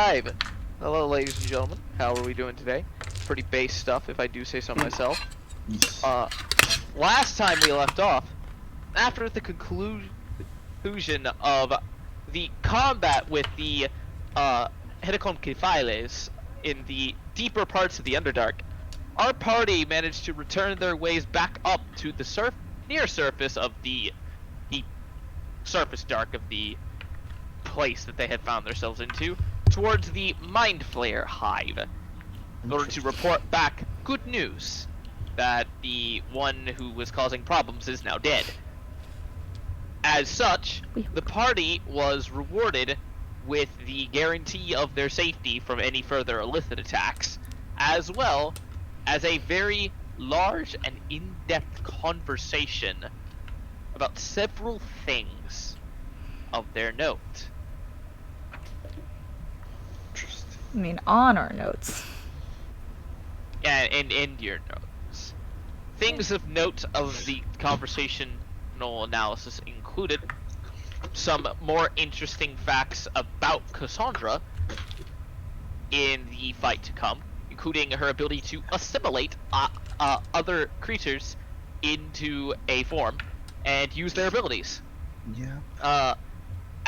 live! Hello, ladies and gentlemen. How are we doing today? Pretty base stuff, if I do say so myself. Last time we left off, after the conclusion of the combat with the Hedicon Kifiles in the deeper parts of the Underdark, our party managed to return their ways back up to the near surface of the surface dark of the place that they had found themselves into, towards the Mind Flayer Hive, in order to report back good news that the one who was causing problems is now dead. As such, the party was rewarded with the guarantee of their safety from any further illicit attacks, as well as a very large and in-depth conversation about several things of their note. I mean, on our notes. Yeah, and in your notes. Things of note of the conversational analysis included some more interesting facts about Cassandra in the fight to come, including her ability to assimilate other creatures into a form and use their abilities. Yeah.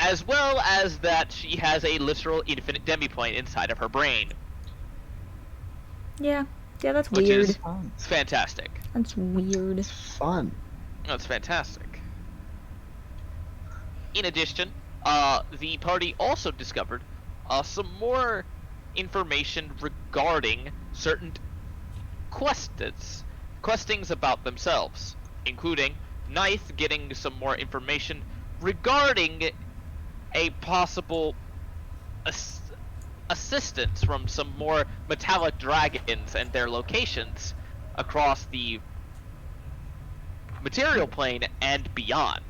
As well as that she has a literal infinite demi-plane inside of her brain. Yeah, that's which weird. Is fantastic. That's weird. It's fun. That's fantastic. In addition, the party also discovered some more information regarding certain questings about themselves, including Ninth getting some more information regarding a possible assistance from some more metallic dragons and their locations across the material plane and beyond.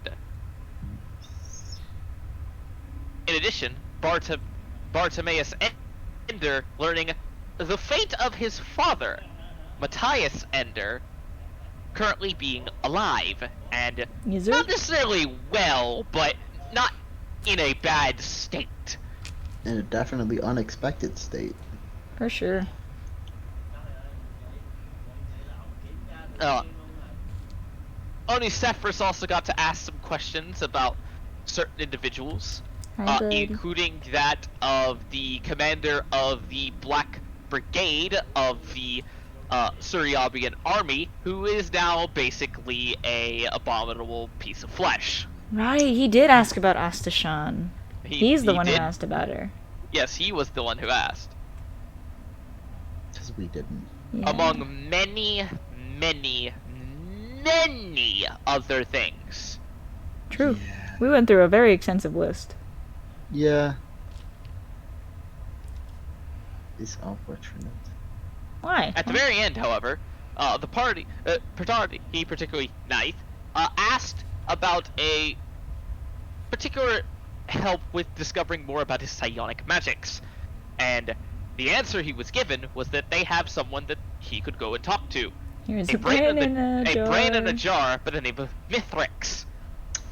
In addition, Bartimaeus Ender learning the fate of his father, Matthias Ender, currently being alive and not necessarily well, but not in a bad state. In a definitely unexpected state. For sure. Onicephorus also got to ask some questions about certain individuals, including that of the commander of the Black Brigade of the Suryabian army, who is now basically a abominable piece of flesh. Right, he did ask about Astashan. He's the one who asked about her. Yes, he was the one who asked. Because we didn't. Yeah. Among many, many, many other things. True. Yeah. We went through a very extensive list. Yeah. It's unfortunate. Why? At the very end, however, the party, he particularly Ninth, asked about a particular help with discovering more about his psionic magics, and the answer he was given was that they have someone that he could go and talk to. Here's a brain in a jar. A brain in a jar by the name of Mithrix.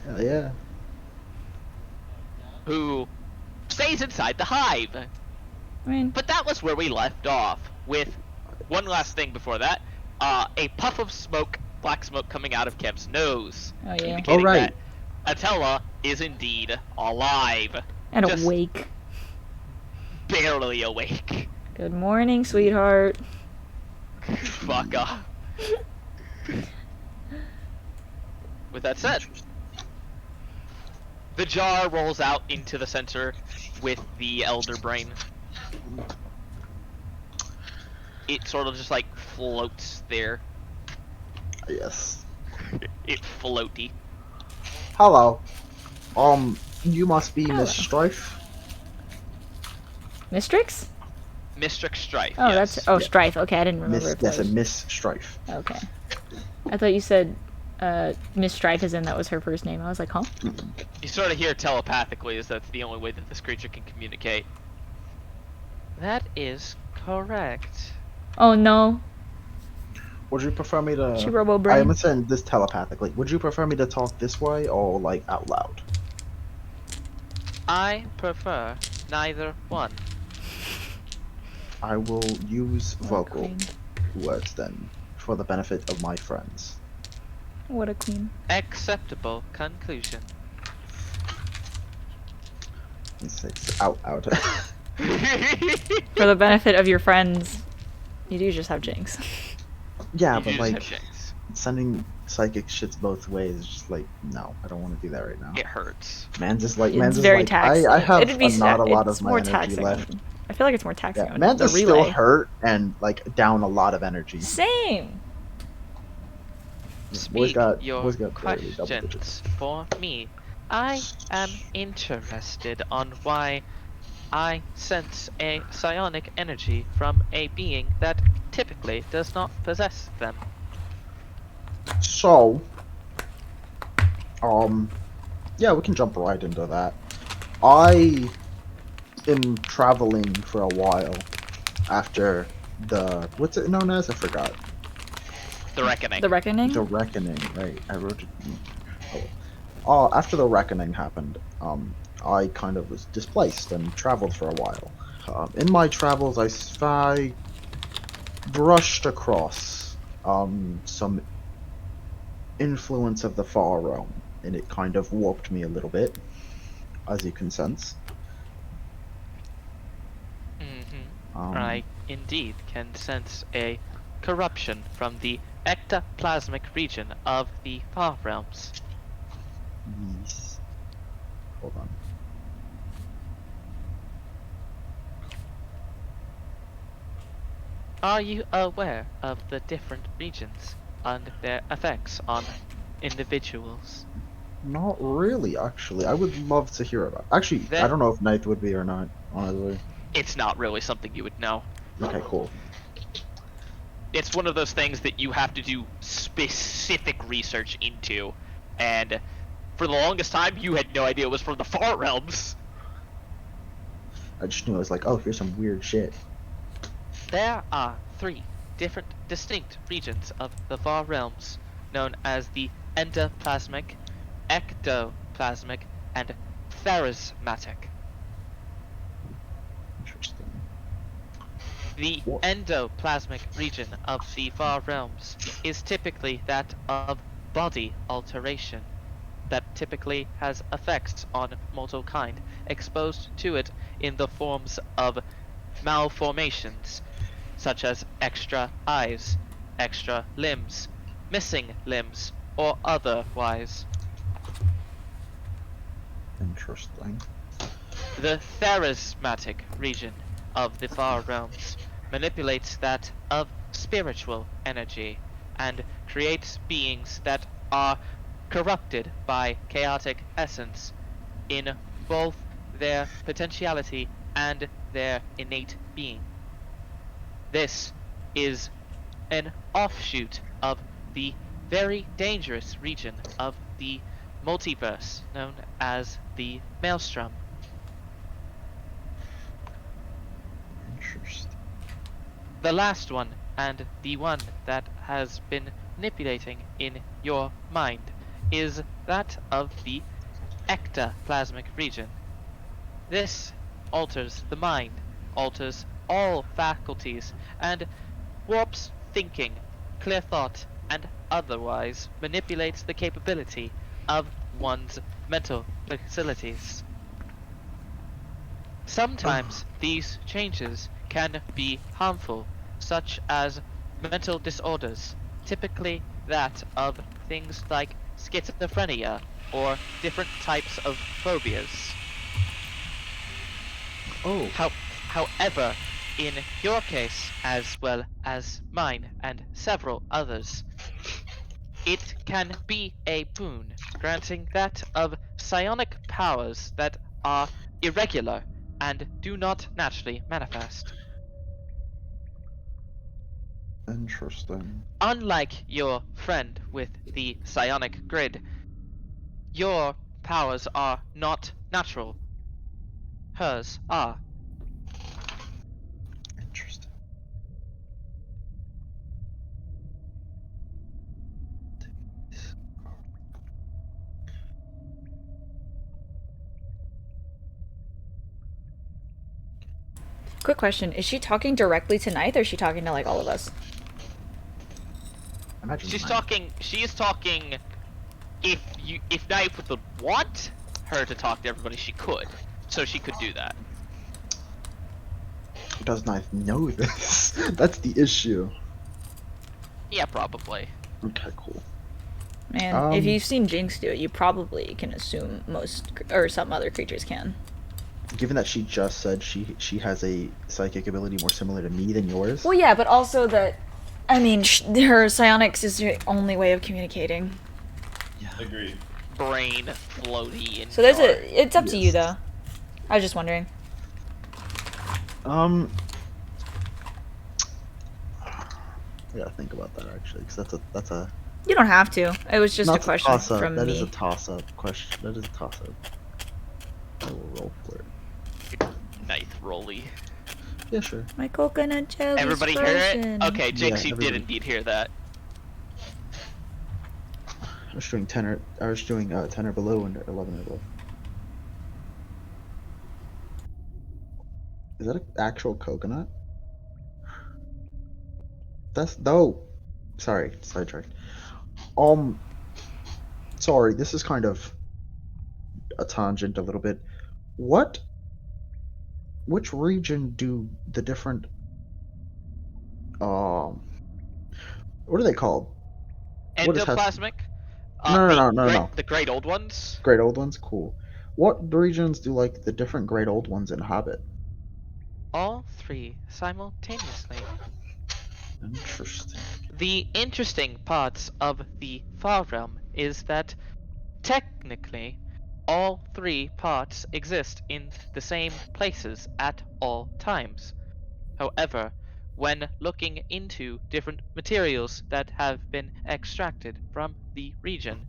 Hell yeah. Who stays inside the hive. I mean, but that was where we left off, with one last thing before that, a puff of smoke, black smoke coming out of Kev's nose. Oh yeah. Indicating right. that Atella is indeed alive. And Just awake. Barely awake. Good morning, sweetheart. Fuck off. With that said, the jar rolls out into the center with the Elder Brain. It sort of just like floats there. Yes. It floaty. Hello. You must be Miss Strife. Mistrix? Mistrix Strife. Oh, yes. that's Strife. Okay, I didn't remember. That's a Miss Strife. Okay. I thought you said Miss Strife as in that was her first name. I was like, huh? You sort of hear telepathically, as that's the only way that this creature can communicate. That is correct. Oh no. Would you prefer me to? She robo brain. I am saying this telepathically. Would you prefer me to talk this way or like out loud? I prefer neither one. I will use What a vocal queen. words then, for the benefit of my friends. What a queen. Acceptable conclusion. It's out. For the benefit of your friends, you do just have Jinx. Yeah, You but just like have Jinx. sending psychic shits both ways is just like no, I don't want to do that right now. It hurts. It's very taxing. I have It'd be not a lot it's of my more energy taxing left. on. I feel like it's more taxing Yeah, on Mans the is still relay. hurt and like down a lot of energy. Same. Yeah, Speak your boys got barely double digits. questions for me. I am interested on why I sense a psionic energy from a being that typically does not possess them. So, yeah, we can jump right into that. I am traveling for a while after the what's it known as? I forgot. The Reckoning. The Reckoning? The Reckoning, right? I wrote it. After the Reckoning happened, I kind of was displaced and traveled for a while. In my travels, I brushed across some influence of the Far Realm, and it kind of warped me a little bit, as you can sense. I indeed can sense a corruption from the ectoplasmic region of the Far Realms. Yes. Hold on. Are you aware of the different regions and their effects on individuals? Not really, actually. I would love to hear about. Actually, I There, don't know if Knight would be or not. Honestly. it's not really something you would know. Okay, cool. It's one of those things that you have to do specific research into, and for the longest time, you had no idea it was from the Far Realms. I just knew I was like, oh, here's some weird shit. There are three different distinct regions of the Far Realms, known as the endoplasmic, ectoplasmic, and charismatic. Interesting. The What? endoplasmic region of the Far Realms is typically that of body alteration, that typically has effects on mortal kind exposed to it in the forms of malformations, such as extra eyes, extra limbs, missing limbs, or otherwise. Interesting. The charismatic region of the Far Realms manipulates that of spiritual energy and creates beings that are corrupted by chaotic essence in both their potentiality and their innate being. This is an offshoot of the very dangerous region of the multiverse known as the Maelstrom. Interesting. The last one, and the one that has been manipulating in your mind, is that of the ectoplasmic region. This alters the mind, alters all faculties, and warps thinking, clear thought, and otherwise manipulates the capability of one's mental facilities. Oh, Sometimes these changes can be harmful, such as mental disorders, typically that of things like schizophrenia or different types of phobias. oh, However, in your case, as well as mine and several others, it can be a boon, granting that of psionic powers that are irregular and do not naturally manifest. interesting. Unlike your friend with the psionic grid, your powers are not natural. Hers are. Interesting. Quick question: is she talking directly to Ninth, or is she talking to like all of us? Imagine She's mine. talking. She is talking. If Knife would want her to talk to everybody, she could. So she could do that. Does Knife know this? That's the issue. Yeah, probably. Okay, cool. And if you've seen Jinx do it, you probably can assume most or some other creatures can. Given that she just said she has a psychic ability more similar to me than yours. Well, yeah, but also that, I mean, her psionics is the only way of communicating. Yeah. Agreed. Brain floaty and So there's dark. it's up to you Yes. though. I was just wondering. I gotta think about that actually, because that's a You don't have to. It was just a not question toss-up. from That me. is a toss-up question. That is a toss-up. I will roll for it. Knife rolly. Yeah, sure. My coconut jelly. Everybody hear it? frozen. Okay, Jinx, Yeah, you everybody. did indeed hear that. I was doing 10 or 10 or below and 11 or below. Is that an actual coconut? That's no. Sorry, sidetracked. Sorry, this is kind of a tangent a little bit. Which region do the different um what are they called? What is has Endoplasmic. no. The great old ones. Great old ones, cool. What regions do like the different great old ones inhabit? All three simultaneously. Interesting. The interesting parts of the Far Realm is that technically all three parts exist in the same places at all times. However, when looking into different materials that have been extracted from the region,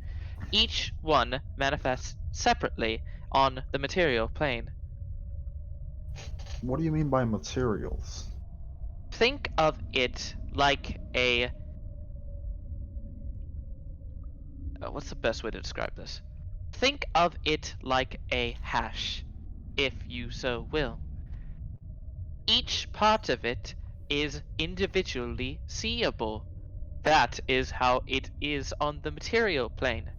each one manifests separately on the material plane. What do you mean by materials? Think of it like a. What's the best way to describe this? Think of it like a hash, if you so will. Each part of it is individually seeable. That is how it is on the material plane.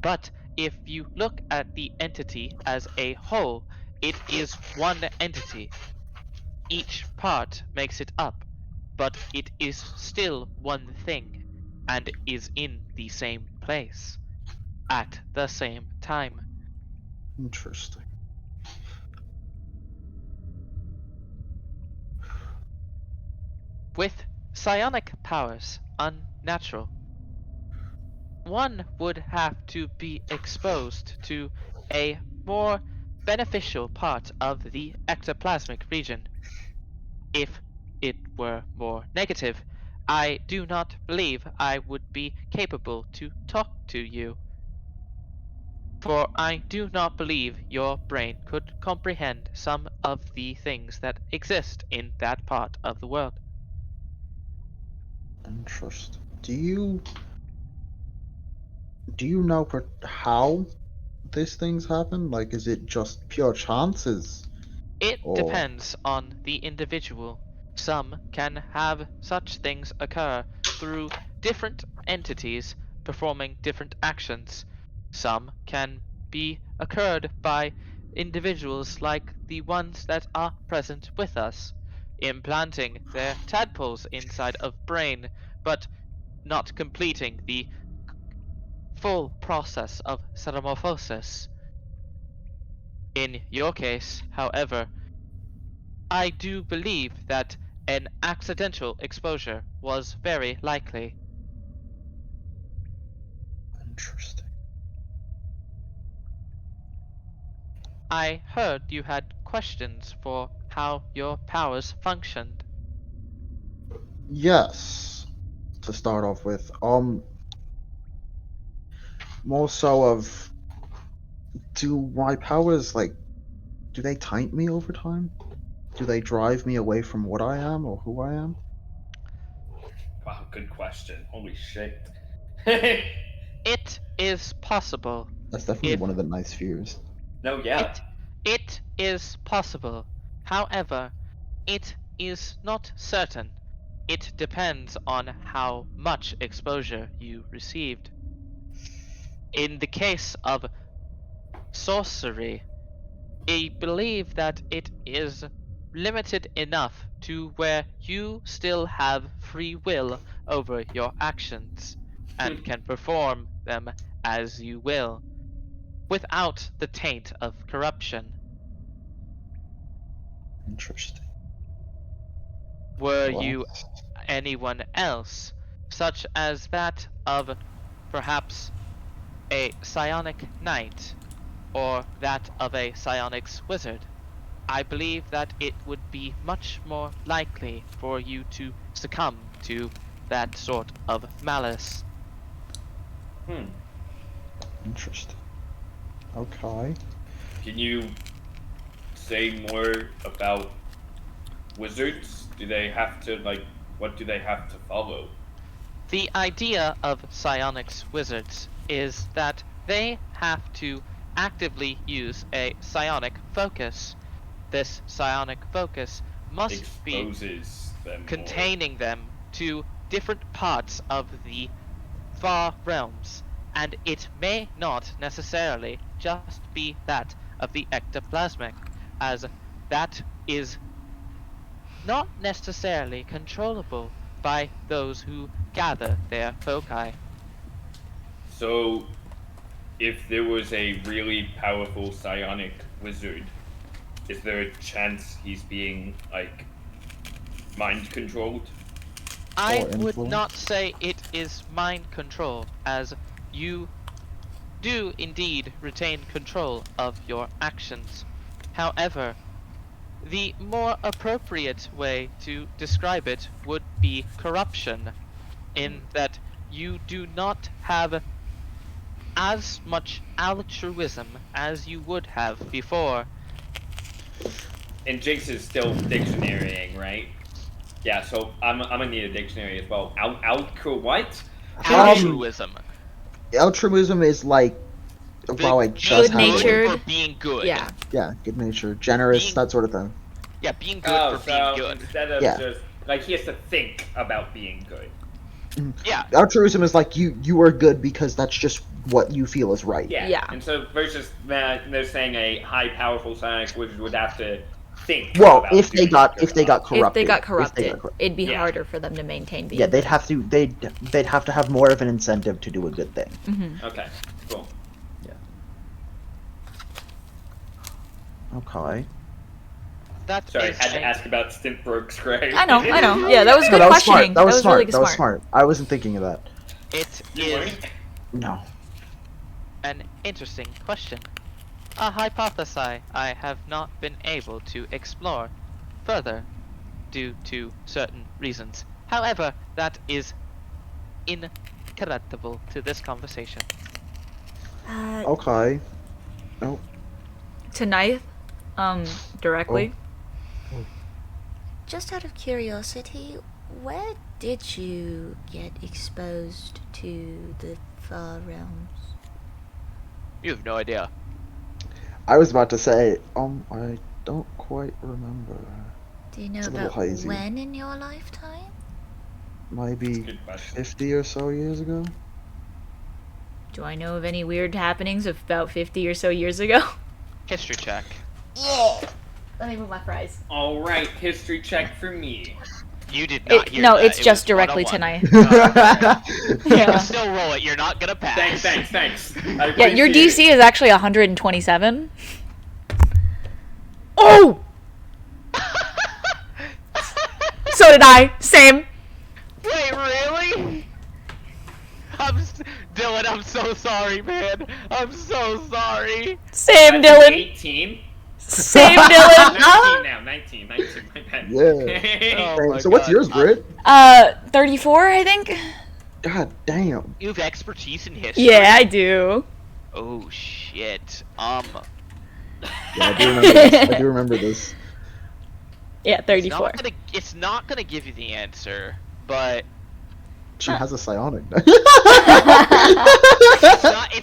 But if you look at the entity as a whole, it is one entity. Each part makes it up, but it is still one thing, and is in the same place, at the same time. Interesting. With psionic powers unnatural, one would have to be exposed to a more beneficial part of the ectoplasmic region. If it were more negative, I do not believe I would be capable to talk to you. For I do not believe your brain could comprehend some of the things that exist in that part of the world. Interesting. Do you know how these things happen? Like, is it just pure chances? It Or depends on the individual. Some can have such things occur through different entities performing different actions. Some can be occurred by individuals like the ones that are present with us, implanting their tadpoles inside of brain, but not completing the full process of metamorphosis. In your case, however, I do believe that an accidental exposure was very likely. interesting. I heard you had questions for how your powers functioned. Yes. To start off with, more so of do my powers like do they taint me over time? Do they drive me away from what I am or who I am? Wow, good question. Holy shit. It is possible. That's definitely If one of the nice fears. No, yeah. it is possible. However, It is not certain. It depends on how much exposure you received. In the case of sorcery, I believe that it is limited enough to where you still have free will over your actions and can perform them as you will without the taint of corruption. Interesting. Were Well, you anyone else, such as that of perhaps a psionic knight or that of a psionics wizard, I believe that it would be much more likely for you to succumb to that sort of malice. Hmm. interesting. Okay. Can you say more about wizards? Do they have to, like, what do they have to follow? The idea of psionics wizards is that they have to actively use a psionic focus. This psionic focus must be Exposes them more. containing them to different parts of the far realms, and it may not necessarily just be that of the ectoplasmic, as that is not necessarily controllable by those who gather their foci. So, if there was a really powerful psionic wizard, is there a chance he's being, like, mind controlled? I Or would not influence. say it is mind control, as you do indeed retain control of your actions. However, the more appropriate way to describe it would be corruption, in that you do not have as much altruism as you would have before. And Jinx is still dictionarying, right? Yeah, so I'm gonna need a dictionary as well. What? Altruism. Altruism is like, wow, I Being just had the Good-natured. word. or being good. Yeah. Yeah, good nature, generous, Being- that sort of thing. Yeah, being good Oh, for being so good. instead of Yeah. just like he has to think about being good. Yeah, Altruism is like you are good because that's just what you feel is right. Yeah. Yeah. And so versus that, they're saying a high, powerful psionic wizard would have to think. Well, about if they doing got good if they got odds. corrupted. If they got If they corrupted, got corrupted. it'd be Yeah. harder for them to maintain being Yeah, they'd good. have to they'd have to have more of an incentive to do a good thing. Okay, cool. Okay. that Sorry, is had to a- ask about Stintbrook's grave. I know. Yeah, that was No, good that was questioning. smart. That was smart. really That was smart. I wasn't thinking of that. It You is weren't? No. an interesting question. A hypothesis I have not been able to explore further due to certain reasons. However, that is incredible to this conversation. Okay. Oh. Tonight, directly. Oh. Just out of curiosity, where did you get exposed to the far realms? You have no idea. I was about to say, I don't quite remember. Do you know It's a little about hazy. when in your lifetime? Maybe Good question. 50 or so years ago. Do I know of any weird happenings of about 50 or so years ago? History check. Yeah. Let me move my fries. All right, history check for me. You did not hear No, that. it's It just was directly 101. tonight. You Yeah. can still roll it. You're not gonna pass. Thanks. I Yeah, your appreciate DC it. is actually 127. Oh! So did I. Same. Wait, really? Dylan, I'm so sorry, man. I'm so sorry. Same, That's Dylan. 18. Same, Dylan. 19 now. 19. My bad. Yeah. Oh Dang, my so what's God. yours, Britt? 34, I think. God damn. You have expertise in history. Yeah, I do. Oh shit. Yeah, I do remember this. I do remember this. Yeah, It's 34. not gonna. It's not gonna give you the answer, but She has a psionic. it's not.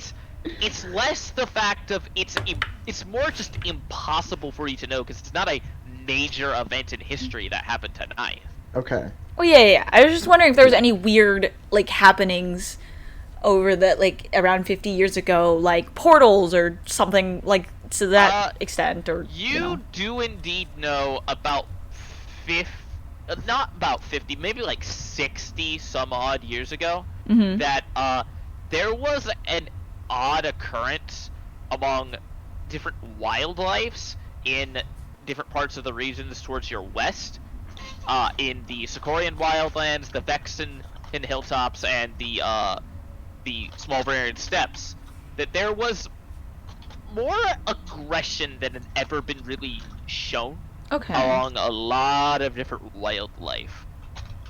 it's less the fact of it's more just impossible for you to know because it's not a major event in history that happened tonight. Okay. Oh yeah. I was just wondering if there was any weird like happenings over the like around 50 years ago, like portals or something like to that extent, or You do indeed know about 50, not about 50, maybe like 60 some odd years ago that there was an odd occurrence among different wildlifes in different parts of the regions towards your west, in the Sicorian wildlands, the Vexen in the hilltops, and the small Bavarian steppes. That there was more aggression than had ever been really shown Okay. along a lot of different wildlife,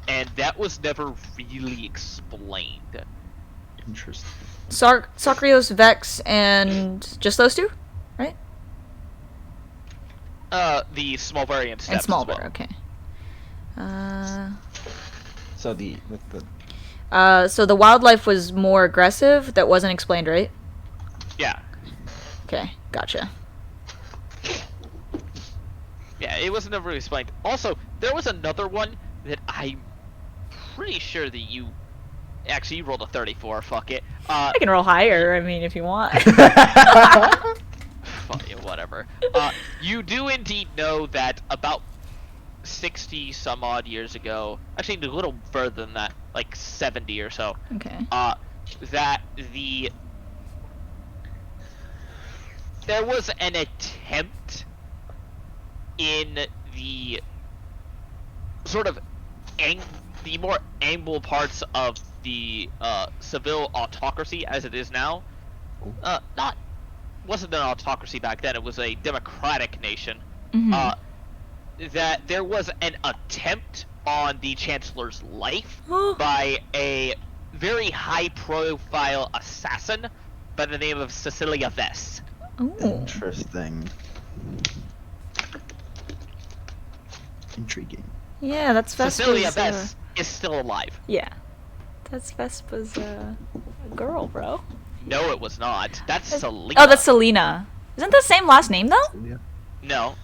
and that was never really explained. Interesting. Sacrios, Vex, and just those two, right? The small variant And steps as well. Smallbear. Okay. So the So the wildlife was more aggressive. That wasn't explained, right? Yeah, Okay, gotcha. yeah, it was never really explained. Also, there was another one that I'm pretty sure that you actually you rolled a 34. Fuck it. I can roll higher. I mean, if you want. Fuck it, whatever. You do indeed know that about 60 some odd years ago, actually a little further than that, like 70 or so, Okay. that there was an attempt in the sort of the more amble parts of the Seville autocracy as it is now. Not wasn't an autocracy back then; it was a democratic nation. That there was an attempt on the Chancellor's life by a very high-profile assassin by the name of Cecilia Vess. Ooh. Interesting. Intriguing. Yeah, that's Vespa's. Cecilia Vess is still alive. Yeah, that's Vespa's girl, bro. No, it was not. That's Selena. Oh, that's Selena. Isn't that the same last name though? Yeah. No,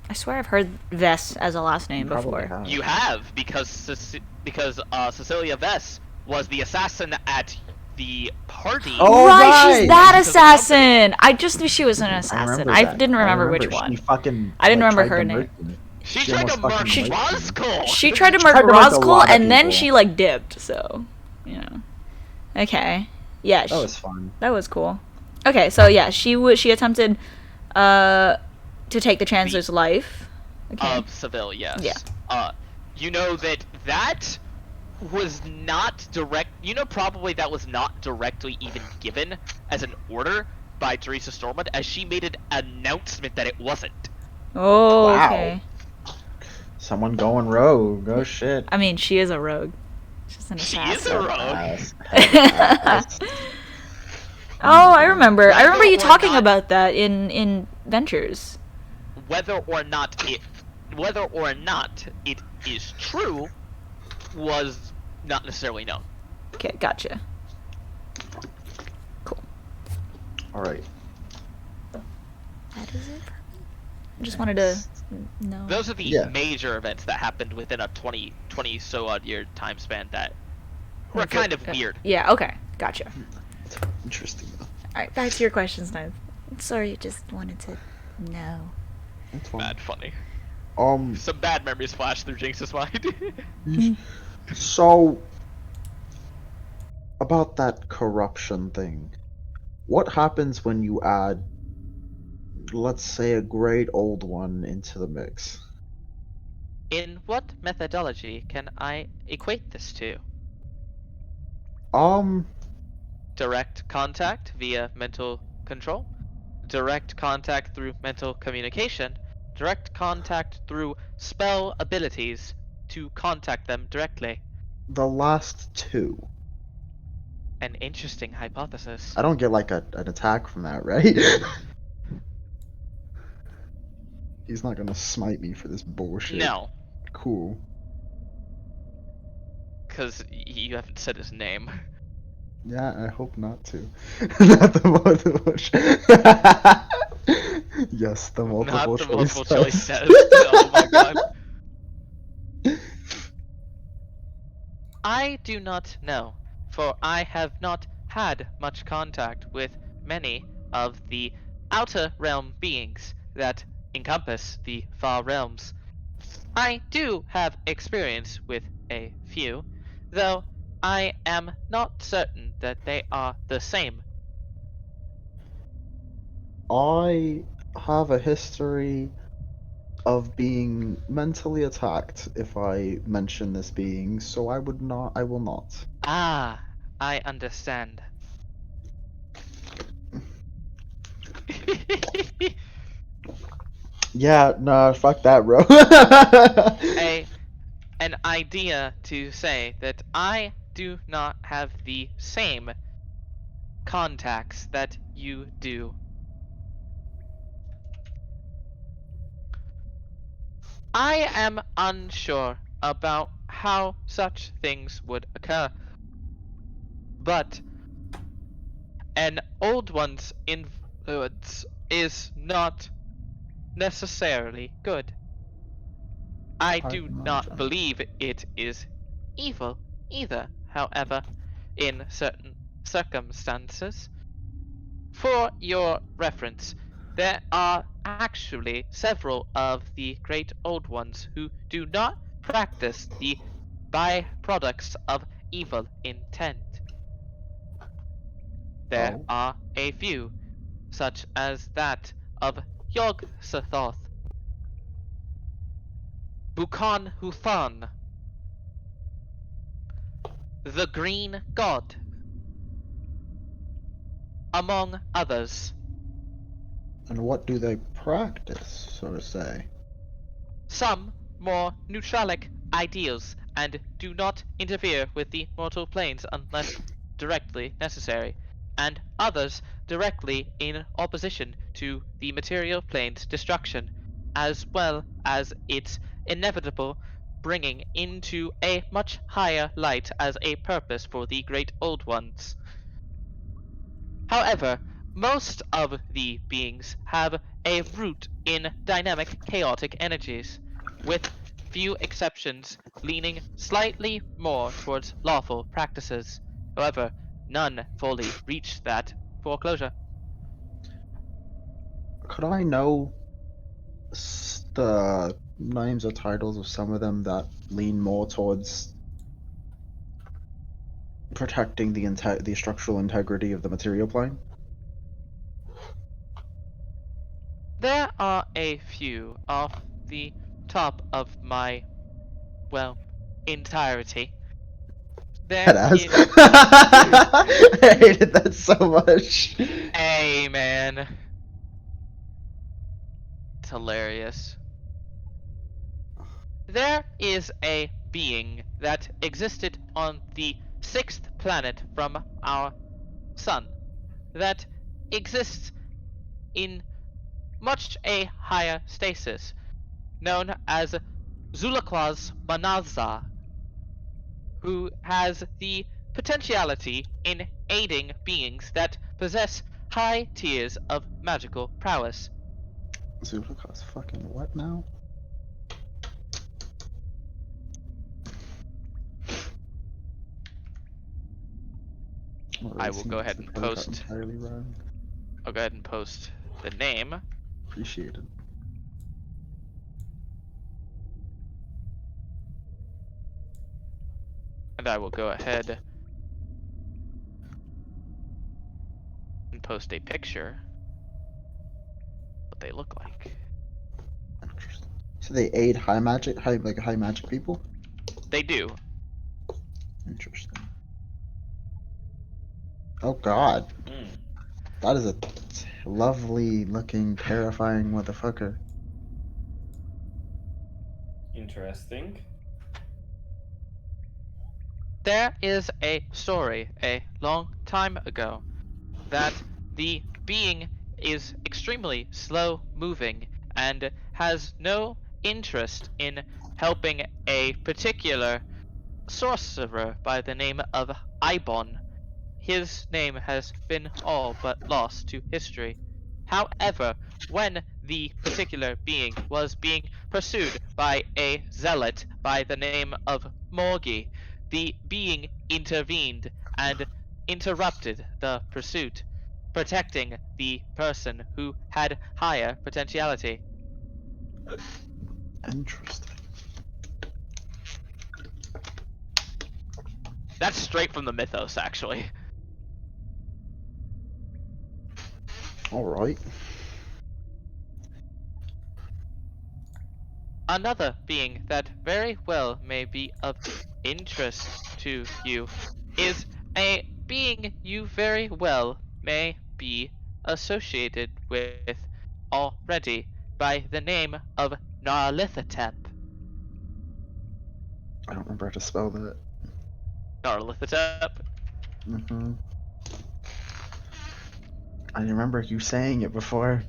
I swear I've heard Vess as a last name Probably before. have. you have because Cecilia Vess was the assassin at the party. Oh, right, she's right. that Because of the assassin. I just knew she was an assassin. I that. didn't I remember which She one. fucking, I didn't remember tried her to name. murder me. She She tried to almost murder fucking raped me. Roscoe. She tried to tried murder to murder a Roscoe, lot of and then people. she like dipped. So, you know. Okay. Yeah. That was fun. That was cool. Okay, so yeah, she attempted to take the Chancellor's life. Okay. Of Seville, yes. Yeah. You know that was not direct. You know, probably that was not directly even given as an order by Teresa Stormont, as she made an announcement that it wasn't. Oh, Wow. okay. Someone going rogue. Oh shit. I mean, she is a rogue. She's an She assassin. is a rogue. Ass. Oh, I remember. I remember you Whether or talking not- about that in Ventures. Whether or not it is true was not necessarily known. Okay, gotcha. Cool. All right. That is it for me. I just wanted to know. Those are the Yeah. major events that happened within a 20 so odd year time span that were Okay. kind of weird. Yeah. Okay. Gotcha. Interesting though. All right, back to your questions now. Sorry, just wanted to know. That's fun. Bad funny. Um. Some bad memories flash through Jinx's mind. So about that corruption thing, what happens when you add, let's say, a great old one into the mix? In what methodology can I equate this to? Direct contact via mental control, direct contact through mental communication, direct contact through spell abilities to contact them directly. The last two. An interesting hypothesis. I don't get like an attack from that, right? He's not gonna smite me for this bullshit. No, Cool. because you haven't said his name. Yeah, I hope not to. Not the multiple Yes, the multiple Not the choice multiple choice test. test. Oh my god. I do not know, for I have not had much contact with many of the outer realm beings that encompass the far realms. I do have experience with a few, though I am not certain that they are the same. I have a history of being mentally attacked if I mention this being, so I will not. Ah, I understand. Yeah, nah, fuck that, bro. a an idea to say that I do not have the same contacts that you do. I am unsure about how such things would occur, but an old one's influence is not necessarily good. I I do not imagine. believe it is evil either, however, in certain circumstances. For your reference, there are actually several of the great old ones who do not practice the byproducts of evil intent. There Oh, are a few, such as that of Yog Sothoth, Bukan Huthan, the Green God, among others. and what do they practice, so to say? Some more neutralic ideals and do not interfere with the mortal planes unless directly necessary, and others directly in opposition to the material plane's destruction, as well as its inevitable bringing into a much higher light as a purpose for the great old ones. However, most of the beings have a root in dynamic chaotic energies, with few exceptions leaning slightly more towards lawful practices. However, none fully reach that foreclosure. Could I know the names or titles of some of them that lean more towards protecting the structural integrity of the material plane? There are a few off the top of my, well, entirety. There Deadass. is I hated that so much. a man. It's hilarious. There is a being that existed on the sixth planet from our sun that exists in much a higher stasis, known as Zulakwas Manaza, who has the potentiality in aiding beings that possess high tiers of magical prowess. Zulika's fucking what now? I'm I will erasing go it because ahead I and probably got post. entirely wrong. I'll go ahead and post the name, Appreciate it. and I will go ahead and post a picture what they look like. Interesting. So they aid high magic people? They do. Interesting. Oh god. Hmm. That is a lovely looking, terrifying motherfucker. Interesting. There is a story a long time ago that the being is extremely slow moving and has no interest in helping a particular sorcerer by the name of Ibon. his name has been all but lost to history. However, when the particular being was being pursued by a zealot by the name of Morgi, the being intervened and interrupted the pursuit, protecting the person who had higher potentiality. Interesting. That's straight from the mythos, actually. All right. Another being that very well may be of interest to you is a being you very well may be associated with already by the name of Narlithotep. I don't remember how to spell that. Narlithotep? Mm-hmm. I remember you saying it before.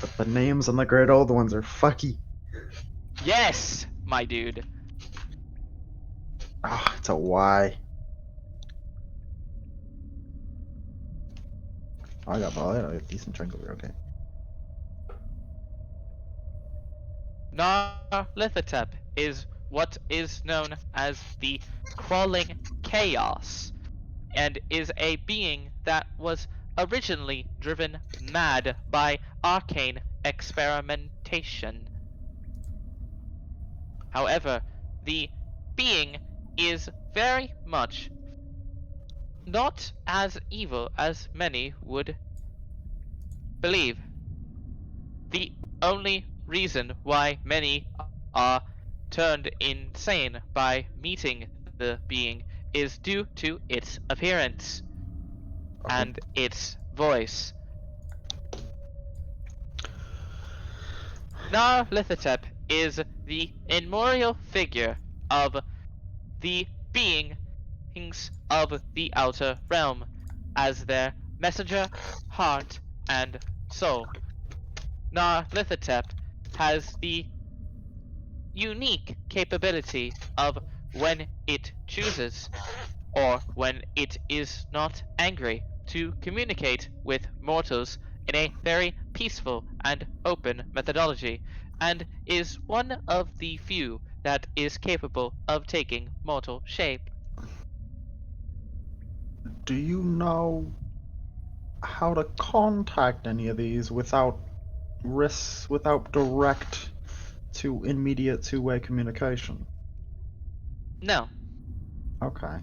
But the names on the great old ones are fucky. Yes, my dude. Ah, it's a Y. Oh, I got a decent chunk over. Okay. Narlithotep is what is known as the Crawling Chaos, and is a being that was originally driven mad by arcane experimentation. However, the being is very much not as evil as many would believe. The only reason why many are turned insane by meeting the being is due to its appearance Okay. and its voice. Narlithotep is the immemorial figure of the beings of the outer realm as their messenger, heart, and soul. Narlithotep has the unique capability of, when it chooses, or when it is not angry, to communicate with mortals in a very peaceful and open methodology, and is one of the few that is capable of taking mortal shape. Do you know how to contact any of these without risks, without direct to immediate two-way communication? No. Okay.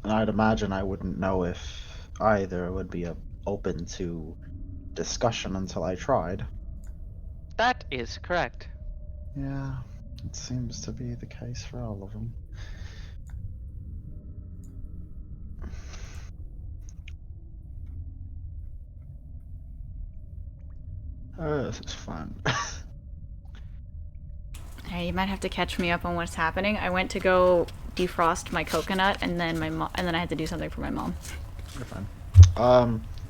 And I'd imagine I wouldn't know if either would be open to discussion until I tried. That is correct. Yeah, it seems to be the case for all of them. This is fun. Hey, you might have to catch me up on what's happening. I went to go defrost my coconut, and then I had to do something for my mom. You're fine.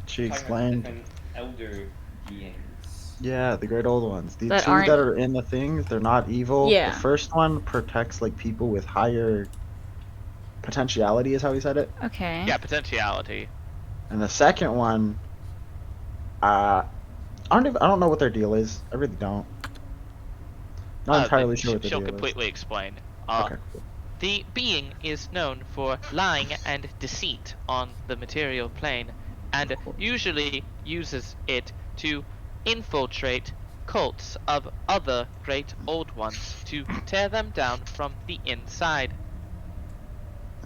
She Talking about explained. different elder beings. Yeah, the great old ones. The That two aren't- that are in the things, they're not evil. Yeah. The first one protects like people with higher potentiality, is how he said it. Okay. Yeah, potentiality. And the second one, I don't know what their deal is. I really don't. Not entirely sure what the She'll deal completely explain. is. Okay, cool. The being is known for lying and deceit on the material plane, and usually uses it to infiltrate cults of other great old ones to tear them down from the inside,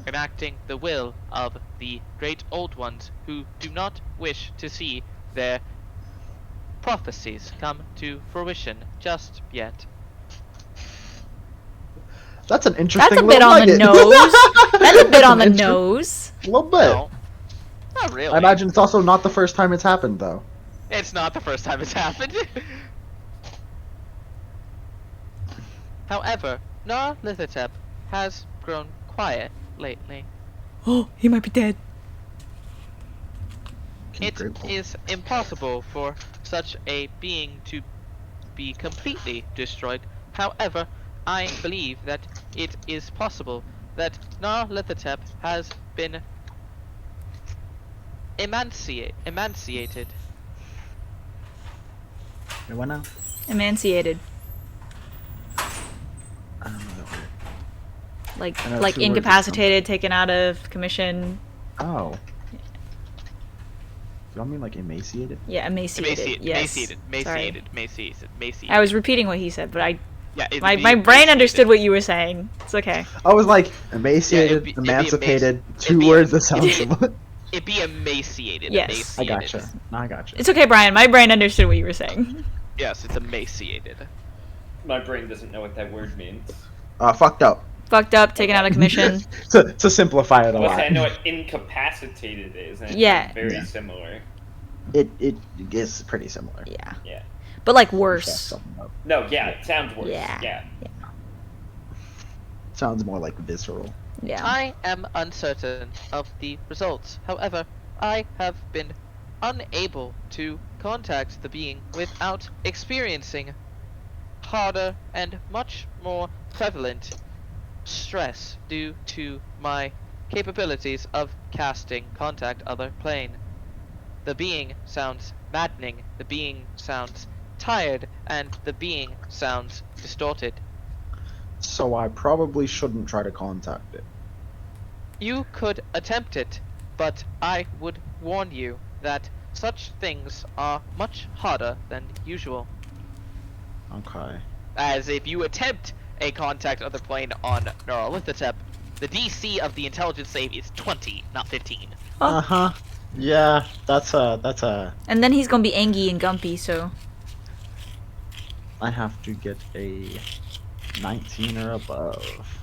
enacting the will of the great old ones who do not wish to see their prophecies come to fruition just yet. That's an interesting. That's a bit little on the nugget. nose. That's a bit on the An nose. A little bit. No, not really. I imagine it's also not the first time it's happened, though. It's not the first time it's happened. However, Narlithotep has grown quiet lately. Oh, he might be dead. It Grateful. is impossible for such a being to be completely destroyed. However, I believe that it is possible that Narlithotep has been emanciated. Wait, what now? Emanciated. I don't know that word. Like I know like 2 words or incapacitated, taken out of commission. Oh. Do I mean like emaciated? Yeah, emaciated. Yes. Sorry. Emaciated. I was repeating what he said, but Yeah, it'd my be brain emaciated. understood what you were saying. It's okay. I was like Yeah, emaciated, it'd be emancipated, it'd 2 be words that sound similar. It'd be emaciated. Yes. I Emaciated. gotcha. No, I gotcha. It's okay, Brian. My brain understood what you were saying. Yes, it's emaciated. My brain doesn't know what that word means. Fucked up. Fucked up, taken out of commission. to simplify it a Plus, lot. I know what incapacitated is, and Yeah. it's very Yeah. similar. It is pretty similar. Yeah. Yeah. But like Fucked worse. something up. No, yeah, it sounds worse. Yeah. Yeah. Sounds more like visceral. Yeah. I am uncertain of the results. However, I have been unable to contact the being without experiencing harder and much more prevalent stress due to my capabilities of casting contact other plane. The being sounds maddening, the being sounds tired, and the being sounds distorted. So I probably shouldn't try to contact it. You could attempt it, but I would warn you that such things are much harder than usual. Okay. As if you attempt a contact other plane on Neuralithotep, the DC of the intelligence save is 20, not 15. Oh. Uh-huh. Yeah, that's a And then he's gonna be Angie and Gumpy, so I have to get a 19 or above.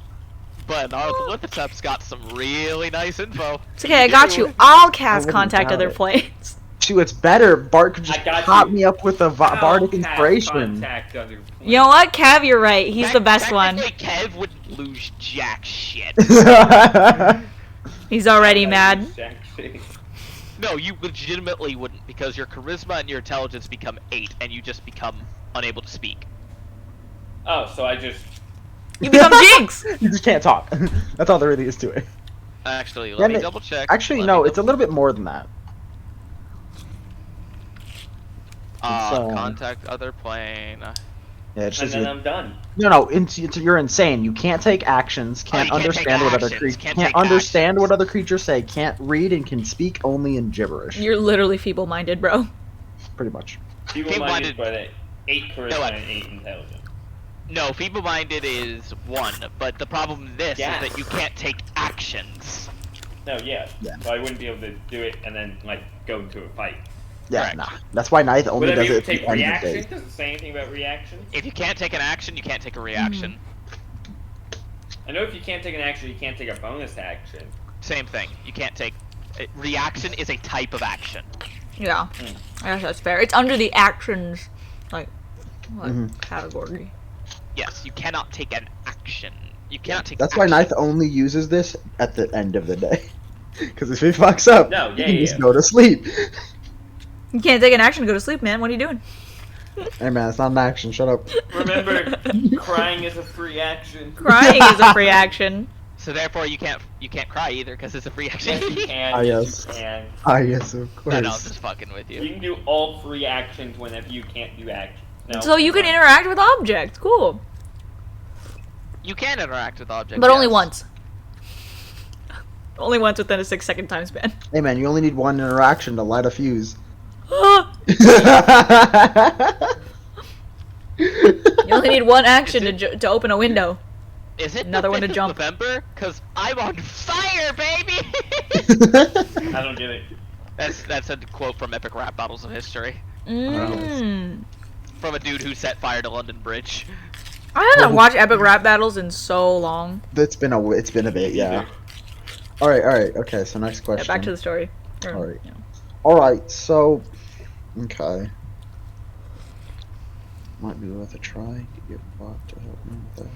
But Neuralithotep's got some really nice info. it's okay. I got you. I'll cast wouldn't contact doubt other it. planes. Shoot, it's better. Bart could just I got pop you. me up with a bardic I'll inspiration. contact other You know what, Cav? You're right. He's the best one. Technically, Kev wouldn't lose jack shit. He's already mad. Actually. No, you legitimately wouldn't, because your charisma and your intelligence become 8, and you just become unable to speak. Oh, so I just. You become Jinx. You just can't talk. That's all there really is to it. Actually, let Yeah, me but- double check. Actually, Let no, me it's a little bit more than that. contact other plane. Yeah, it's And just then you- I'm done. no, you're insane. You can't take actions. Oh, Can't you can't understand take what other actions, creatures can't can't take understand actions. what other creatures say. Can't read and can speak only in gibberish. You're literally feeble-minded, bro. Pretty much. Feeble-minded, but 8 charisma No, and 8 intelligence. No, feeble-minded is 1, but the problem with this Yeah. is that you can't take actions. No, yeah. Yeah. So I wouldn't be able to do it and then, like, go into a fight. Yeah, Correct. nah. That's why Ninth only Would I does be it able at to take the end of the reaction? day. Does it say anything about reactions? If you can't take an action, you can't take a reaction. I know if you can't take an action, you can't take a bonus action. Same thing. You can't take... reaction is a type of action. Yeah. I guess that's fair. It's under the actions, like Mhm. category. Yes, you cannot take an action. You cannot take That's why action. Ninth only uses this at the end of the day. Because if he fucks up, No, he yeah, can yeah, just yeah. go to sleep. You can't take an action to go to sleep, man. What are you doing? Hey man, it's not an action. Shut up. Remember, crying is a free action. Crying is a free action. So therefore, you can't cry either because it's a free action. Yes, you can. Ah, yes, yes. you can. Ah, yes, of course. No, I'm just fucking with You you. can do all free actions whenever you can't do action. No, So you can interact with objects. Cool. You can interact with objects, But only yes. once. Only once within a 6-second time span. Hey man, you only need one interaction to light a fuse. You only need one action to open a window. Is it Another the one to 5th of jump. November? Cause I'm on fire, baby. I don't get it. That's a quote from Epic Rap Battles of History Mm. from a dude who set fire to London Bridge. I haven't watched epic rap battles in so long. It's been a bit, yeah. All right, okay. So next Yeah, question. back to the story. Or, Alright. you know. All right, so okay, might be worth a try. Get bot to help me with that.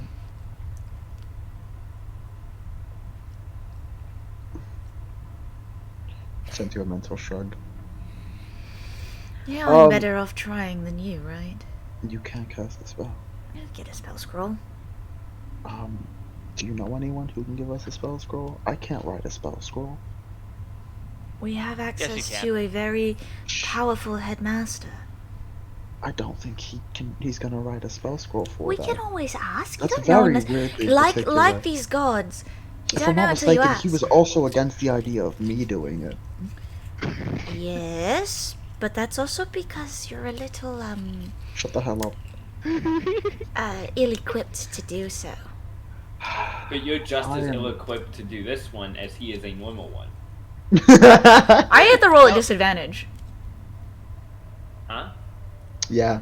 Sent you a mental shrug. Yeah, I'm Um, better off trying than you, right? You can't cast the spell. I'll get a spell scroll. Um, Do you know anyone who can give us a spell scroll? I can't write a spell scroll. We have access can. to a very powerful headmaster. I don't think he's gonna write a spell scroll for We that. can always ask. That's You don't know very unless, weirdly like particular. these gods. You If don't I'm know not until you mistaken, ask. he was also against the idea of me doing it. Yes, but that's also because you're a little Shut the hell up. ill-equipped to do so. But you're just as I am- ill-equipped to do this one as he is a normal one. I get the roll at disadvantage. Huh? Yeah.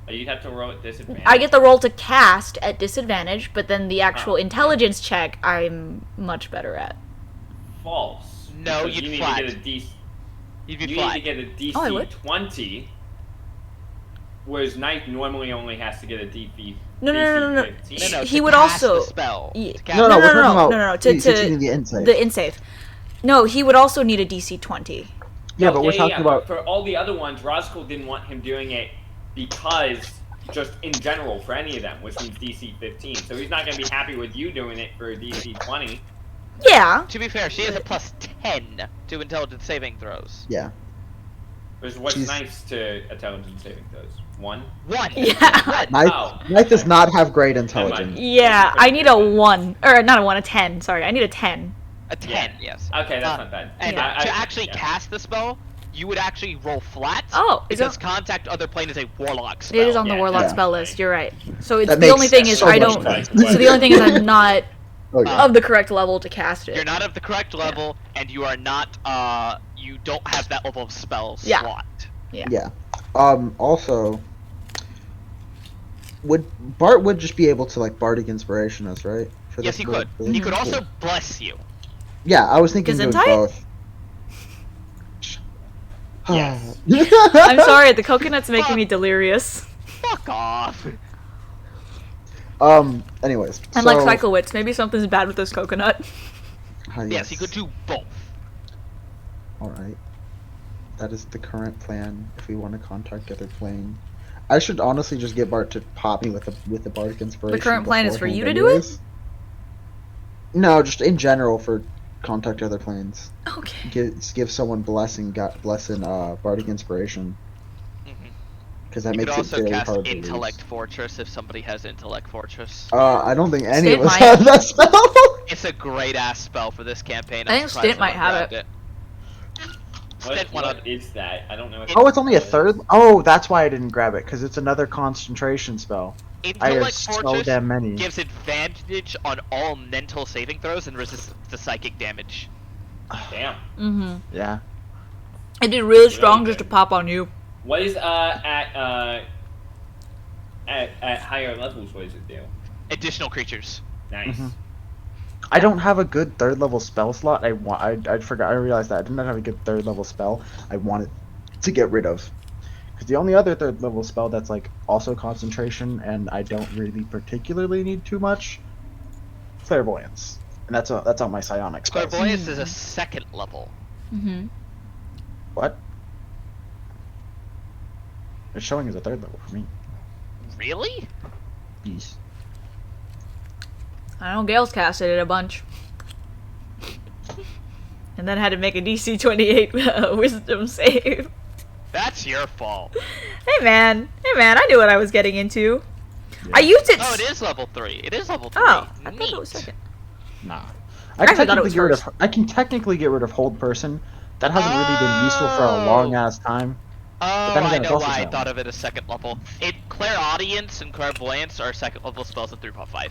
Oh, you'd have to roll at disadvantage. I get the roll to cast at disadvantage, but then the actual Oh. intelligence check I'm much better at. False. No, because you'd you need flat. to get a DC. You'd You be need flat. to get a DC Oh, I would. 20, whereas Knight normally only has to get a No, no, no, no, no. 15. No, He to would cast also- the spell. Ye- To cast No, the- no, we're no, talking no, about no, no, he's cheating the insave. The insave. No, he would also need a DC 20. Yeah, but we're talking about. For all the other ones, Roscoe didn't want him doing it because just in general for any of them, which means DC 15. So he's not going to be happy with you doing it for a DC 20. Yeah. To be fair, she has a plus 10 to intelligence saving throws. Yeah. Which what's She's- nice to intelligence saving throws? 1? 1. Yeah. Knight does not have great intelligence. Yeah, I need a 1. Or, not a 1, a 10. Sorry, I need a 10. A 10, yes. Okay, that's not bad. And Yeah. to actually cast the spell, you would actually roll flat. Oh, is because it- contact other plane is a warlock spell. It is on the Yeah, warlock yeah. spell list, you're right. So it's That the only makes thing is so I much don't. sense. So the only thing is I'm not Oh yeah. of the correct level to cast it. You're not of the correct level, and you are not. You don't have that level of spell Yeah. slot. Yeah. Also, Bart would just be able to like bardic inspiration us, right? For Yes, he this- could. for this? He could Cool. also bless you. Yeah, I was thinking doing Gesundheit? both. Yes. I'm sorry, the coconut's making me delirious. Fuck off. Anyways. I'm like Cyclewitz. Maybe something's bad with this coconut. Yes, he could do both. Alright. That is the current plan if we want to contact the other plane. I should honestly just get Bart to pop me with the bardic inspiration. current plan is for you to beforehand do it? anyways. No, just in general for contact other planes. Okay. Give someone blessing bardic inspiration. Mhm. Because that You makes could it also very cast hard to Intellect Fortress if somebody has Intellect Fortress. lose. I don't think any Stint of us might. have that spell. It's a great ass spell for this campaign. I I'm think surprised Stint might someone have grabbed Stint What is that? I don't know. Oh, it's only a third? Oh, that's why I didn't grab it, because it's another concentration spell. I have Intellect so Fortress damn many. gives advantage on all mental saving throws and resists the psychic damage. Damn. Mm-hmm. Yeah. It did really strong good. just to pop on you. What is at higher levels? What does it do? Additional creatures. Nice. Mhm. I don't have a good third level spell slot. I forgot. I realized that I didn't have a good third level spell. I wanted to get rid of. Because the only other third level spell that's like also concentration and I don't really particularly need too much, clairvoyance, and that's on my psionic spells. Clairvoyance is a second level. Mm-hmm. What? It's showing as a third level for me. Really? Yes. I know Gale's casted it a bunch. And then had to make a DC 28 wisdom save. That's your fault. Hey man, I knew what I was getting into. I used it. Oh, it is level 3. It is level 3. Oh, I thought Neat. it was second. Nah. I actually thought it was I can technically get rid of hold person. That hasn't really been useful for a long ass time. Oh, then I again, it's know also why I sound. thought of it as second level. Clairaudience and Clairvoyance are second level spells at 3.5.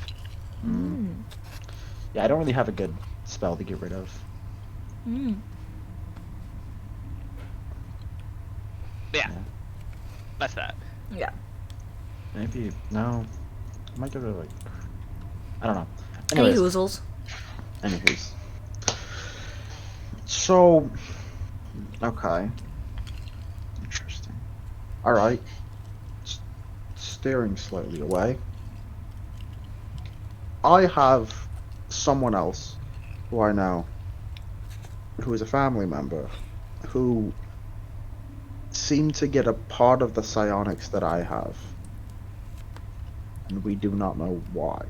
Yeah, I don't really have a good spell to get rid of. Mm. Yeah. That's that. Yeah. Maybe no. I might go to like I don't know. Any Anyways, hoozles. anyways. So okay. Interesting. Alright. Staring slightly away. I have someone else who I know who is a family member who seemed to get a part of the psionics that I have. And we do not know why.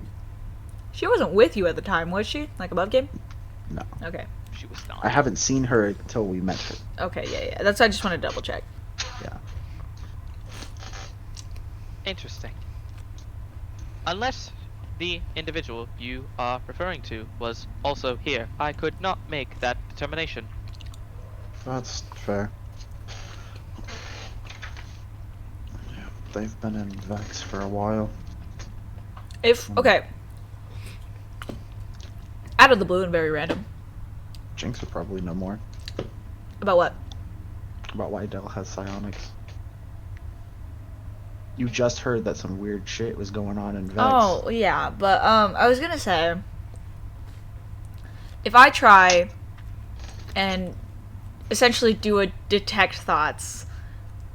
She wasn't with you at the time, was she? Like above game? No. Okay. She was not. I haven't seen her until we met her. Okay, yeah. That's I just want to double check. Yeah. Interesting. Unless the individual you are referring to was also here, I could not make that determination. That's fair. Yeah, they've been in Vex for a while. If okay. Out of the blue and very random. Jinx would probably know more About what? about why Dell has psionics. You just heard that some weird shit was going on in Vex. Oh, yeah, but I was gonna say, if I try and essentially do a detect thoughts,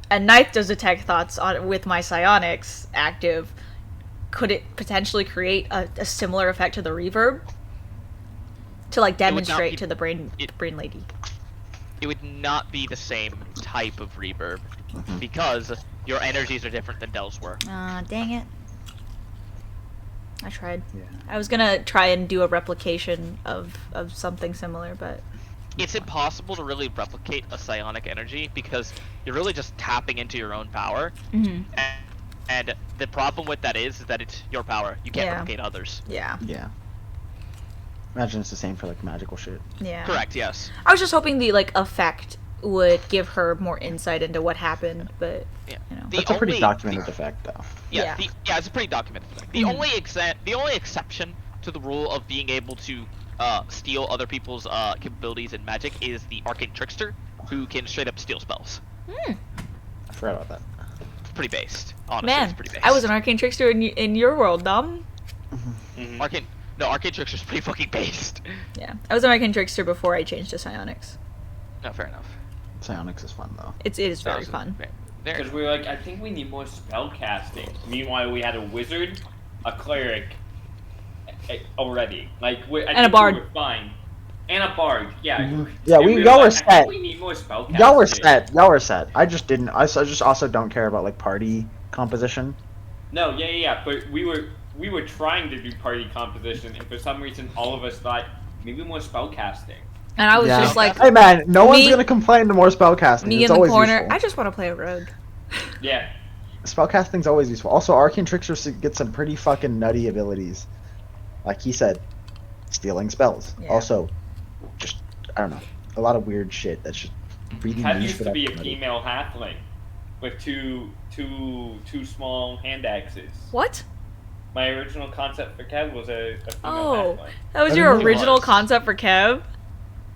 and Knife does detect thoughts on with my psionics active, could it potentially create a similar effect to the reverb? To like demonstrate to the brain lady. It would not be the same type of reverb because your energies are different than Dell's were. Dang it. I tried. Yeah. I was gonna try and do a replication of something similar, but It's impossible to really replicate a psionic energy because you're really just tapping into your own power. And the problem with that is that it's your power. You can't Yeah. replicate others. yeah. Yeah. Imagine it's the same for like magical shit. Yeah. Correct, yes. I was just hoping the like effect would give her more insight into what happened, but Yeah. you know. That's a pretty documented effect, though. Yeah, Yeah. it's a pretty documented thing. The only exception to the rule of being able to steal other people's capabilities in magic is the arcane trickster, who can straight up steal spells. I forgot about that. It's pretty based. Honestly, Man, it's pretty based. I was an arcane trickster in your world, Dom. Arcane trickster's pretty fucking based. Yeah, I was an arcane trickster before I changed to psionics. No, fair enough. Psionics is fun, though. It is very That was- fun. Very Because we were like, I think we need more spell casting. Meanwhile, we had a wizard, a cleric, already. Like, I think bard. we were fine. And a bard, yeah. Yeah, And y'all were like, I set. think we need more spell casting. Y'all were set. Y'all were set. I just didn't. I just also don't care about like party composition. No, yeah. But we were trying to do party composition, and for some reason, all of us thought maybe more spell casting. And I was Yeah. just like, Hey man, no one's Me- gonna complain to more spellcasting. me It's in the always corner. useful. I just want to play a rogue. Yeah. Spellcasting's always useful. Also, Arcane Trickster gets some pretty fucking nutty abilities. Like he said, stealing spells. Yeah. Also, just, I don't know, a lot of weird shit that's just really Kev niche used for to that be a community. female halfling with two small hand axes. What? My original concept for Kev was a female Oh, halfling. that was I your didn't know it original was. concept for Kev?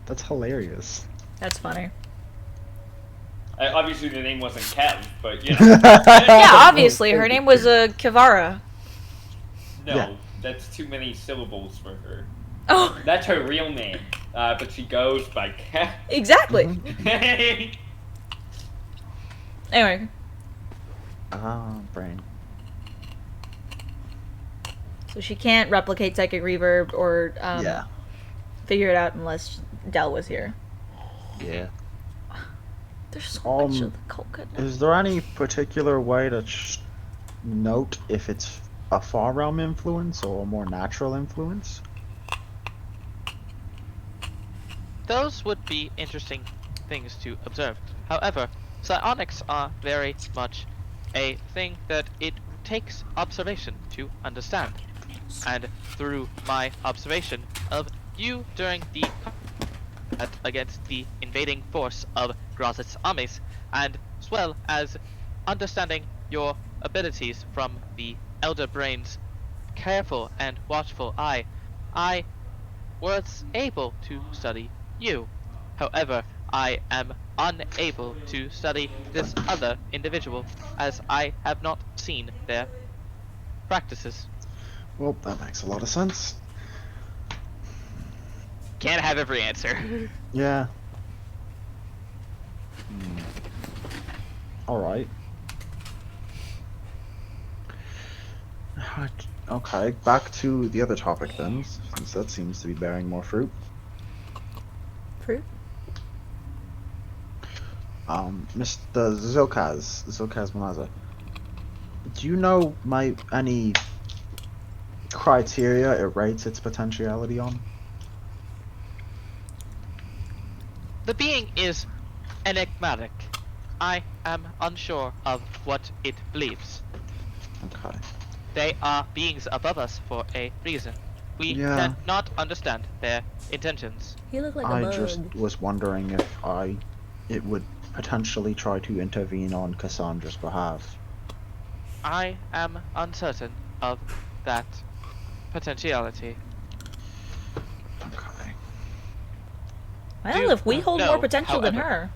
That's hilarious. That's funny. Obviously, the name wasn't Kev, but you know. Yeah, obviously. Her name was Kivara. No, Yeah. that's too many syllables for her. Oh, That's her real name, but she goes by Kev. exactly. Mm-hmm. Anyway, Brain. so she can't replicate psychic reverb or Yeah. figure it out unless Dell was here. Yeah. There's so much Um, of the cult goodness. Is there any particular way to note if it's a far realm influence or a more natural influence? Those would be interesting things to observe. However, psionics are very much a thing that it takes observation to understand. And through my observation of you during the combat against the invading force of Grazit's armies, and as well as understanding your abilities from the Elder Brain's careful and watchful eye, I was able to study you. However, I am unable to study this other individual, as I have not seen their practices. Well, that makes a lot of sense. Can't have every answer. Yeah. Alright. Okay, back to the other topic then, since that seems to be bearing more fruit. Fruit? Mr. Zokaz Manaza, do you know any criteria it rates its potentiality on? The being is enigmatic. I am unsure of what it believes. Okay. They are beings above us for a reason. We Yeah. cannot understand their intentions. He looked like a I just bug. was wondering if it would potentially try to intervene on Cassandra's behalf. I am uncertain of that potentiality. Okay. Well, if we hold more know, potential than however, her.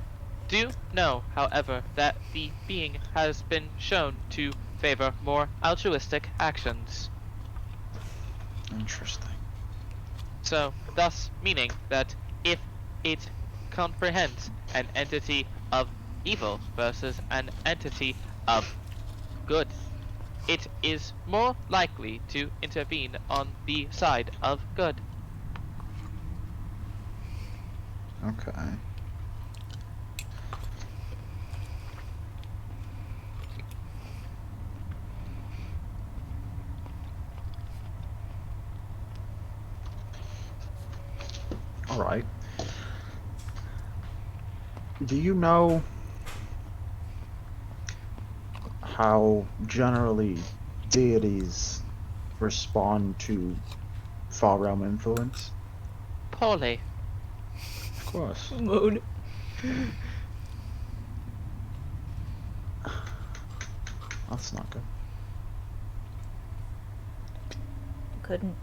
Do know, however, that the being has been shown to favor more altruistic actions. Interesting. So, thus meaning that if it comprehends an entity of evil versus an entity of good, it is more likely to intervene on the side of good. Okay. Alright. Do you know how generally deities respond to far realm influence? Poorly. Of course. Mood. That's not good. Couldn't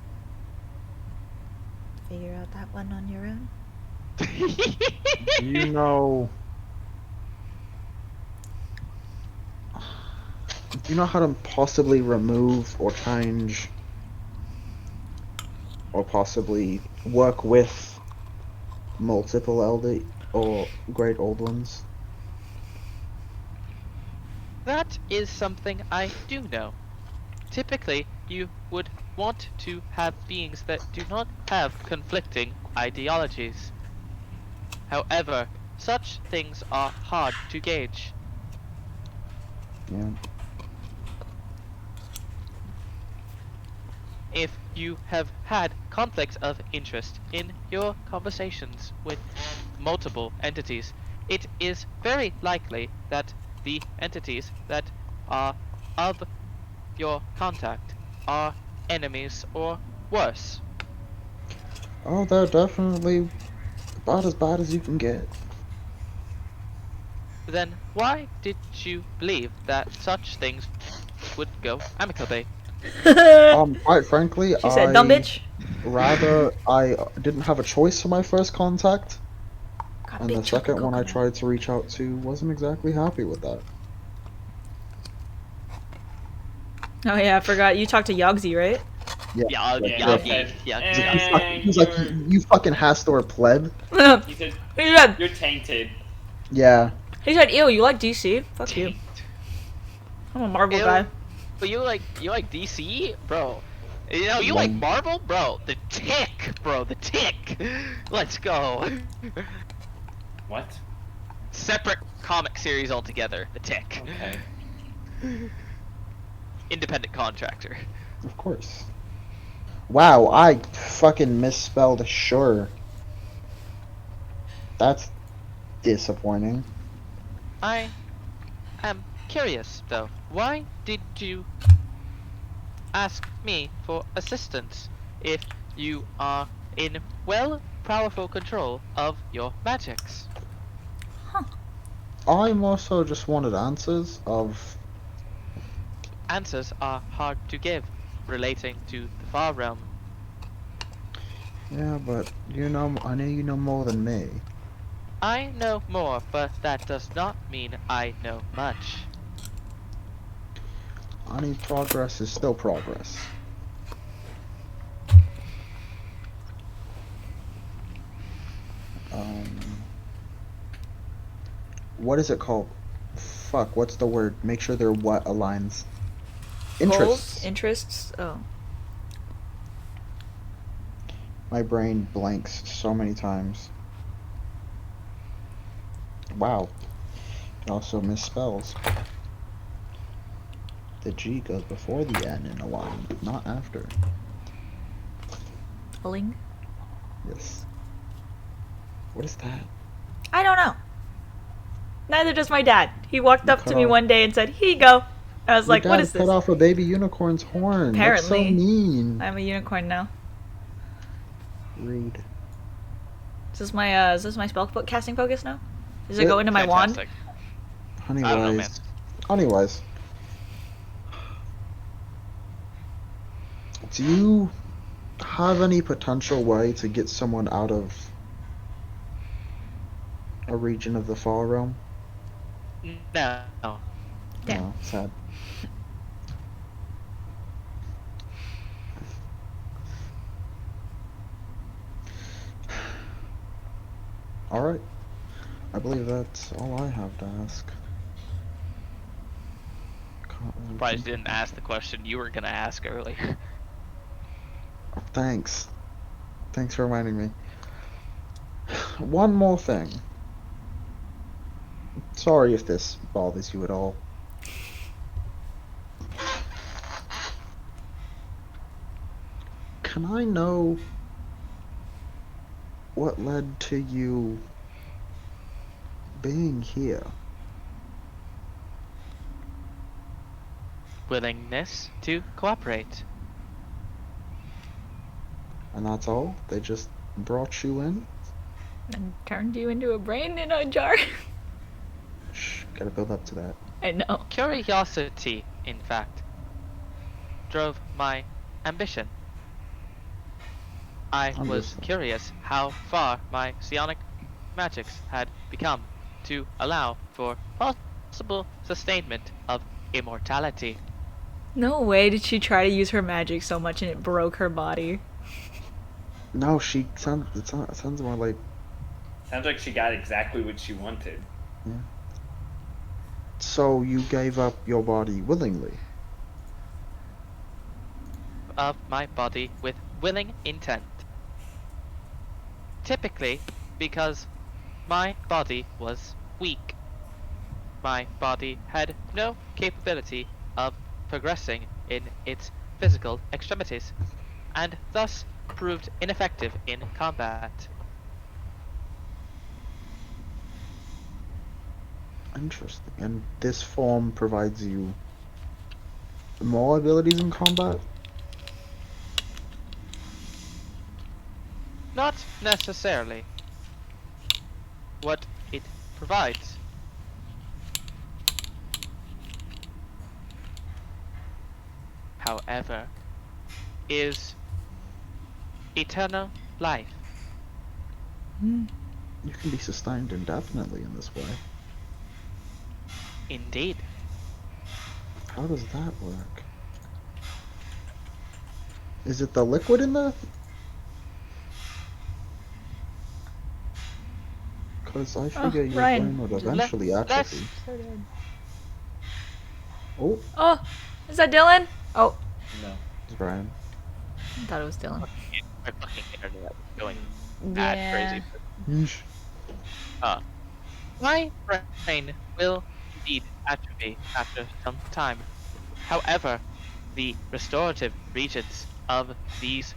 figure out that one on your own. Do you know? Do you know how to possibly remove or change, or possibly work with multiple elder or great old ones? That is something I do know. Typically, you would want to have beings that do not have conflicting ideologies. However, such things are hard to gauge. Yeah. If you have had conflicts of interest in your conversations with multiple entities, it is very likely that the entities that are of your contact are enemies or worse. Oh, they're definitely about as bad as you can get. Then why did you believe that such things would go amicably? Quite frankly, She said, "Dumb bitch." I didn't have a choice for my first contact, Got and big the chocolate second one I coconut. tried to reach out to wasn't exactly happy with that. Oh yeah, I forgot. You talked to Yogzi, right? Yeah, Yeah, like, Yeah, he yeah. said, He's like, you fucking Hastor pleb. he said, He said, you're tainted. Yeah. "Ew, you like DC? Fuck you. I'm a Marvel guy." But you like DC, bro. You know you like Lame. Marvel, bro. The Tick, bro. The Tick. Let's go. What? Separate comic series altogether. The Tick. Okay. Independent contractor. Of course. Wow, I fucking misspelled sure. That's disappointing. I am curious though. Why did you ask me for assistance if you are in powerful control of your magics? I more so just wanted answers of. Answers are hard to give relating to the far realm. Yeah, but I know you know more than me. I know more, but that does not mean I know much. Any progress is still progress. Um, what is it called? Fuck, what's the word? Make sure they're what aligns. Goals, Interests. interests. Oh, My brain blanks so many times. Wow. It also misspells. The G goes before the N in a line, not after. Ling? Yes. What is that? I don't know. Neither does my dad. He walked You up cut to me off- one day and said, "Here you go." I was Your like, "What dad is cut this?" off a baby unicorn's horn. That's so Apparently. mean. I'm a unicorn now. Rude. Is this my casting focus now? Does it go into my wand? Fantastic. Anyways. I don't know, man. Anyways. Do you have any potential way to get someone out of a region of the Fall Realm? No. Damn. No, sad. Alright. I believe that's all I have to ask. Can't really Surprised you think- didn't ask the question you were gonna ask earlier. Oh, thanks. Thanks for reminding me. One more thing. Sorry if this bothers you at all. Can I know what led to you being here? Willingness to cooperate. And that's all? They just brought you in? And turned you into a brain in a jar. Shh, gotta build up to that. I know. Curiosity, in fact, drove my ambition. I was Understood. curious how far my psionic magics had become to allow for possible sustainment of immortality. No way did she try to use her magic so much and it broke her body. No, it sounds more like Sounds like she got exactly what she wanted. so you gave up your body willingly. Of my body with willing intent. Typically, because my body was weak. My body had no capability of progressing in its physical extremities, and thus proved ineffective in combat. Interesting. And this form provides you more abilities in combat? Not necessarily. What it provides. However, is eternal life. You can be sustained indefinitely in this way. Indeed. How does that work? Is it the liquid in the... Because I figure your Ryan, brain would just eventually let's- atrophy. Oh, Oh, is that Dylan? Oh, No. it's Brian. I thought it was Dylan. My fucking internet is going mad crazy. Yeesh. My brain will indeed atrophy after some time. However, the restorative regions of these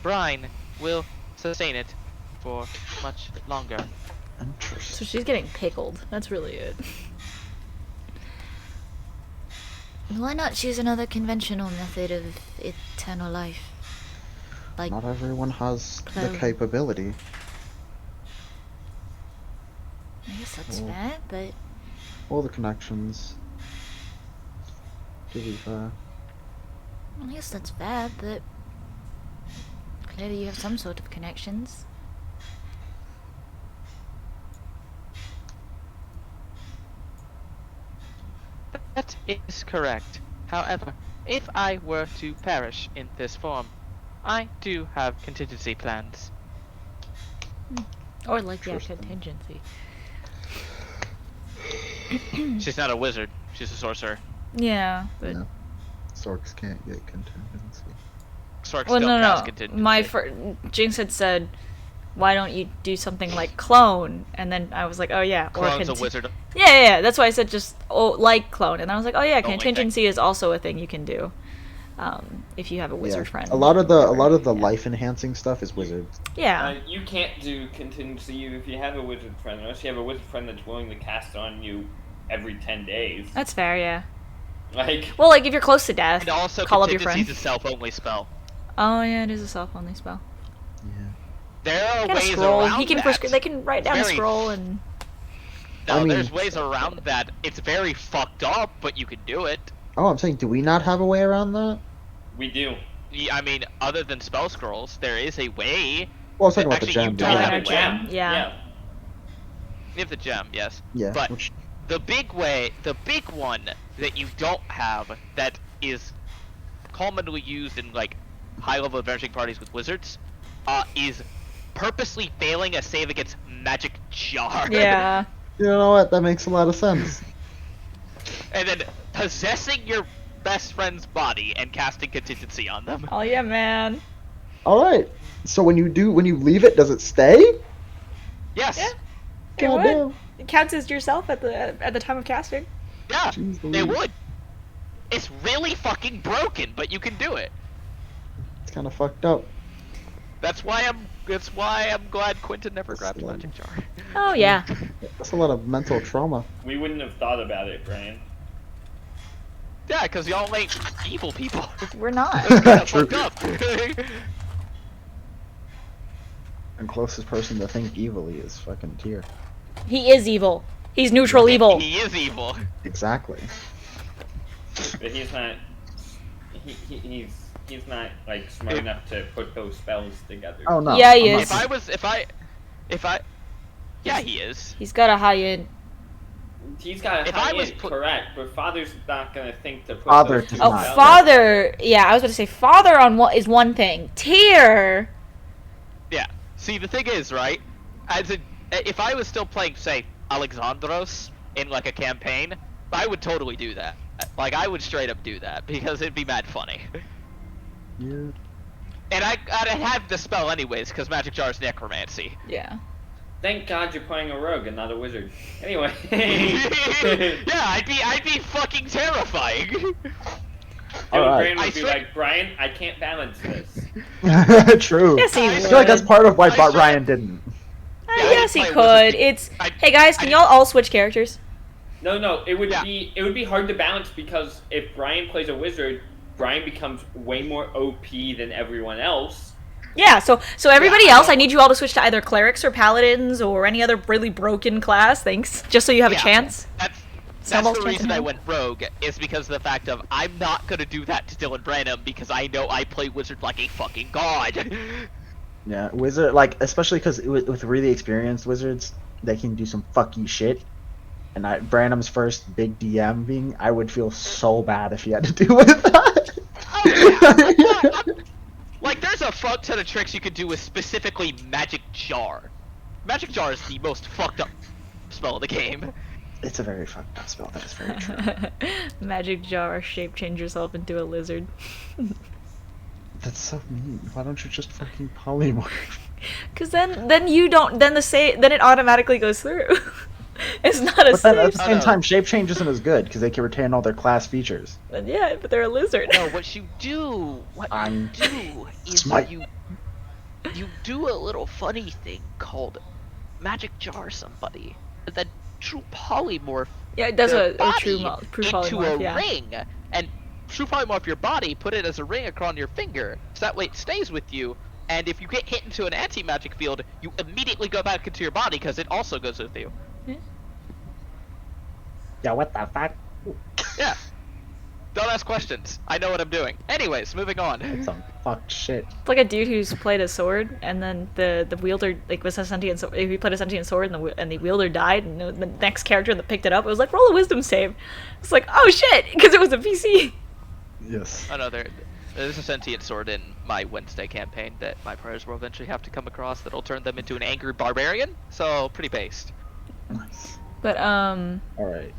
brine will sustain it for much longer. So Interesting. she's getting pickled. That's really it. Why not choose another conventional method of eternal life? Like, Not everyone has the Clone. capability. I guess that's Oh. fair, but Or the connections. To be fair. I guess that's fair, but clearly you have some sort of connections. That is correct. However, if I were to perish in this form, I do have contingency plans. Or like the Interesting. contingency. She's not a wizard, she's a sorcerer. Yeah, but Yeah. Sorks can't get contingency. Sorks well, don't no, cast no. contingency. My Jinx had said why don't you do something like clone? And then I was like, oh yeah, or Clone's a wizard. Yeah. That's why I said just like clone. And I was like, oh yeah, Don't like contingency is also a thing you can do. If you have a wizard friend. A lot of the Yeah. life enhancing stuff is wizards. Yeah. You can't do contingency if you have a wizard friend, unless you have a wizard friend that's willing to cast on you every 10 days. That's fair, yeah. Like, Well, like if you're close to death, And also, call up your contingency friend. is a self-only spell. Oh yeah, it is a self-only spell. Yeah. There are He can ways scroll. around He can that. they can write down a Very- scroll and. No, I mean- there's ways around that. It's very fucked up, but you can do it. Oh, I'm saying, do we not have a way around that? we do. I mean, other than spell scrolls, there is a way. Well, I was talking about the Actually, you gem. do Oh, have and a a gem. gem. Yeah. You have the gem, yes. Yeah. But which- the big one that you don't have that is commonly used in like high-level adventuring parties with wizards, is purposely failing a save against magic jar. Yeah. you know what? That makes a lot of sense. And then possessing your best friend's body and casting contingency on them. Oh yeah, man. All right. So when you leave it, does it stay? Yes. Yeah. It God would. damn. It counts as yourself at the time of casting. Yeah. Jeez They Louise. would. It's really fucking broken, but you can do it. It's kind of fucked up. That's why I'm glad Quentin never grabbed Slow. magic jar. Oh yeah. That's a lot of mental trauma. We wouldn't have thought about it, Brian. Yeah, because y'all ain't evil people. We're not. That's kind of True. fucked up. And closest person to think evilly is fucking Tyr. He is evil. He's neutral evil. He is evil. Exactly. But he's not. He's not like smart enough to put those spells together. Oh no. Yeah, he I'm is. If I, yeah, he is. He's got a high end. He's got a If high I was end, put- correct, but Father's not gonna think to put Father those does two Oh, not. spells. father. Yeah, I was going to say father on what is one thing. Tyr. Yeah. See, the thing is, right? If I was still playing, say, Alexandros in like a campaign, I would totally do that. Like, I would straight up do that because it'd be mad funny. Yeah. And I'd have the spell anyways, because Magic Jar is necromancy. Yeah. Thank God you're playing a rogue and not a wizard. Anyway. Yeah, I'd be fucking terrifying. Alright. Brian I would be swear- like, Brian, I can't balance this. True. Yes, he I I would. feel like that's part of why I swear- Ryan didn't. Yeah, Yes, he I'd play could. wizard. It's. I- Hey guys, I can did- y'all all switch characters? No, it would Yeah. be hard to balance because if Brian plays a wizard, Brian becomes way more OP than everyone else. Yeah, so everybody Yeah, I else, know. I need you all to switch to either clerics or paladins or any other really broken class. Thanks, just so you have a Yeah. chance. That's Snowball's the chance reason in I hell. went rogue, is because of the fact of I'm not gonna do that to Dylan Branham because I know I play wizard like a fucking god. Yeah, wizard, like, especially because with really experienced wizards, they can do some fucky shit. And Branham's first big DM being, I would feel so bad if he had to deal with that. Oh, yeah. Like, there's a fuck ton of tricks you could do with specifically Magic Jar. Magic Jar is the most fucked up spell in the game. It's a very fucked up spell, that is very true. Magic jar, shape change yourself into a lizard. That's so mean. Why don't you just fucking polymorph? Cause then you don't. Then it automatically goes through. It's not a But then at save. the Oh, same no. time, shape change isn't as good because they can retain all their class features. But yeah, but they're a lizard. No, what you do is Smite. you do a little funny thing called Magic Jar somebody, and then true polymorph Yeah, it does their a true body true into polymorph. a Yeah. ring, and true polymorph your body, put it as a ring across your finger, so that way it stays with you. And if you get hit into an anti-magic field, you immediately go back into your body because it also goes with you. Yeah, what the fuck? Yeah. Don't ask questions. I know what I'm doing. Anyways, moving on. That's some fucked shit. It's like a dude who's played a sword, and then the wielder like was a sentient. If he played a sentient sword, and the wielder died, and the next character that picked it up, it was like roll a wisdom save. It's like oh shit, because it was a PC. Yes. Oh no, there's a sentient sword in my Wednesday campaign that my players will eventually have to come across that'll turn them into an angry barbarian. So pretty based. Nice. But Alright.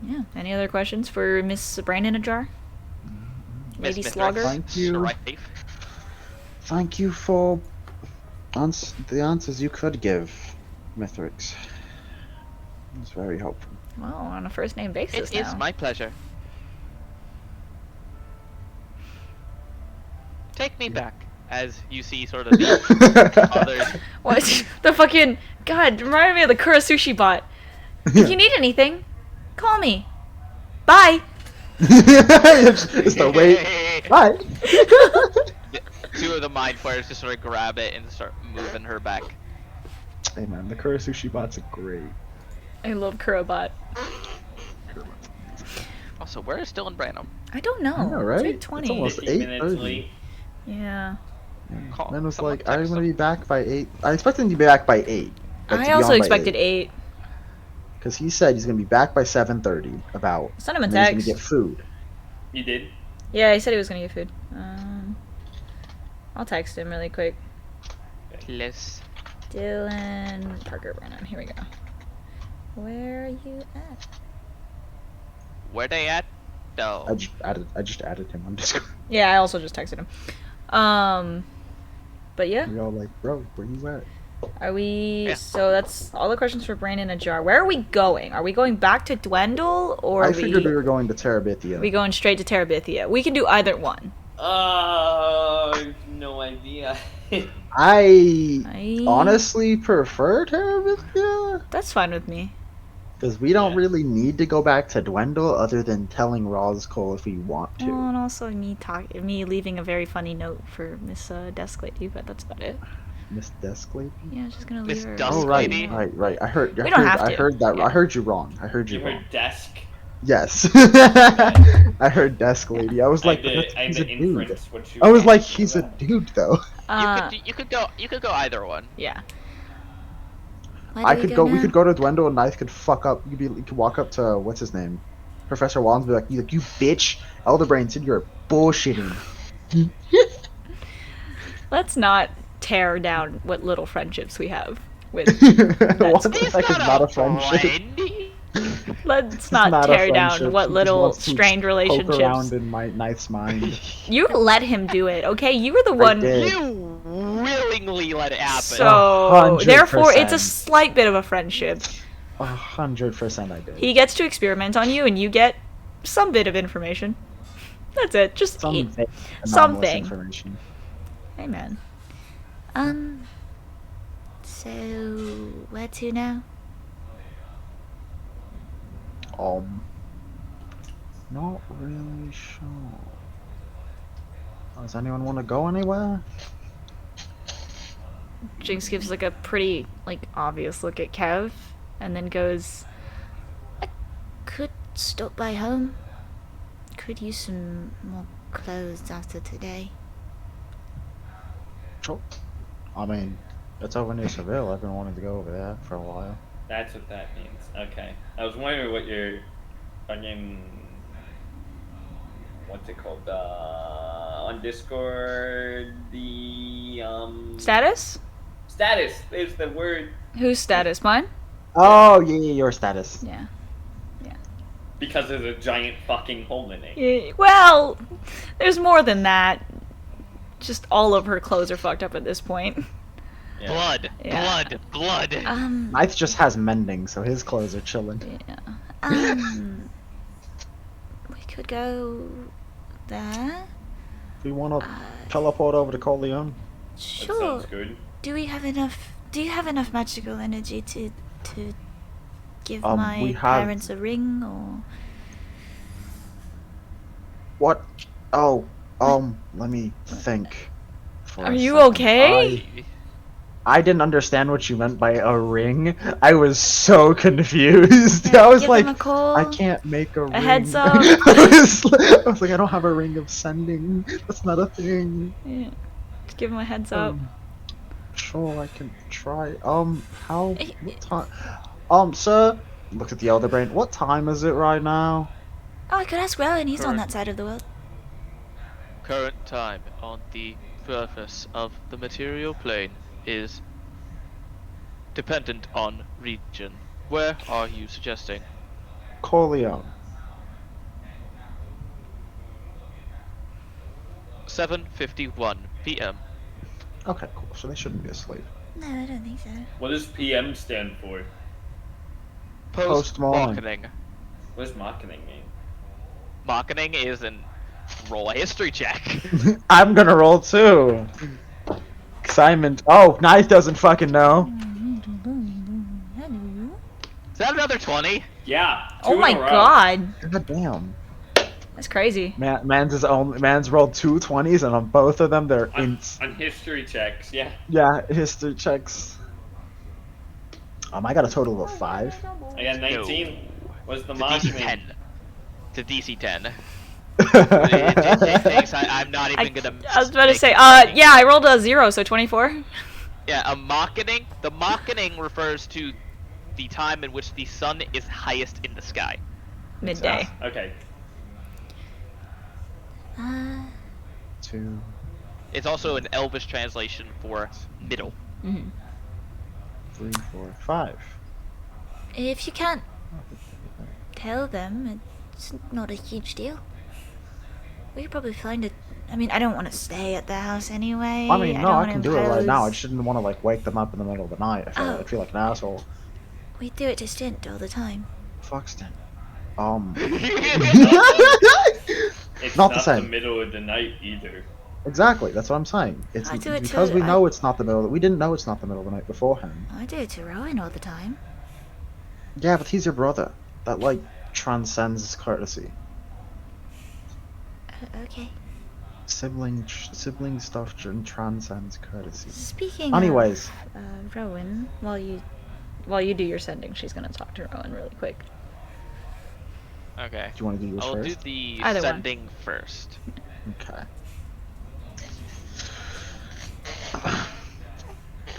yeah. Any other questions for Miss Brain in a Jar? Lady Miss Slogger? Thank you. Strife. Thank you for The answers you could give, Mithrix. It's very helpful. Well, on a first name basis It is now. my pleasure. Take me back, as you see sort of the others. What? The fucking God, reminded me of the Kurasushi bot. If you need anything, call me. Bye. It's the wait. Bye. Two of the mind flayers just sort of grab it and start moving her back. Hey man, the Kurasushi bots are great. I love Kurobot. Also, where is Dylan Branham? I don't know. I know, right? It's 8:20. It's almost 15 minutes 8:30. late. Yeah. Call- Man was someone like, I'm text gonna him. be back by 8. I expected him to be back by 8. I also expected 8. Because he said he's gonna be back by 7:30. About. Send him a And then text. he's gonna get food. You did? Yeah, he said he was gonna get food. I'll text him really quick. Please. Dylan Parker Brennan. Here we go. Where are you at? Where they at? No. I just added him on Discord. Yeah, I also just texted him. But yeah, We all like, bro, where you at? are we? Yeah. So that's all the questions for Brain in a jar. Where are we going? Are we going back to Dwindle, or I are figured we were going to Terabithia. we going straight to Terabithia? We can do either one. No idea. I honestly prefer Terabithia. That's fine with me. Because we don't Yeah. really need to go back to Dwendal other than telling Roscoe if we want to. Well, and also me leaving a very funny note for Miss Desk Lady, but that's about it. Miss Desk Lady? Yeah, just gonna Miss leave her. Dusk Oh right, Lady? right. I heard. We don't have I to. heard that. Yeah. I heard you wrong. I heard you You wrong. heard desk. Yes. I heard Desk Lady. I was like, but I he's had a to dude. inference what you I was were like, talking he's a about. dude though. You could go either one. Yeah. Where do I we could go go. We now? could go to Dwendal and Knife could fuck up. You could walk up to what's his name, Professor Wands, be like, you bitch, Elderbrain said you're bullshitting. Let's not tear down what little friendships we have with. What the He's heck is not a friendship? friend. Let's Not not a tear down friendship. what He just little wants to strained Poke relationships. around in my Knife's mind. You let him do it, okay? You were the one. did. You willingly let it happen. So 100%. therefore, it's a slight bit of a friendship. 100% I did. He gets to experiment on you, and you get some bit of information. That's it. Just Something. eat. anomalous Something. Information. Hey, man. So where to now? Not really sure. Does anyone want to go anywhere? Jinx gives like a pretty obvious look at Kev, and then goes, Could stop by home. Could use some more clothes after today. Sure. I mean, it's over near Seville. I've been wanting to go over there for a while. That's what that means. Okay. I was wondering what your fucking what's it called? On Discord, the status? status is the word Whose status? Mine? Oh, yeah, your status. Yeah. because there's a giant fucking hole in it. Well, there's more than that. Just all of her clothes are fucked up at this point. Yeah. Blood, Yeah. blood. Knife just has mending, so his clothes are chilling. Yeah. We could go there. Do you want to teleport over to Corleone? That Sure. sounds good. Do you have enough magical energy to give we my have- parents a ring or What? Oh, let me think. for Are a you second. okay? I didn't understand what you meant by a ring. I was so confused. I was give like, them a call? I can't make a ring. heads up. I was like, I don't have a ring of sending. That's not a thing. Yeah. Just give him a heads up. Sure, I can try. What time? Sir, look at the Elder Brain. What time is it right now? Oh, I could ask Rowan, he's on Correct. that side of the world. Current time on the surface of the material plane is dependent on region. Where are you suggesting? Corleone. 7:51 p.m. Okay, cool. So they shouldn't be asleep. No, I don't think so. What does PM stand for? Post-morning. Post-marketing. What does marketing mean? Marketing is an roll a history check. I'm gonna roll too. Simon. Oh, Knife doesn't fucking know. Is that another 20? Yeah. Oh two my in a row. god. God damn. That's crazy. Man's rolled 2 20s, and on both of them they're ints. On history checks, yeah. Yeah, history checks. I got a total of 5. I got 19. No. What's the It's a DC marketing? 10. It's a DC 10. I'm not even gonna. I was about to make say, it funny. yeah, I rolled a 0, so 24. Yeah, the marketing refers to the time in which the sun is highest in the sky. Midday. Okay. 2. It's also an Elvish translation for middle. 3, 4, 5. If you can't tell them, it's not a huge deal. We could probably find a. I mean, I don't want to stay at the house anyway. I mean, no, don't I wanna can do it right now. I impose- just didn't want to like wake them up in the middle of the night. Oh. I feel like an asshole. We do it to Stint all the time. Fuckston. It's Not not, the same. middle of the night either. Exactly. That's what I'm saying. It's I do it because too, we know it's not the middle. We didn't know it's not the middle of the night beforehand. I do it to Rowan all the time. Yeah, but he's your brother. That like transcends courtesy. Okay. Sibling stuff transcends courtesy. Speaking Anyways, of Rowan, While you do your sending, she's gonna talk to Rowan really quick. Okay. do you want to do yours I'll do first? the Either one. sending first. Okay.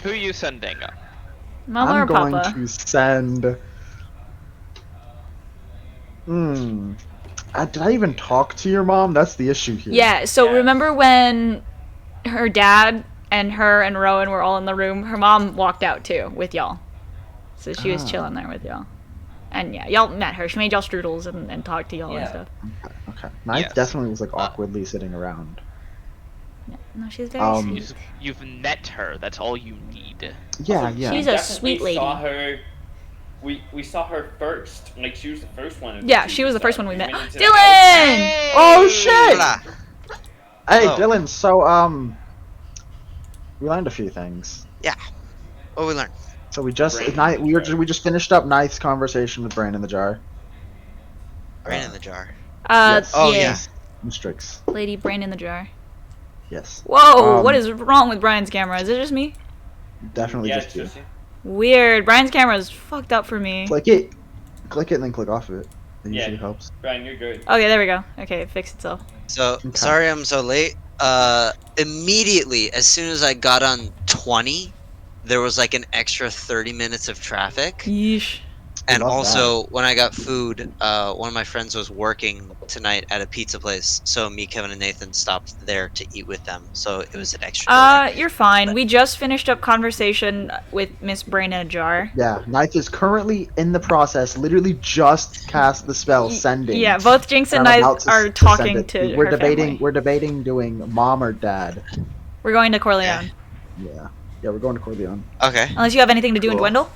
Who are you sending? Mama I'm or going Papa? to send. Did I even talk to your mom? That's the issue here. Yeah, so Yeah. remember when her dad and her and Rowan were all in the room? Her mom walked out too with y'all. So she was Ah. chilling there with y'all. And yeah, y'all met her. She made y'all strudels and talked to y'all and Yeah. stuff. Okay. Knife Yes. definitely was like awkwardly sitting around. Yeah. No, she's very Um, sweet. You've met her. That's all you need. Yeah, Also, yeah. She's a definitely sweet lady. Saw her. We saw her first. Like she was the first one. of the Yeah, two she was the we first saw. one we met. went into the Dylan! house. Oh shit! Hola. Hey, Oh. Dylan. So we learned a few things. Yeah. What we learned? So we just Brain in Knife, the we were jar. just, we just finished up Knife's conversation with Brain in the Jar. Brain in the jar. Yes. Oh, yeah. yeah. Strix. Lady brain in the jar. Yes. Whoa, what is wrong with Brian's camera? Is it just me? Definitely Yeah, just it's you. just Weird. Brian's camera is fucked up for me. Click it, and then click off of it. That Yeah. usually helps. Brian, you're good. Okay, there we go. Okay, it fixed itself. So, Okay. sorry I'm so late. Immediately, as soon as I got on 20, there was like an extra 30 minutes of traffic. Yeesh. And love also, when I got food, one of my friends was working tonight at a pizza place, so me, Kevin, and Nathan stopped there to eat with them. So it was an extra delay. You're fine. We just finished up conversation with Miss Brain in a jar. Yeah, Knife is currently in the process. Literally just cast the spell sending. Yeah, both Jinx and I'm I about to are send talking it. to We're her debating. family. We're debating doing mom or dad. We're going to Corleone. Yeah. Yeah, we're going to Corleone. Okay. Unless you have anything to do in Cool. Dwindle?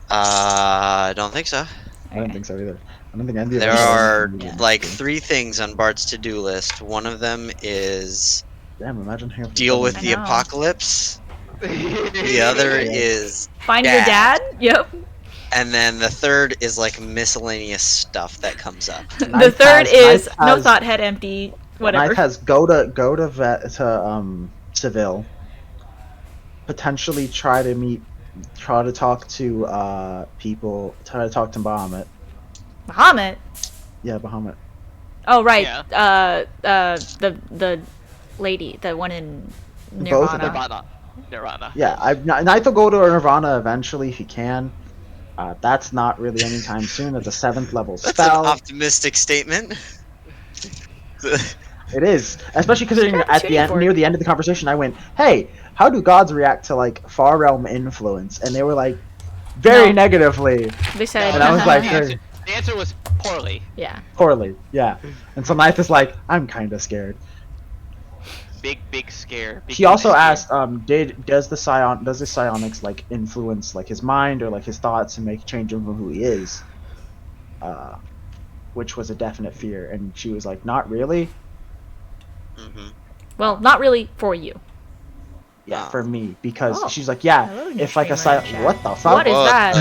I don't think so. I don't think so either. I don't think any of There us are Yeah. like 3 things on Bart's to-do list. One of them is Damn, imagine him. deal with I the know. apocalypse. The other Yeah. is, Find your dad? Yep. and then the third is like miscellaneous stuff that comes up. The Knife third is Knife no has- thought, head empty, whatever. Knife has go to Seville. Potentially try to talk to people. Try to talk to Bahamut. Bahamut? Yeah, Bahamut. Oh, right. Yeah. The lady, the one in Both of Nirvana. them. Nirvana. Yeah, Knife will go to Nirvana eventually if he can. That's not really anytime soon. It's a 7th level That's an spell. optimistic statement. It is, especially considering Strap at shooting the end, for it. near the end of the conversation, I went, "Hey, how do gods react to like far realm influence?" And they were like, very No. negatively, They said, and I was like, the, very answer, the answer was poorly. yeah. poorly, yeah. And so Knife is like, "I'm kind of scared." big scare. Big, He big also scare. asked, does the psionics like influence like his mind or like his thoughts and make change him from who he is? Which was a definite fear, and she was like, not really. Mm-hmm. Well, not really for you. Yeah, Oh. for me, because Oh. she's like, yeah, Hello, if like a streamer psi- chat. what the fuck? What is that?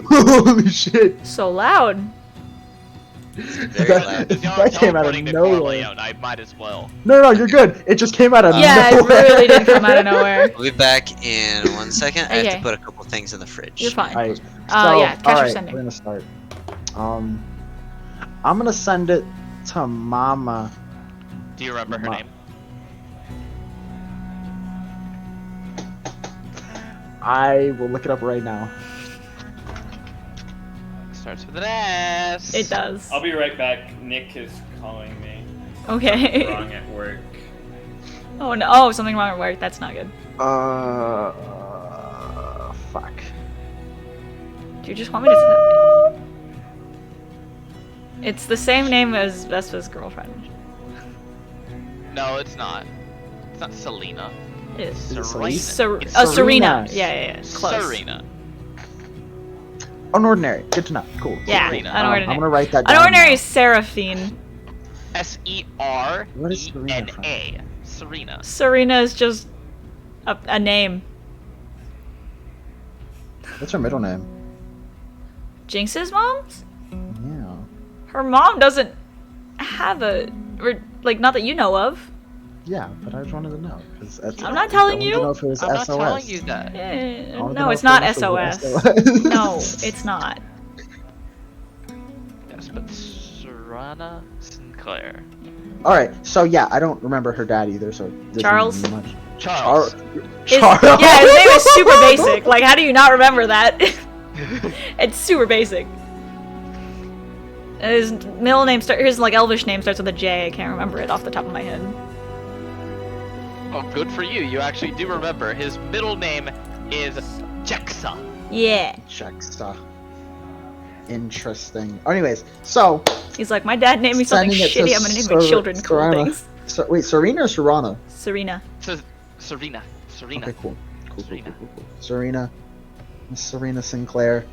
Holy shit! So loud. Very loud. If y'all are That came out of teleporting to car nowhere. layout, I might as well. No, you're good. It just came out of Yeah, nowhere. it really did come out of nowhere. We'll be back in 1 second. I have Okay. to put a couple things in the fridge. You're fine. Alright, Yeah, catch your alright, sending. we're gonna start. I'm gonna send it to Mama. Do you remember her Ma- name? I will look it up right now. Starts with an S. It does. I'll be right back. Nick is calling me. Okay. Wrong at work. Oh no! Oh, something wrong at work. That's not good. Fuck. Do you just want me to? It's the same name as Vespa's girlfriend. No, it's not. It's not Selena. It is. Is it Serena. Selena? Oh, Serena. Serena. Yeah. Close. Serena. Unordinary. Good to know. Cool. Yeah, Serena. unordinary. I'm gonna write that down. Unordinary now. is Seraphine. What is Serena Serena. Serena. Serena is just a name. What's her middle name? Jinx's mom's? Yeah. Her mom doesn't have or like, not that you know of. Yeah, but I just wanted to know. I'm not telling you. I wanted to know if it was I'm not SOS. telling you that. I wanted to No, know it's if not it was SOS. SOS. No, it's not. Yes, but Serena Sinclair. Alright, so yeah, I don't remember her dad either, so... it doesn't Charles? mean much. Charles. Yeah, his name is super basic. Like, how do you not remember that? It's super basic. His middle name his like elvish name starts with a J. I can't remember it off the top of my head. Oh, good for you. You actually do remember. His middle name is Jexa. Yeah. Checks. Interesting. Anyways, so... He's like, my dad named me something Sending it to shitty. I'm gonna name my children cool Serena. things. Wait, Serena or Serana? Serena. Serena. Serena. Okay, cool. Serena. Cool. Serena. Miss Serena Sinclair.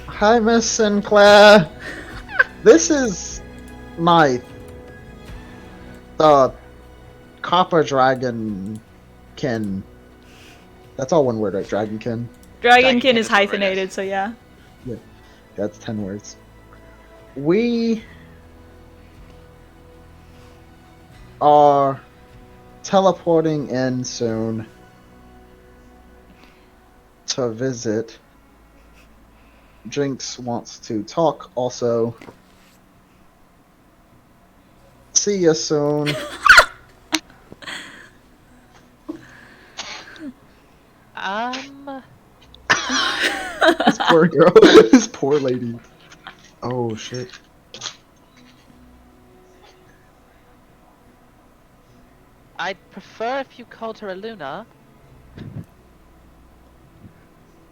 Hi, Miss Sinclair. This is the Copper Dragonkin. That's all one word, right? Dragonkin. Dragonkin is is the word, hyphenated, yes. so yeah. That's 10 words. We are teleporting in soon to visit. Jinx wants to talk also. See you soon. This poor girl. This poor lady. Oh shit. I'd prefer if you called her Luna.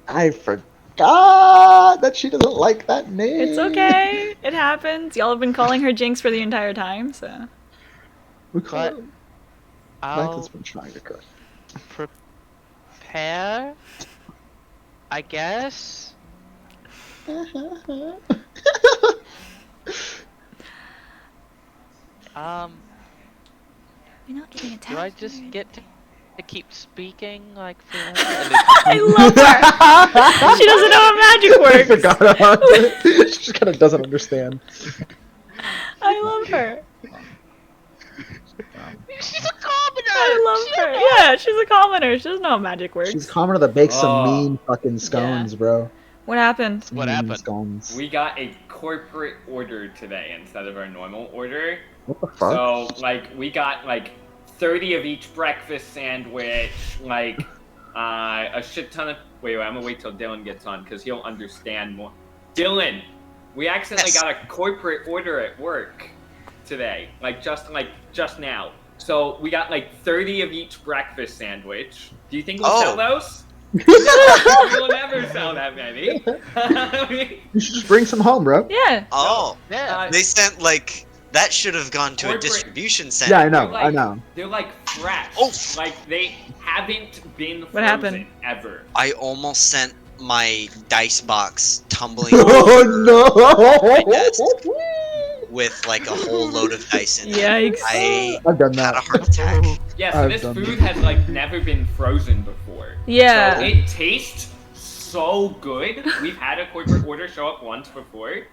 I forgot that she doesn't like that name. It's okay. It happens. Y'all have been calling her Jinx for the entire time, so. We call But her. I'll Michael's been trying to correct. prepare, I guess. You're not getting attacked. Do I just get to keep speaking like forever? I love her. She doesn't know how magic I works. forgot about it. She just kind of doesn't understand. I love her. She's a commoner. I love her. Yeah, she's a commoner. She doesn't know how magic works. She's commoner that bakes some Oh. mean fucking scones, bro. What happened? What Mean happened? Scones. We got a corporate order today instead of our normal order. What the fuck? So, like, we got, like, 30 of each breakfast sandwich, like, a shit ton of... Wait, I'm gonna wait till Dylan gets on, because he'll understand more. Dylan! We accidentally Yes. got a corporate order at work today. Just now. So, we got, like, 30 of each breakfast sandwich. Do you think we'll Oh. sell those? We'll never sell that many. You should just bring some home, bro. Yeah. Oh, Yeah. they sent like That should have gone to a Corporate- distribution center. Yeah, I They're know. like, I know. They're like fresh. Oh. Like they haven't been frozen happened? ever. I almost sent my dice box tumbling Oh my desk no! with like a whole load of dice in it. Yikes. I I've done had that. a heart attack. Yeah, so I've this done food that. has like never been frozen before. Yeah. So it tastes so good. We've had a corporate order show up once before,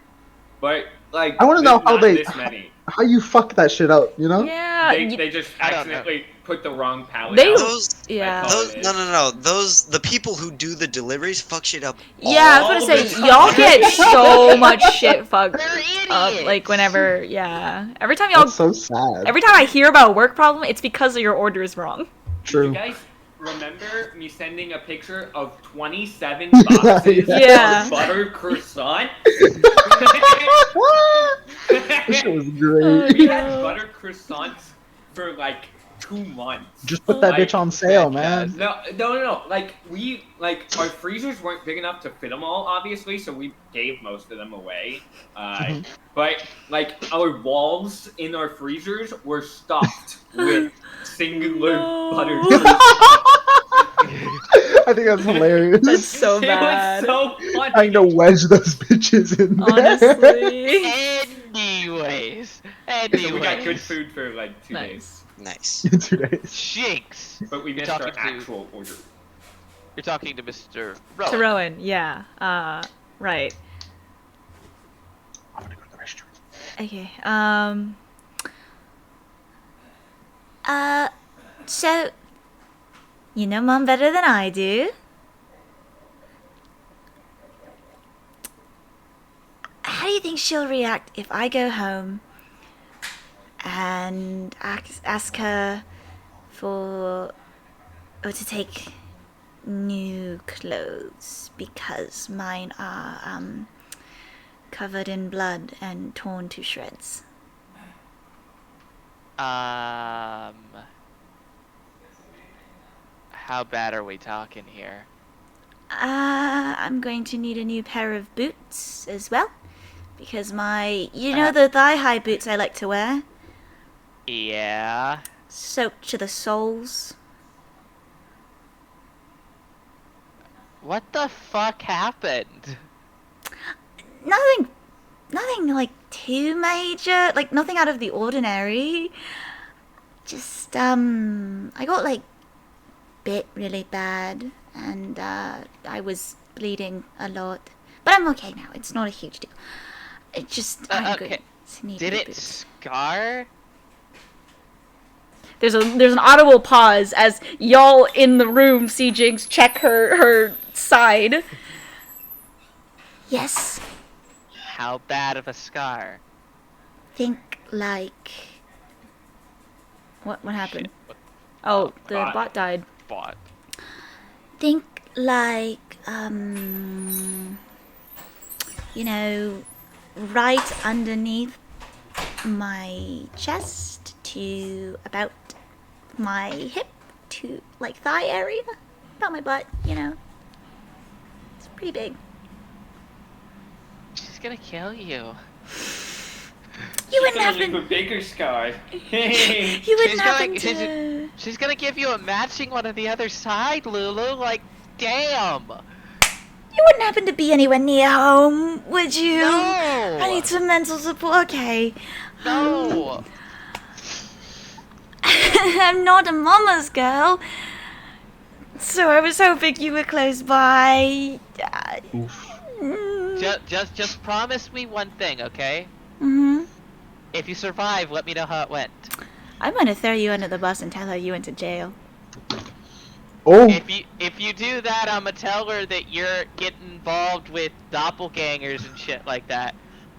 but like I wanna know how not they- this many. How you fuck that shit up, you know? Yeah. They just I don't know. accidentally put the wrong pallet. They- out. Those, Yeah. That's all those, it is. no. The people who do the deliveries fuck shit up. Yeah, I was all gonna the say, time. y'all get so much shit fucked They're up, idiots. like, whenever, yeah. Every time y'all, That's so sad. every time I hear about a work problem, it's because of your order is wrong. True. You guys remember me sending a picture of 27 boxes Yeah. of butter croissant? This shit was Oh, great. We had no. butter croissants for like 2 months. Just put that Like, bitch on sale, man. No. Like our freezers weren't big enough to fit them all, obviously, so we gave most of them away. But like our walls in our freezers were stuffed with singular No. butter croissants. I think that's hilarious. That's so It bad. was so funny. Trying to wedge those bitches in there. Honestly. Anyways. So we got good food for like 2 days, Nice. Nice. In 2 days. Jinx. but we You're missed our talking to- actual order. You're talking to Mr. To Rowan. Rowan, yeah. Right. I'm gonna go to the restroom. Okay, So, you know Mom better than I do. How do you think she'll react if I go home and ask her or to take new clothes because mine are covered in blood and torn to shreds? How bad are we talking here? I'm going to need a new pair of boots as well. Because the thigh-high boots I like to wear, Yeah. soaked to the soles. What the fuck happened? Nothing like too major, like nothing out of the ordinary. Just, I got like bit really bad and, I was bleeding a lot. But I'm okay now, it's not a huge deal. It just, I'm okay. good. Need Did new it boots. scar? there's an audible pause as y'all in the room see Jinx check her side. Yes, How bad of a scar? think like... What happened? Shit, what Oh, the Bot. bot died. bought? Think like, right underneath my chest to about my hip to like thigh area, about my butt, It's pretty big. She's gonna kill you. You wouldn't Gonna leave happen. a bigger scar. You wouldn't She's happen going- to. She's gonna give you a matching one on the other side, Lulu. Like, damn. You wouldn't happen to be anywhere near home, would you? No. I need some mental support. Okay. No. I'm not a mama's girl. So I was hoping you were close by. Just promise me one thing, okay? Mm-hmm. If you survive, let me know how it went. I'm gonna throw you under the bus and tell her you went to jail. Oh, If you do that, I'ma tell her that you're getting involved with doppelgangers and shit like that.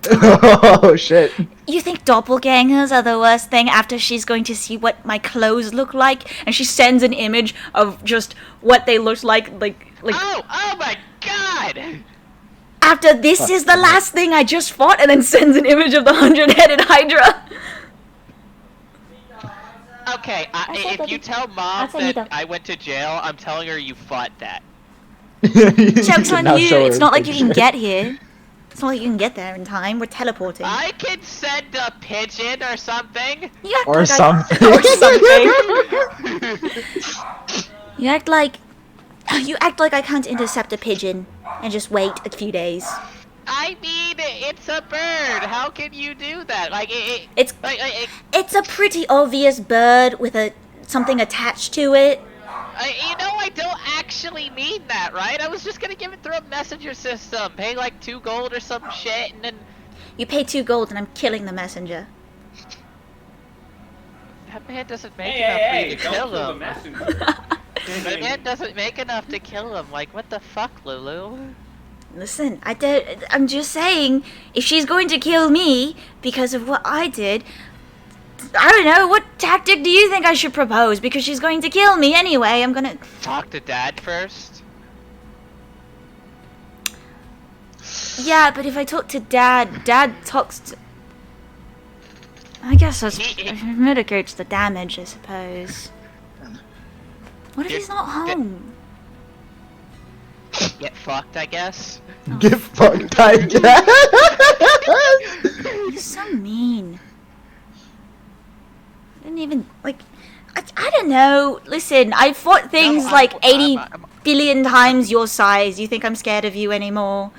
oh shit. You think doppelgangers are the worst thing after she's going to see what my clothes look like? And she sends an image of just what they looked like Oh my god! After this is the last thing I just fought, and then sends an image of the 100-headed Hydra. Okay, if you tell mom that I went to jail, I'm telling her you fought that. Joke's on you, it's not like you can get here. It's not like you can get there in time. We're teleporting. I can send a pigeon or something. You act Or like something. Or something. You act like I can't intercept a pigeon and just wait a few days. I mean, it's a bird. How can you do that? Like, It's it's a pretty obvious bird with something attached to it. I don't actually mean that, right? I was just gonna give it through a messenger system, pay like 2 gold or some shit, and then You pay 2 gold and I'm killing the messenger. that man doesn't make Hey, enough hey, for hey! you to Don't kill kill the him. messenger. That man doesn't make enough to kill him. Like, what the fuck, Lulu? Listen, I'm just saying, if she's going to kill me because of what I did, I don't know, what tactic do you think I should propose? Because she's going to kill me anyway, I'm gonna... Talk to Dad first. Yeah, but if I talk to Dad talks to... I guess that mitigates the damage, I suppose. What if he's not home? Get fucked, I guess. Get fucked, I guess. You're so mean. I didn't even, like... I don't know. Listen, I fought things No, like I'm- 80 I'm- billion times your size. You think I'm scared of you anymore?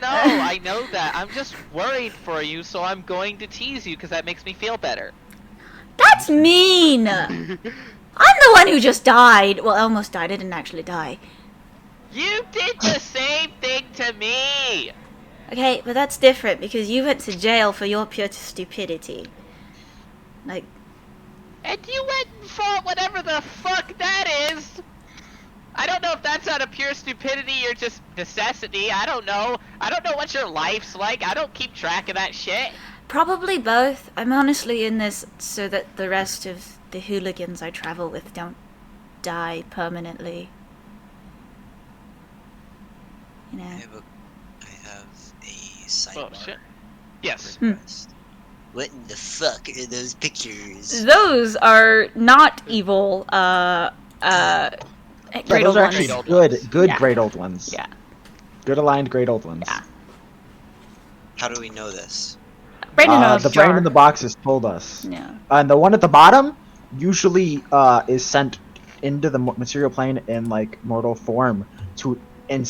No, I know that. I'm just worried for you, so I'm going to tease you because that makes me feel better. That's mean! I'm the one who just died. Well, almost died. I didn't actually die. You did the same thing to me! Okay, but that's different because you went to jail for your pure stupidity. Like, And you went and fought whatever the fuck that is! I don't know if that's out of pure stupidity or just necessity. I don't know. I don't know what your life's like. I don't keep track of that shit. probably both. I'm honestly in this so that the rest of the hooligans I travel with don't die permanently. You know. I have a sidebar. Oh, shit. Yes. request. What in the fuck are those pictures? Those are not evil, Yeah, great those old are ones. actually good Yeah. great old ones. Yeah. Good aligned great old ones. Yeah. How do we know this? Brandon knows the jar. brain in the box has told us. Yeah. And the one at the bottom usually is sent into the material plane in like mortal form to in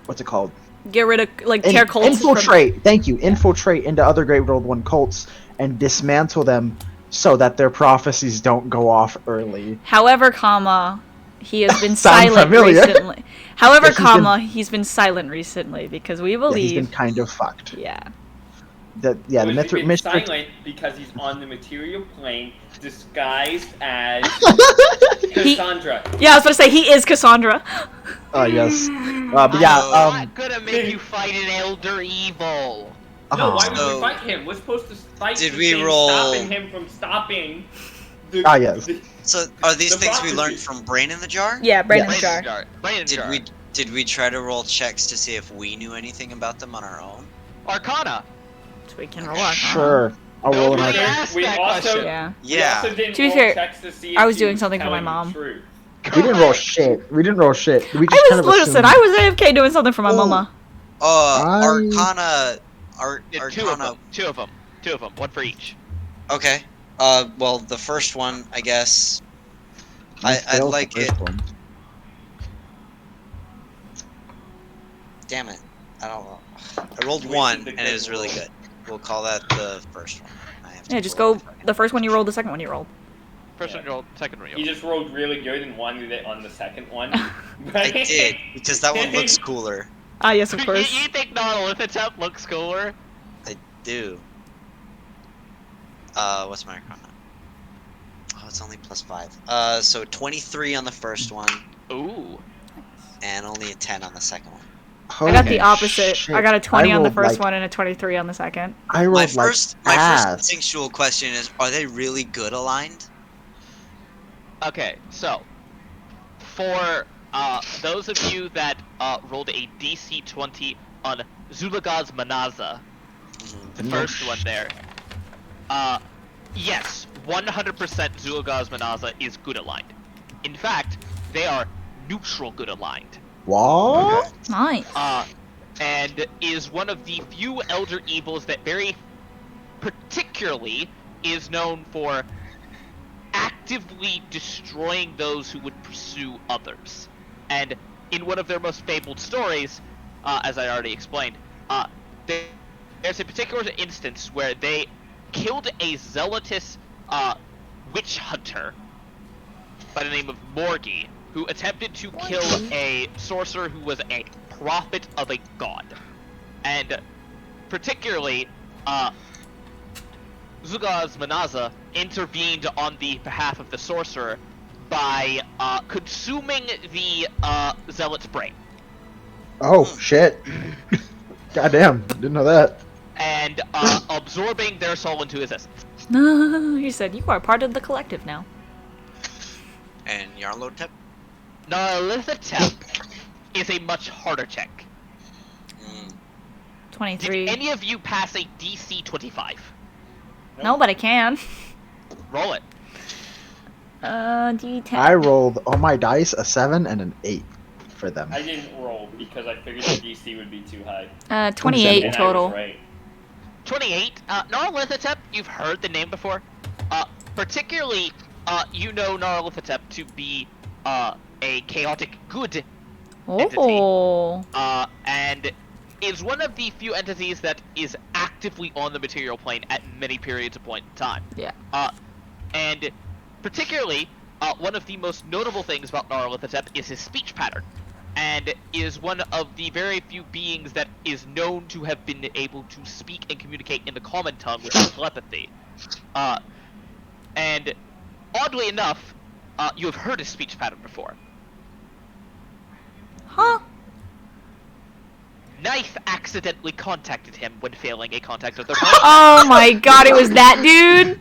what's it called? Get rid of tear cults. Infiltrate. Thank you. Infiltrate into other Great Old One cults and dismantle them so that their prophecies don't go off early. However, comma, he has been Sound silent familiar? recently. However, Yes, he's been silent recently because we Yeah, believe. he's been kind of fucked. Yeah. The Well, he's been mystery. silent because he's on the material plane, disguised as He- Cassandra. Yeah, I was about to say he is Cassandra. Yes. But yeah. I'm not gonna make you fight an elder evil. No, why would So- we fight him? We're supposed to fight Did the we thing roll- stopping him from stopping. The, Ah, yes. So are these The things we learned prophecy. from Brain in the Jar? Yeah, Brandon Yes. Jar. Brain Did jar. we try to roll checks to see if we knew anything about them on our own? Arcana. So we can roll on. Sure. I'll roll an Nobody arcana. asked We that also- question. Yeah. We Yeah. also didn't To be roll fair, checks to see I if was he doing something for my telling the mom. truth. We didn't roll shit. We didn't roll shit. We just I kind was of listen. assumed. I was AFK doing something for my Oh. mama. Arcana. Yeah, two of Arcana. them. Two of them. One for each. Okay. Well, the first one, I guess. You I failed the like first it. one. Damn it. I don't know. I rolled Wasted one, the and it was good really roll. good. We'll call that the first one. I have to Yeah, just roll go my fucking- the first one you rolled, the second one you rolled. First Yeah. one rolled, second one He rolled. just rolled really good and wanted it on the second one. I did, because that one looks cooler. Ah, yes, of You, course. you think Monolithotep looks cooler? I do. What's my Arcana? Oh, it's only +5. So 23 on the first one, Ooh. and only a 10 on the second one. I got Holy the opposite. shit. I got a 20 on the rolled first like- one and a 23 on the second. I rolled My like first ass. instinctual question is: are they really good aligned? Okay, so for those of you that rolled a DC 20 on Zulagaz Manaza, the No first one there, yes, 100% Zulagaz Manaza is good aligned. In fact, they are neutral good aligned. What? Nice. and is one of the few elder evils that very particularly is known for actively destroying those who would pursue others. And in one of their most fabled stories, as I already explained, there's a particular instance where they killed a zealotous witch hunter by the name of Morgie, who attempted to kill a sorcerer who was a prophet of a god. And particularly, Zugaz Manaza intervened on the behalf of the sorcerer by consuming the zealot's brain. Oh shit! Goddamn, didn't know that. And absorbing their soul into his essence. He said, "You are part of the collective now." And Yarlotep? Narlithotep is a much harder check. 23. Did any of you pass a DC 25? No, but I can. Roll it. D10. I rolled on my dice a 7 and an 8 for them. I didn't roll because I figured the DC would be too high. 28 And I total. was right. 28. Narlithotep, you've heard the name before. Particularly, you know Narlithotep to be a chaotic good Oh. and is one of the few entities that is actively on the material plane at many periods of point in time. Yeah. And particularly, one of the most notable things about Narlithotep is his speech pattern, and is one of the very few beings that is known to have been able to speak and communicate in the common tongue without telepathy. And oddly enough, you have heard his speech pattern before. Huh? Knife accidentally contacted him when failing a contact of their Oh my god, it was that dude?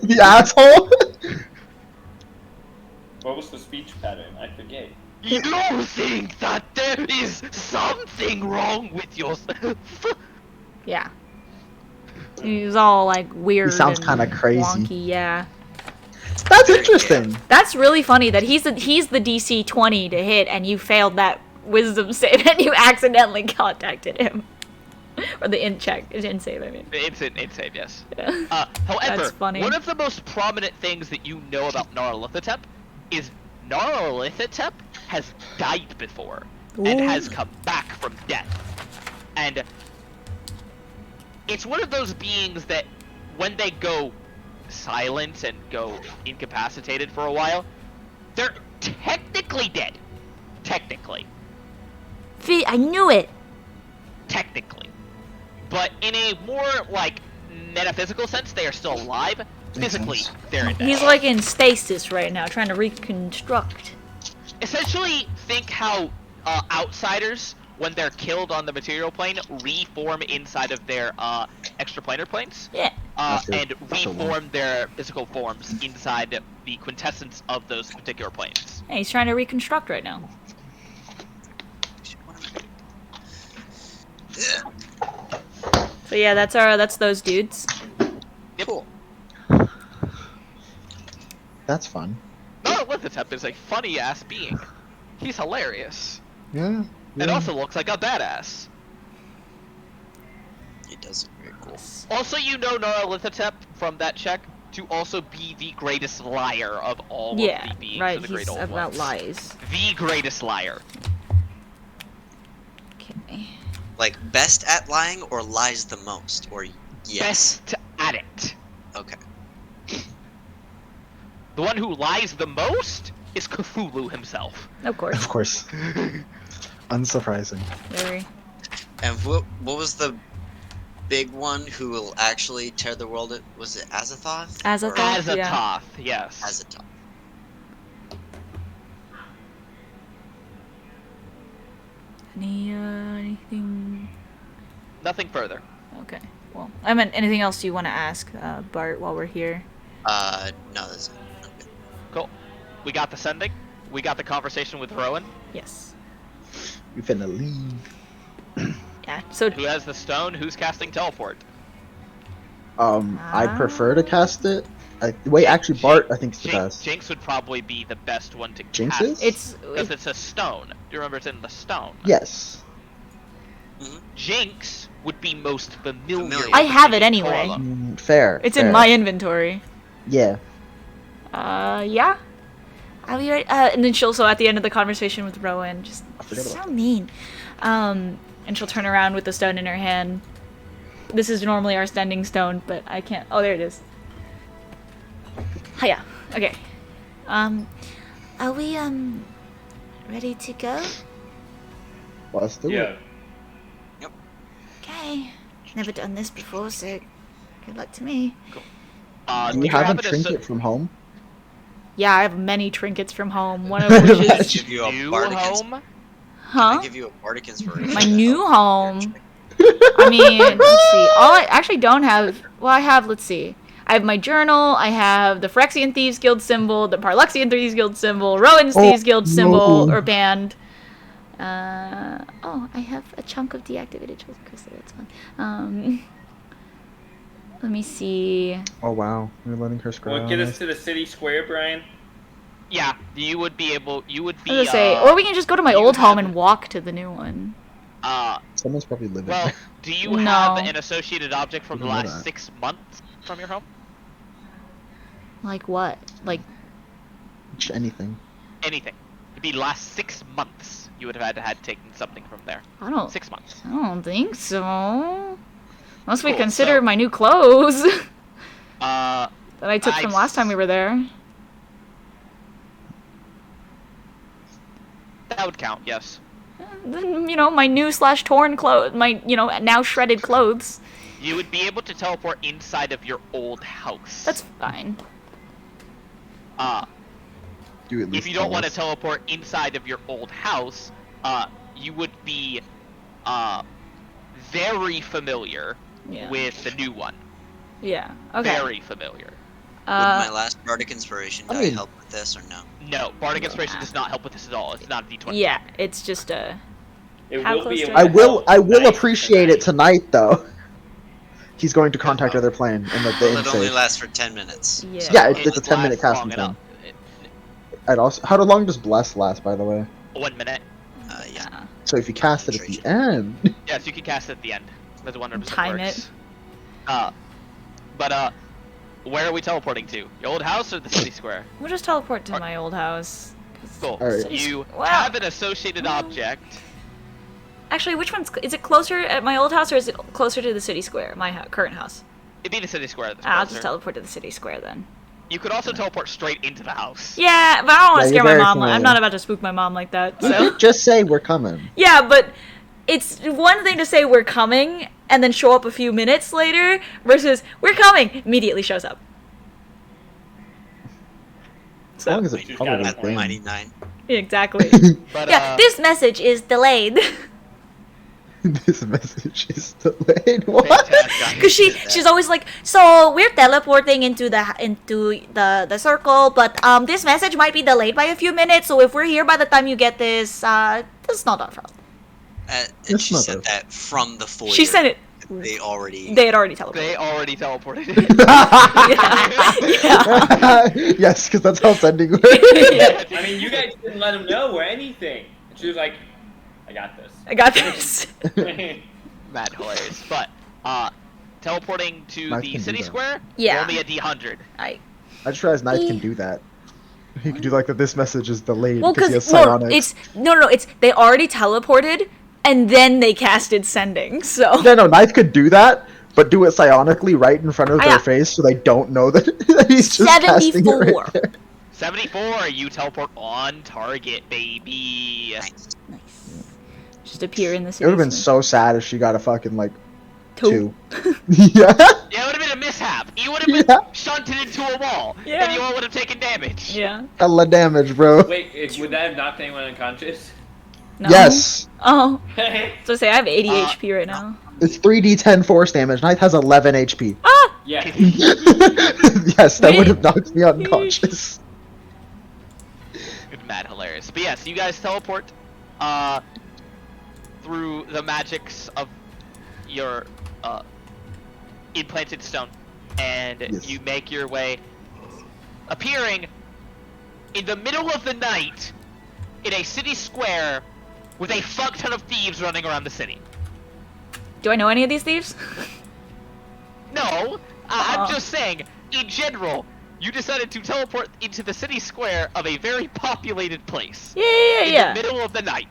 The asshole. What was the speech pattern? I forget. You think that there is something wrong with yourself? Yeah. He was all like weird. sounds and kinda crazy. Wonky, yeah. That's interesting. That's really funny that he's the DC 20 to hit and you failed that wisdom save and you accidentally contacted him. Or the int save, I mean. It's save, yes. Yeah. However, That's funny. one of the most prominent things that you know about Narlithotep is Narlithotep has died before and Ooh. has come back from death. And it's one of those beings that when they go silent and go incapacitated for a while, they're technically dead. Technically. I knew it. Technically. But in a more, like, metaphysical sense, they are still alive. Physically, sense. they're in death. He's like in stasis right now, trying to reconstruct. Essentially, think how outsiders, when they're killed on the material plane, reform inside of their extraplanar planes. Yeah. That's good. And That's a one. reform their physical forms inside the quintessence of those particular planes. Yeah, he's trying to reconstruct right now. So yeah, that's those dudes. Cool. That's fun. Narlithotep is a funny-ass being. He's hilarious. Yeah. And also looks like a badass. He does look very cool. Also, you know Narlithotep from that check to also be the greatest liar of all Yeah, of the beings right. of the Great He's Old about Ones. lies. The greatest liar. Okay. Like, best at lying or lies the most? Or yes? Best at it. Okay. The one who lies the most is Cthulhu himself. Of course. Of course. Unsurprising. Very. And what was the big one who will actually tear the world? Was it Azathoth? Azathoth? Or Azathoth, yes. Azathoth. Anything? Nothing further. Okay. Well, I meant anything else you want to ask, Bart, while we're here? No, that's it. Okay. Cool. We got the sending. We got the conversation with Rowan. Yes. We finna leave. Yeah. So Who has the stone? Who's casting teleport? I prefer to cast it. Wait, actually, Bart, I think, is the best. Jinx would probably be the best one to Jinx cast. is? it's Because it's a stone. Do you remember it's in the stone? Yes. Jinx would be most familiar. with I have the it anyway. Torlum. Fair. It's fair. in my inventory. Yeah. Yeah. Are we ready? And then she'll, so at the end of the conversation with Rowan, just forgot So about mean. and she'll turn around with the stone in her hand. This is normally our standing stone, but I can't. Oh, there it is. Hiya. Okay. Are we, ready to go? Let's do Yeah. it. Okay. Never done this before, so good luck to me. Do you you have a an trinket from home? Yeah, I have many trinkets from home. One of which Can I is, give you a new bardic home? Can huh? I give you a bardic inspiration? My to new help home. your trick? I mean, let's see. All I actually don't have. Well, I have. Let's see. I have my journal. I have the Phyrexian Thieves Guild symbol, the Parluxian Thieves Guild symbol, Rowan's Thieves Guild symbol no. or band. Oh, I have a chunk of deactivated chosen crystal. That's fun. Let me see. Oh wow, you're letting her scry Well, on get us us. to the city square, Brian. Yeah, you would be able. You would be. I was gonna say, or we can just go to my you old home have- and walk to the new one. Someone's probably living Well, there. do you No. have an associated object from the Didn't know last that. 6 months from your home? Like what? Like Anything. Anything. It'd be last 6 months. You would have had taken something from there. I don't. 6 months. I don't think so. Unless we Cool, consider so- my new clothes Uh, that I took from last time we were there. that would count. Yes. Then, you know, my new / torn clothes, my, you know, now shredded clothes. You would be able to teleport inside of your old house. That's fine. Do at least If you don't tell want to us. teleport inside of your old house, you would be very familiar Yeah. with the new one. Yeah. Okay. Very familiar. Would my last bardic inspiration I die mean- help with this or no? No, Bardic Inspiration does not help with this at all. It's not a D20. Yeah, it's just a. It How will close be. to able it? I to will. help I will tonight, appreciate it tonight, though. He's going to contact other plane in the Well, it only save. lasts for 10 minutes. Yeah. Yeah, it's a It 10-minute lasts casting long time. enough. I'd also. How long does bless last, by the way? 1 minute. Yeah. So if you cast it at the end, Yes, you can cast it at the end. That's 100% Time works. But where are we teleporting to? Your old house or the city square? We'll just teleport to my old house. 'cause- Cool. Alright. You Well- have an associated object. Actually, which one's is it closer at my old house or is it closer to the city square, my current house? It'd be the city square. That's I'll closer. just teleport to the city square then. You could also teleport straight into the house. Yeah, but I don't want Yeah, to scare you're my very mom. I'm familiar. not about to spook my mom like that. you So could just say we're coming. yeah, but it's one thing to say we're coming and then show up a few minutes later versus we're coming immediately shows up. As long as She's it's got covered a in At point. thing. 99. Exactly. But Yeah, this message is delayed. This message is delayed. What? fantastic. Cause she's always like, so we're teleporting into the circle, but this message might be delayed by a few minutes. So if we're here by the time you get this, that's not our fault. And It's she not said us. that from the foyer. She said it. They already. They had already teleported. They already teleported. yeah. Yes, because that's how sending works. Yeah. I mean, you guys didn't let him know or anything. And she was like, I got this. I got this. Mad hilarious. But teleporting to Knife the can do city that. square. Yeah. Only a D100. I just realized Knife can do that. He could do like that. This message is delayed Well, because he has because psionics. it's no, it's they already teleported and then they casted sending. So Yeah, no, Knife could do that, but do it psionically right in front of Ah, their yeah. face so they don't know that, that he's just casting it 74. right there. 74. You teleport on target, baby. Nice. Nice. just appear in the It city. would have been so sad if she got a fucking like Two. 2. Yeah. Yeah, it would have been a mishap. You would have been Yeah. shunted into a wall, Yeah. and you all would have taken damage. Yeah. Hella damage, bro. Wait, would that have knocked anyone unconscious? No. Yes. Oh, yeah. so say I have 80 Uh, HP right now. It's 3d10 force damage. Knife has 11 HP. Ah. Yes, that would have knocked me unconscious. It's mad hilarious. But yes, you guys teleport through the magics of your implanted stone, and Yes. you make your way, appearing in the middle of the night in a city square with a fuck ton of thieves running around the city. Do I know any of these thieves? No, I'm just saying, in general, you decided to teleport into the city square of a very populated place. Yeah. In the middle of the night.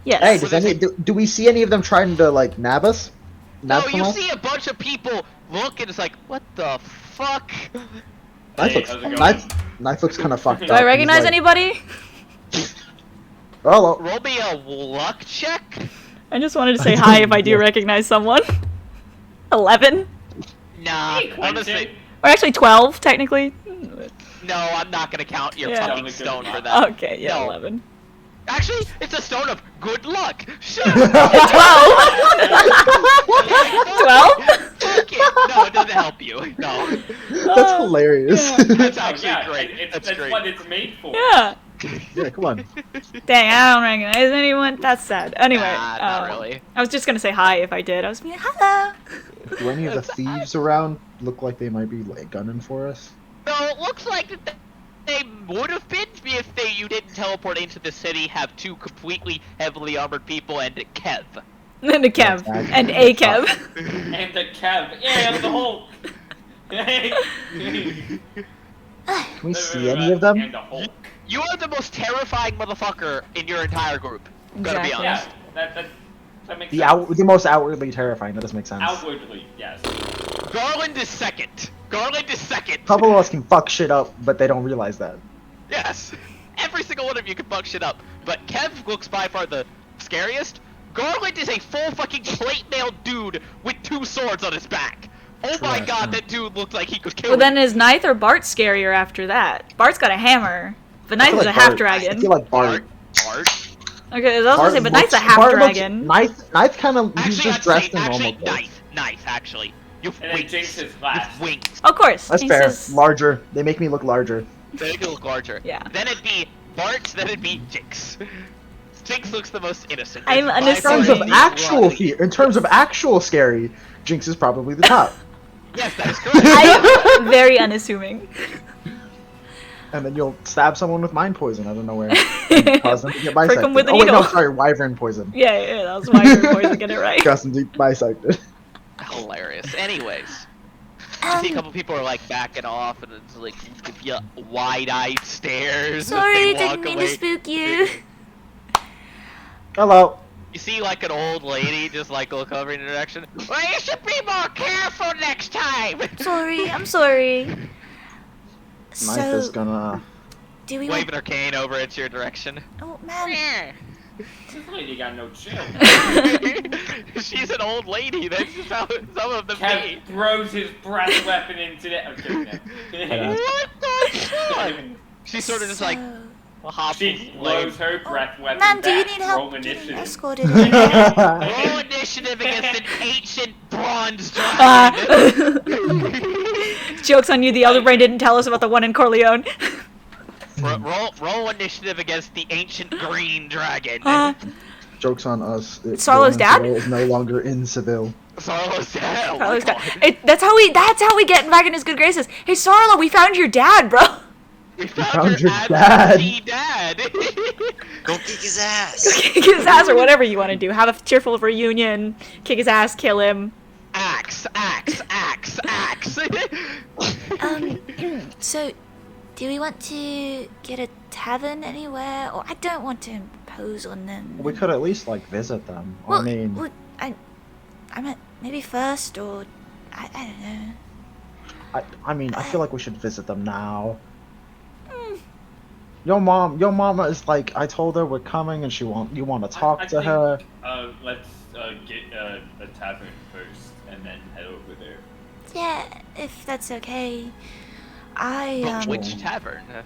Yes. Hey, With does any do we see any of them trying to like nab us? No, Nab from you us? see a bunch of people look and it's like, what the fuck? Knife Hey, looks how's it going? Knife looks kind of fucked up. Do I He's recognize like, anybody? Oh, Roll me a luck check. I just wanted to say hi if I do recognize someone. 11? Nah, Hey, honestly, Quentin. Or actually 12, technically. no, I'm not gonna count your Yeah. fucking stone for that. Okay, yeah, No. 11. Actually, it's a stone of good luck. Shut 12? up. 12? Fuck it. No, it doesn't help you. No. that's hilarious. yeah. That's Oh, actually yeah, great. That's great. what it's made for. Yeah. Yeah, come on. Dang, I don't recognize anyone. That's sad. Anyway, Nah, not really. I was just gonna say hi if I did. I was being hello. Do any of the thieves around look like they might be like gunning for us? No, it looks like that they would have been if you didn't teleport into the city, have two completely heavily armored people, and Kev. And a Kev. Exactly. And a Kev. And the Kev. Yeah, the whole. Can we see any of them? And the Hulk. You are the most terrifying motherfucker in your entire group. Gotta be Exactly. honest. Yeah, that makes sense. The most outwardly terrifying. That does make sense. Outwardly, yes. Garland is second. Garland is second. A couple of us can fuck shit up, but they don't realize that. Yes. Every single one of you can fuck shit up. But Kev looks by far the scariest. Garland is a full fucking plate mail dude with 2 swords on his back. Oh my Trash, god, huh? that dude looked like he could kill Well, you. then is Ninth or Bart scarier after that? Bart's got a hammer, but I Ninth feel is a like half Bart- dragon. I feel like Bart. Bart. Okay, I was gonna say, but Ninth's a half Bart dragon. Knife kind of. He's Actually, just dressed in actually, normal clothes. knife, actually. You've And then wings. Jinx is You've last. wings. Of course. That's Jinx fair. is- Larger. They make me look larger. They make it look larger. Yeah. Then it'd be Bart, then it'd be Jinx. Jinx looks the most innocent. I'm By In terms far of unassuming. the actual bloody- fear, in terms of actual scary, Jinx is probably the top. Yes, that is correct. I'm very unassuming. And then you'll stab someone with mind poison out of nowhere. And cause them to get Prick 'em bisected. with a Oh wait, no, needle. sorry, wyvern poison. Yeah, that was my voice to get it right. Cause them to get bisected. Hilarious. Anyways, you see a couple people are like backing off, and it's like give you wide-eyed stares. as Sorry, they didn't walk mean away. to spook you. Hello. You see like an old lady just like look over in your direction. Well, you should be more careful next time. Sorry, I'm sorry. Knife is So, gonna. do we want... Waving her cane over at your direction. Oh, man. This lady got no chill. She's an old lady. That's just how some of them Kev be. throws his breath weapon into the. Okay, Yeah. What the fuck? She's sort of just like So- hops. She blows her breath weapon Man, do you back. need help Roll getting initiative. escorted in? Roll initiative against an ancient bronze Ah. dragon. Joke's on you, the Elder Brain didn't tell us about the one in Corleone. roll initiative against the ancient green dragon. Joke's on us. Sarlo's dad? Is no longer in Seville. Sarlo's dead. Oh my Sarlo's God. dad. That's how we get back in his good graces. Hey Sarlo, we found your dad, bro. We found your your dad. dad. Go kick his ass. Kick his ass or whatever you want to do. Have a cheerful reunion. Kick his ass. Kill him. Axe. So, do we want to get a tavern anywhere? Or I don't want to impose on them. We could at least like visit them. Well, I mean, well, I meant maybe first, or I don't know. I mean, I feel like we should visit them now. Your mama is like, I told her we're coming, and you want to talk I to think, her. Let's get a tavern first, and then head over there. Yeah, if that's okay. I Which tavern? Are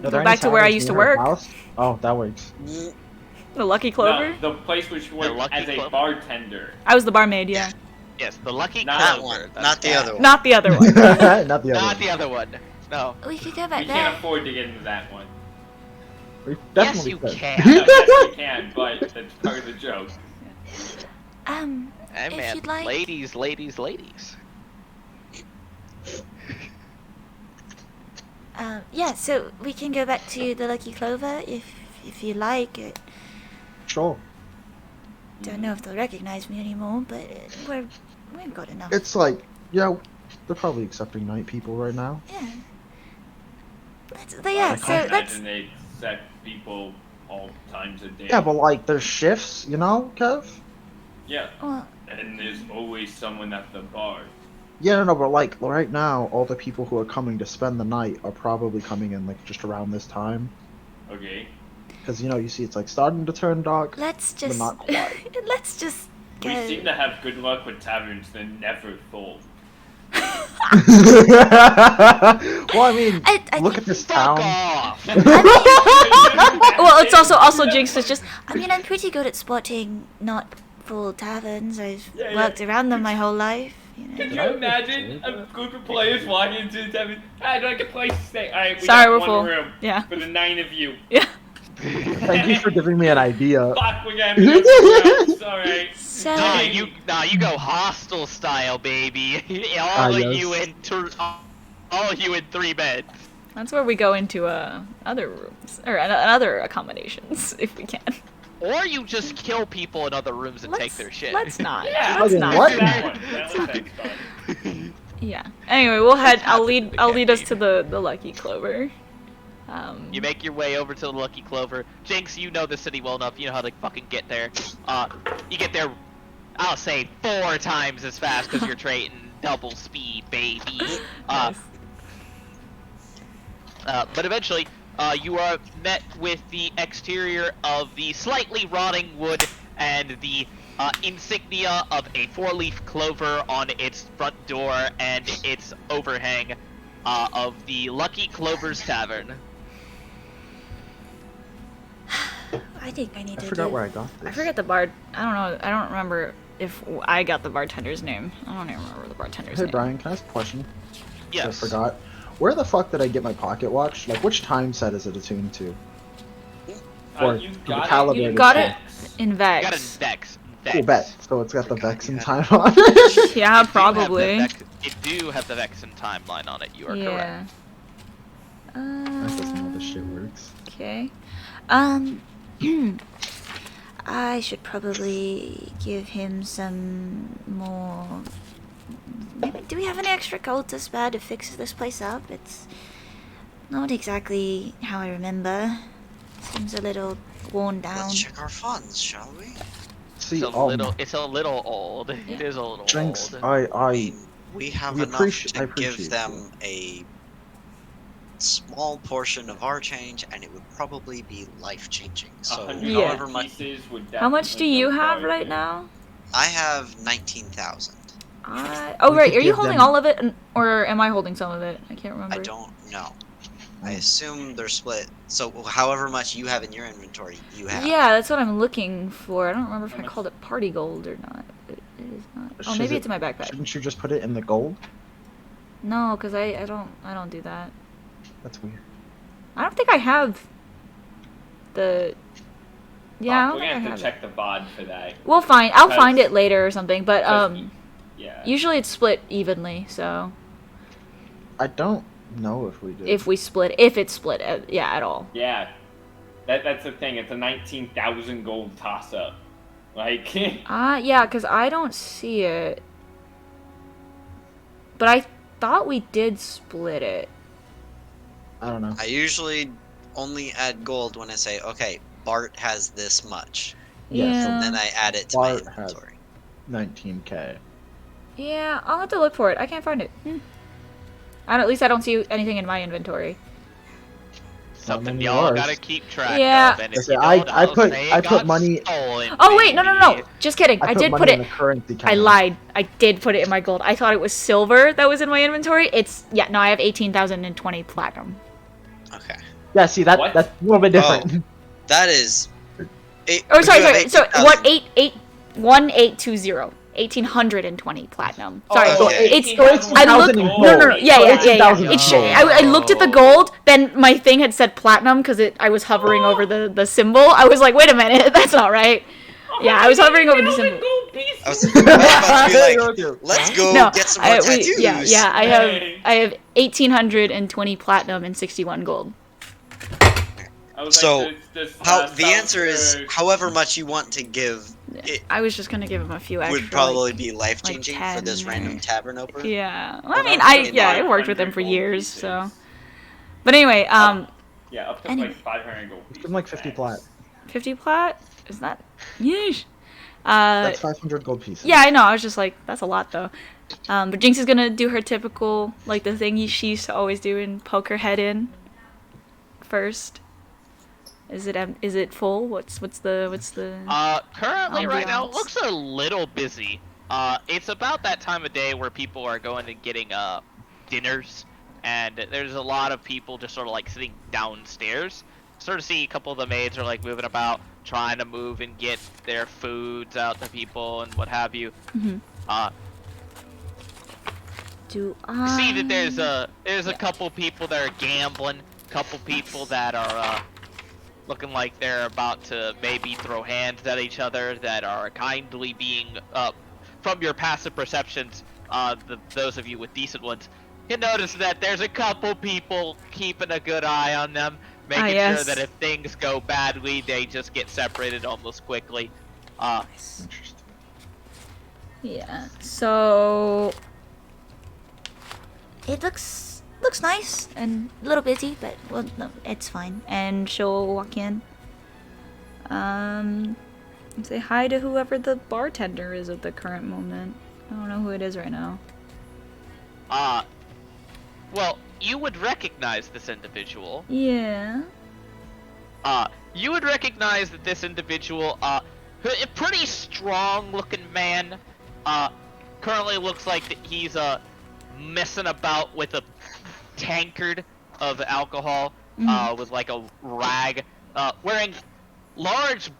Go there any back to where I taverns used to near her work. house? Oh, that works. The Lucky Clover. No, the place which worked Lucky as a Clover? bartender. I was the barmaid. Yeah. Yes, the Lucky Not That Clover. one, That's not the bad. other one. Not the other one. Not the other. Not one. the other one. No. we could go We back can't there. afford to get into that one. We Yes, definitely you could. can. Yes, we can, but that's part of the joke. Hey If man, you'd like. ladies. Yeah, so we can go back to the Lucky Clover if you like it. Sure. don't know if they'll recognize me anymore, but we've got enough. It's like, yeah, they're probably accepting night people right now. Yeah. I So can't let's. imagine they set people all times a day. Yeah, but like there's shifts, you know, Kev? Yeah, Well, and there's always someone at the bar. Yeah, no, but like right now, all the people who are coming to spend the night are probably coming in like just around this time. Okay. Because you see, it's like starting to turn dark. let's But just. not quite. Let's just go. We seem to have good luck with taverns that never full. Well, I mean, I look think- at this Fuck town. off! Well, it's also Jinx is just. I mean, I'm pretty good at spotting not full taverns. I've Yeah, worked around them my whole life. You know. Could you imagine a group of players walking into the tavern? I'd like a place to stay. Alright, we Sorry, got we're one full. room Yeah. for the 9 of you. Yeah. Thank you for giving me an idea. Fuck, we got it's alright. So. Nah, you go hostel style, baby. all of yes. you in all of you in 3 beds. That's where we go into other rooms or other accommodations if we can. Or you just kill people in other rooms and take their shit. Let's not. Yeah, Let's Okay, not. what? That one. That one sounds fun. Yeah. Anyway, we'll head. I'll lead. the I'll lead us to canteen. the Lucky Clover. You make your way over to the Lucky Clover. Jinx, you know the city well enough. You know how to fucking get there. You get there, I'll say 4 times as fast because you're trading double speed, baby. Nice. But eventually, you are met with the exterior of the slightly rotting wood and the insignia of a 4-leaf clover on its front door and its overhang of the Lucky Clover's Tavern. I think I need I to. forgot do... where I got this. I forget the bard. I don't know. I don't remember if I got the bartender's name. I don't even remember the bartender's Hey name. Brian, can I ask a question? Yes. I forgot. Where the fuck did I get my pocket watch? Like, which time set is it attuned to? Or You the got calibrated You got time? it in You got a Vex. Vex. Cool, bet. So it's got the Okay, Vexen yeah. time on it. Yeah, You do have the probably. You do have the Vexen timeline on it. You are Yeah. That doesn't know how this shit works. Okay. I should probably give him some more. Do we have any extra gold to spare to fix this place up? It's not exactly how I remember. Seems a little worn down. Let's check our funds, shall we? See, It's a little old. It is a little Jinx, old. I mean, we have we enough appreciate- I to give appreciate them a small portion of our change, and it would probably be life-changing. So, 100 Yeah. however much pieces would How much do definitely you go have far, right yeah. now? I have 19,000. Oh We right, could are you give holding them- all of it, or am I holding some of it? I can't remember. I don't know. I Mm. assume they're split. So, however much you have in your inventory, you have. Yeah, that's what I'm looking for. I don't remember if How I much? called it party gold or not. But it is not. Oh, Should maybe it- it's in my backpack. shouldn't you just put it in the gold? No, because I don't do that. That's weird. I don't think I have the. Yeah, I Oh, don't we're think I gonna have have to it. check the VOD for that. We'll find. I'll find Because- it later or something. But because Yeah. usually it's split evenly. So I don't know if we did. if it's split, yeah, at all. Yeah. That's the thing. It's a 19,000 gold toss up. Like, Yeah, because I don't see it. But I thought we did split it. I don't know. I usually only add gold when I say, okay, Bart has this much. Yes. Yeah. And then I add it to my Bart has- inventory. 19k. Yeah, I'll have to look for it. I can't find it. At least I don't see anything in my inventory. Something many y'all ours. gotta keep track Yeah. of. And I if say, you I- don't, I I'll put- say it I put got money- stolen, Oh wait, no. baby. Just kidding. I did money put in it. the currency I counter. lied. I did put it in my gold. I thought it was silver that was in my inventory. No, I have 18,020 platinum. Okay. Yeah, see that's What? a little bit different. That is. Oh, sorry. you have So 18,000. what? 1820. 1820 platinum. Sorry. Oh, okay. It's. So 18,000 I looked. in No, gold. Yeah. So Yeah. 18,000 in It's. gold. I looked at the gold. Then my thing had said platinum because I was hovering over the symbol. I was like, wait a minute, that's not right. Yeah, I was hovering over the symbol. I was about to be like, let's go No, get some more tattoos. yeah. Hey. I have 1820 platinum and 61 gold. I was So, like, the answer is however much you want to give. It I was just gonna give him a few extra. would probably like, be life changing for 10 this or- random tavern opener. Yeah. Well, Well, I mean, that's just I worked with him 500 for gold years, pieces. so. But anyway, Yeah, up to Anyway. like 500 gold pieces. Give him like 50 max. plat. 50 plat? Is that? Yeesh. That's 500 gold pieces. Yeah, I know. I was just like, that's a lot though. But Jinx is gonna do her typical, like the thing she used to always do and poke her head in first. Is it full? What's the? Currently right now it Ambiance. looks a little busy. It's about that time of day where people are going and getting dinners, and there's a lot of people just sort of like sitting downstairs. Sort of see a couple of the maids are like moving about, trying to move and get their foods out to people and what have you. Mhm. Do See that I? there's a couple people that are gambling, couple people that are looking like they're about to maybe throw hands at each other, that are kindly being from your passive perceptions, those of you with decent ones can notice that there's a couple people keeping a good eye on them, making yes. sure that if things go badly they just get separated almost quickly. Interesting. Yeah. So It looks nice and a little busy, but well, no, it's fine. and she'll walk in. And say hi to whoever the bartender is at the current moment. I don't know who it is right now. Well, you would recognize this individual. Yeah. You would recognize that this individual, a pretty strong-looking man, currently looks like that he's, messing about with a tankard of alcohol, with like a rag, wearing large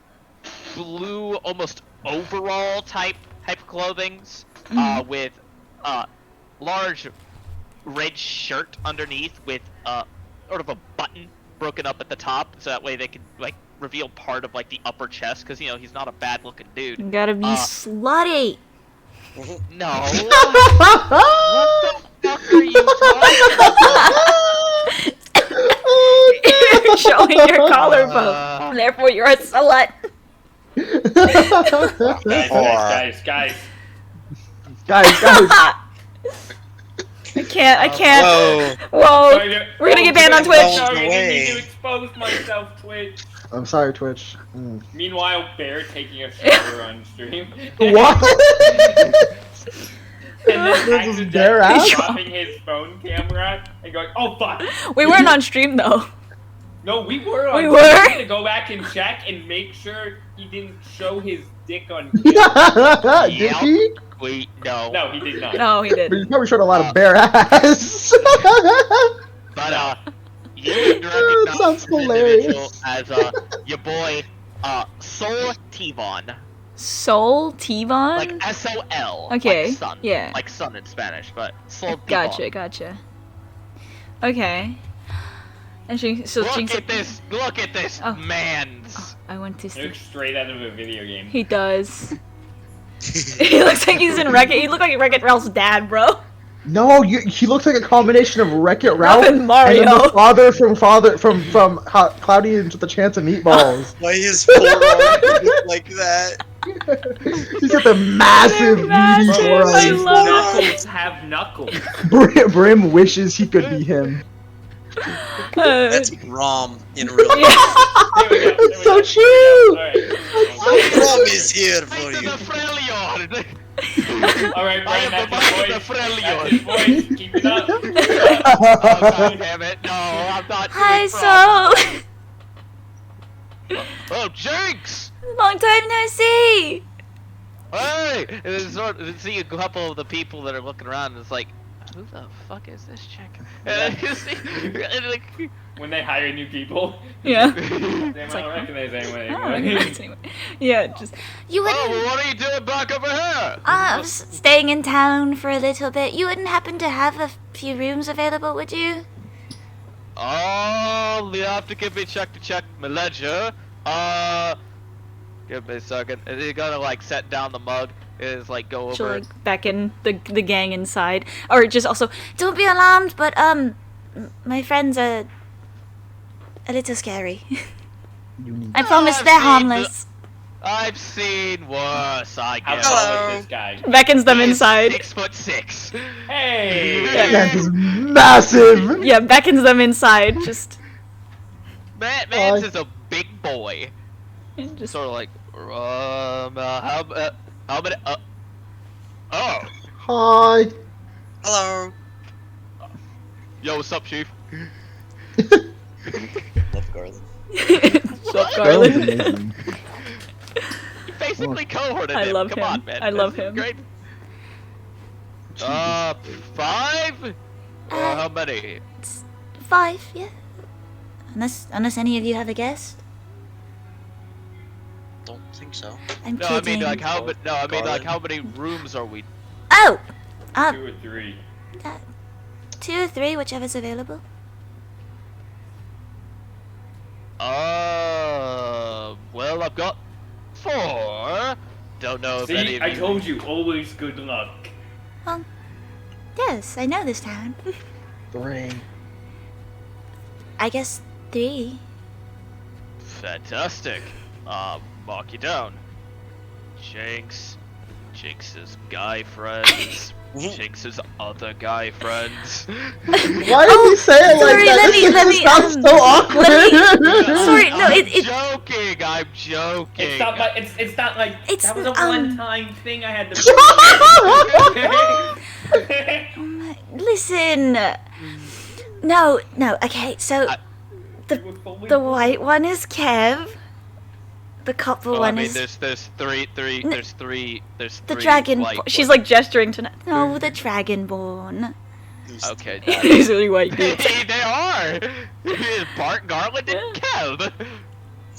blue, almost overall type clothings, with, large red shirt underneath with, sort of a button broken up at the top, so that way they could like reveal part of like the upper chest, because you know he's not a bad looking dude. You gotta be Slutty. No. What the fuck are you talking about? showing your collarbone. Therefore, you're a slut. Guys. Guys. I can't. Whoa. Whoa. Sorry, We're gonna get banned on Oh, Twitch. Sorry, I didn't way. mean to expose myself, Twitch. I'm sorry, Twitch. Meanwhile, Bear taking a shower on stream. What? And then This is Bear accidentally ass? dropping his phone camera and going, oh fuck. We weren't on stream though. No, we were on We stream. were? To go back and check and make sure he didn't show his dick on camera. Did he? Wait, no. No, he did not. No, he But didn't. you probably showed a lot of bare ass. But you would recognize Sounds this individual hilarious. as your boy Sol Tivon, Soul T-Von? like S-O-L. Okay, Like sun. yeah. Like sun in Spanish, but Sol Tivon. Gotcha. Okay. And Jinx, so Look Jinx. at this! Look at this Oh. man's. I went to He see. looks straight out of a video game. He does. He looks like he's in Wreck-It. He looked like Wreck-It Ralph's dad, bro. No, he looks like a combination of Wreck-It Ralph and Mario. and the father from Cloudy and the Chance of Meatballs. Why his forearm is like that? He's got the massive They're massive, meaty I forearms. love it. Knuckles have knuckles. Brim wishes he could be him. That's Rom in real life. Yeah. There we go, It's there we so go. true. Alright. Rom is here for Right to you. the Freljord! Alright, I Brian, am that's the his mind of the voice. That's his Freljord. voice. Keep it up. Oh, God damn it. No, I'm not doing Hi, Frog. Soul. Oh, Jinx! Long time no see. Hey! And then sort of see a couple of the people that are looking around, and it's like, who the fuck is this chick? And you see, and like, When they hire new people, Yeah. they might not recognize anyone I don't anymore. recognize anyone. Yeah, just You oh, wouldn't. well, what are you doing back over here? I was staying in town for a little bit. You wouldn't happen to have a few rooms available, would you? Oh, you have to give me check my ledger. Give me a second. And you gotta like set down the mug. Is like go she'll over. like beckon the gang inside, or just also Don't be alarmed, but my friend's a a little scary. You need. I promise I've they're seen harmless. I've seen worse, I How guess. tall is this guy? Beckons them He's inside. 6'6". Hey! That is massive. Yeah, beckons them inside. Just Mans is a big boy. just Sort of like, how many, oh, Hi. Hello. yo, what's up, chief? Love Garland. Sup, That was Garland. amazing. You basically cohorted I him. love Come him. on, man. I love This is him. Great. Jesus. 5? How many? 5, yeah. Unless any of you have a guess. Don't think so. I'm No, I kidding. mean like how, no, I mean like Garland. how many rooms are we? Oh! 2 or 3. 2 or 3, whichever's available. Well, I've got 4. Don't know if any See, of I you. told you, always good luck. Well, yes, I know this town. 3. I guess 3. Fantastic. Mark you down. Jinx's guy friends. Jinx's other guy friends. Why did you say it sorry, like that? let me- This sounds so awkward. Sorry, no, I'm joking. It's not like it's not like It's, that was a one-time thing I had to. Listen. No, okay, so the white one is Kev. The copper Well, one I mean, is there's three. There's three. the dragon. white she's ones. like gesturing to. No, the dragonborn. Okay. He's really white dude. Hey, they are. Bart, Garland, and Kev.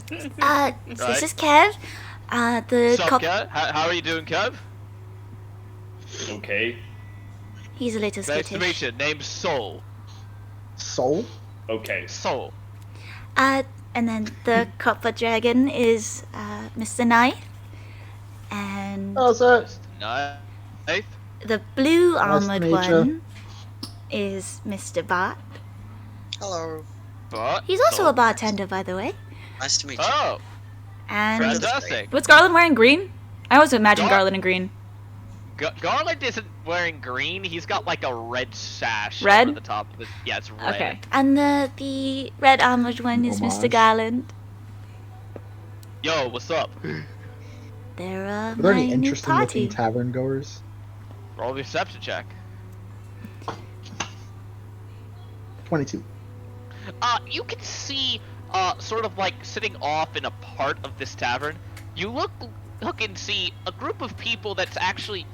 This Right. is Kev. The Sup, copper. Kev? How are you doing, Kev? Okay. He's a little Nice to skittish. meet you. Name's Soul. Soul? Okay. Soul. And then the copper dragon is Mr. Knife, and How's that? Nice. the blue Nice to armored meet ya. one is Mr. Bart. Hello. But He's also Soul. a bartender, by the way. Nice to meet you. Oh, And fantastic. Was Garland wearing green? I always imagine Gar- Garland in green. Garland isn't wearing green. He's got like a red sash Red? over the top of it. Yeah, it's red. Okay. and the red armored one is Mr. Homage. Garland. Yo, what's up? They're Are there my any new interesting looking party. tavern goers? Roll the perception check. 22. You can see, sort of like sitting off in a part of this tavern. You look and see a group of people that's actually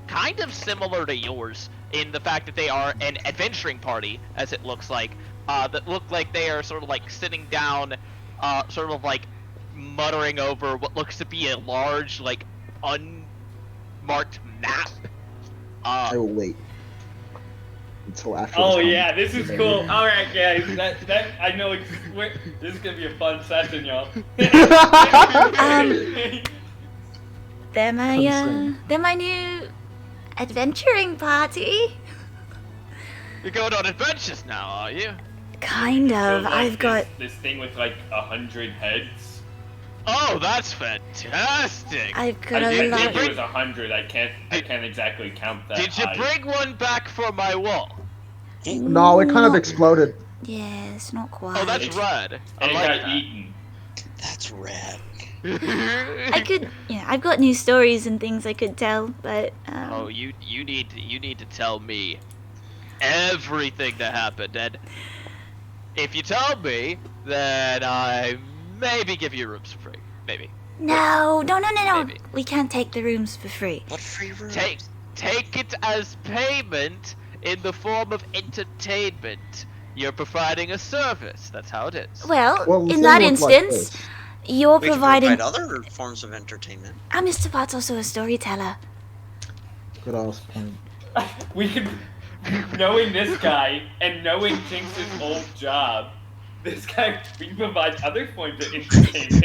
kind of similar to yours in the fact that they are an adventuring party, as it looks like. That look like they are sort of like sitting down, sort of like muttering over what looks to be a large, like, unmarked map. I will wait until after. Oh this yeah, this is conversation. cool. All right, guys. That I know. This is gonna be a fun session, y'all. They're my new adventuring party. You're going on adventures now, are you? Kind So, of. like, I've got. this thing with like 100 heads. Oh, that's fantastic! I've got I a did lot. think it was 100. I can't exactly count that. Did you high. bring one back for my wall? No, it kind of exploded. Yes, not quite. Oh, that's red. I And it like got that. eaten. That's rad. I could. Yeah, I've got new stories and things I could tell, but. Oh, you need to tell me everything that happened, and if you tell me, then I maybe give you rooms for free. Maybe. No. Maybe. We can't take the rooms for free. What free room? Take it as payment in the form of entertainment. You're providing a service. That's how it is. Well, Well, the in thing that was like instance, this. you're We can providing. provide other forms of entertainment. Mr. Bart's also a storyteller. Good ass point. We could, knowing this guy and knowing Jinx's old job, this guy, we can provide other forms of entertainment.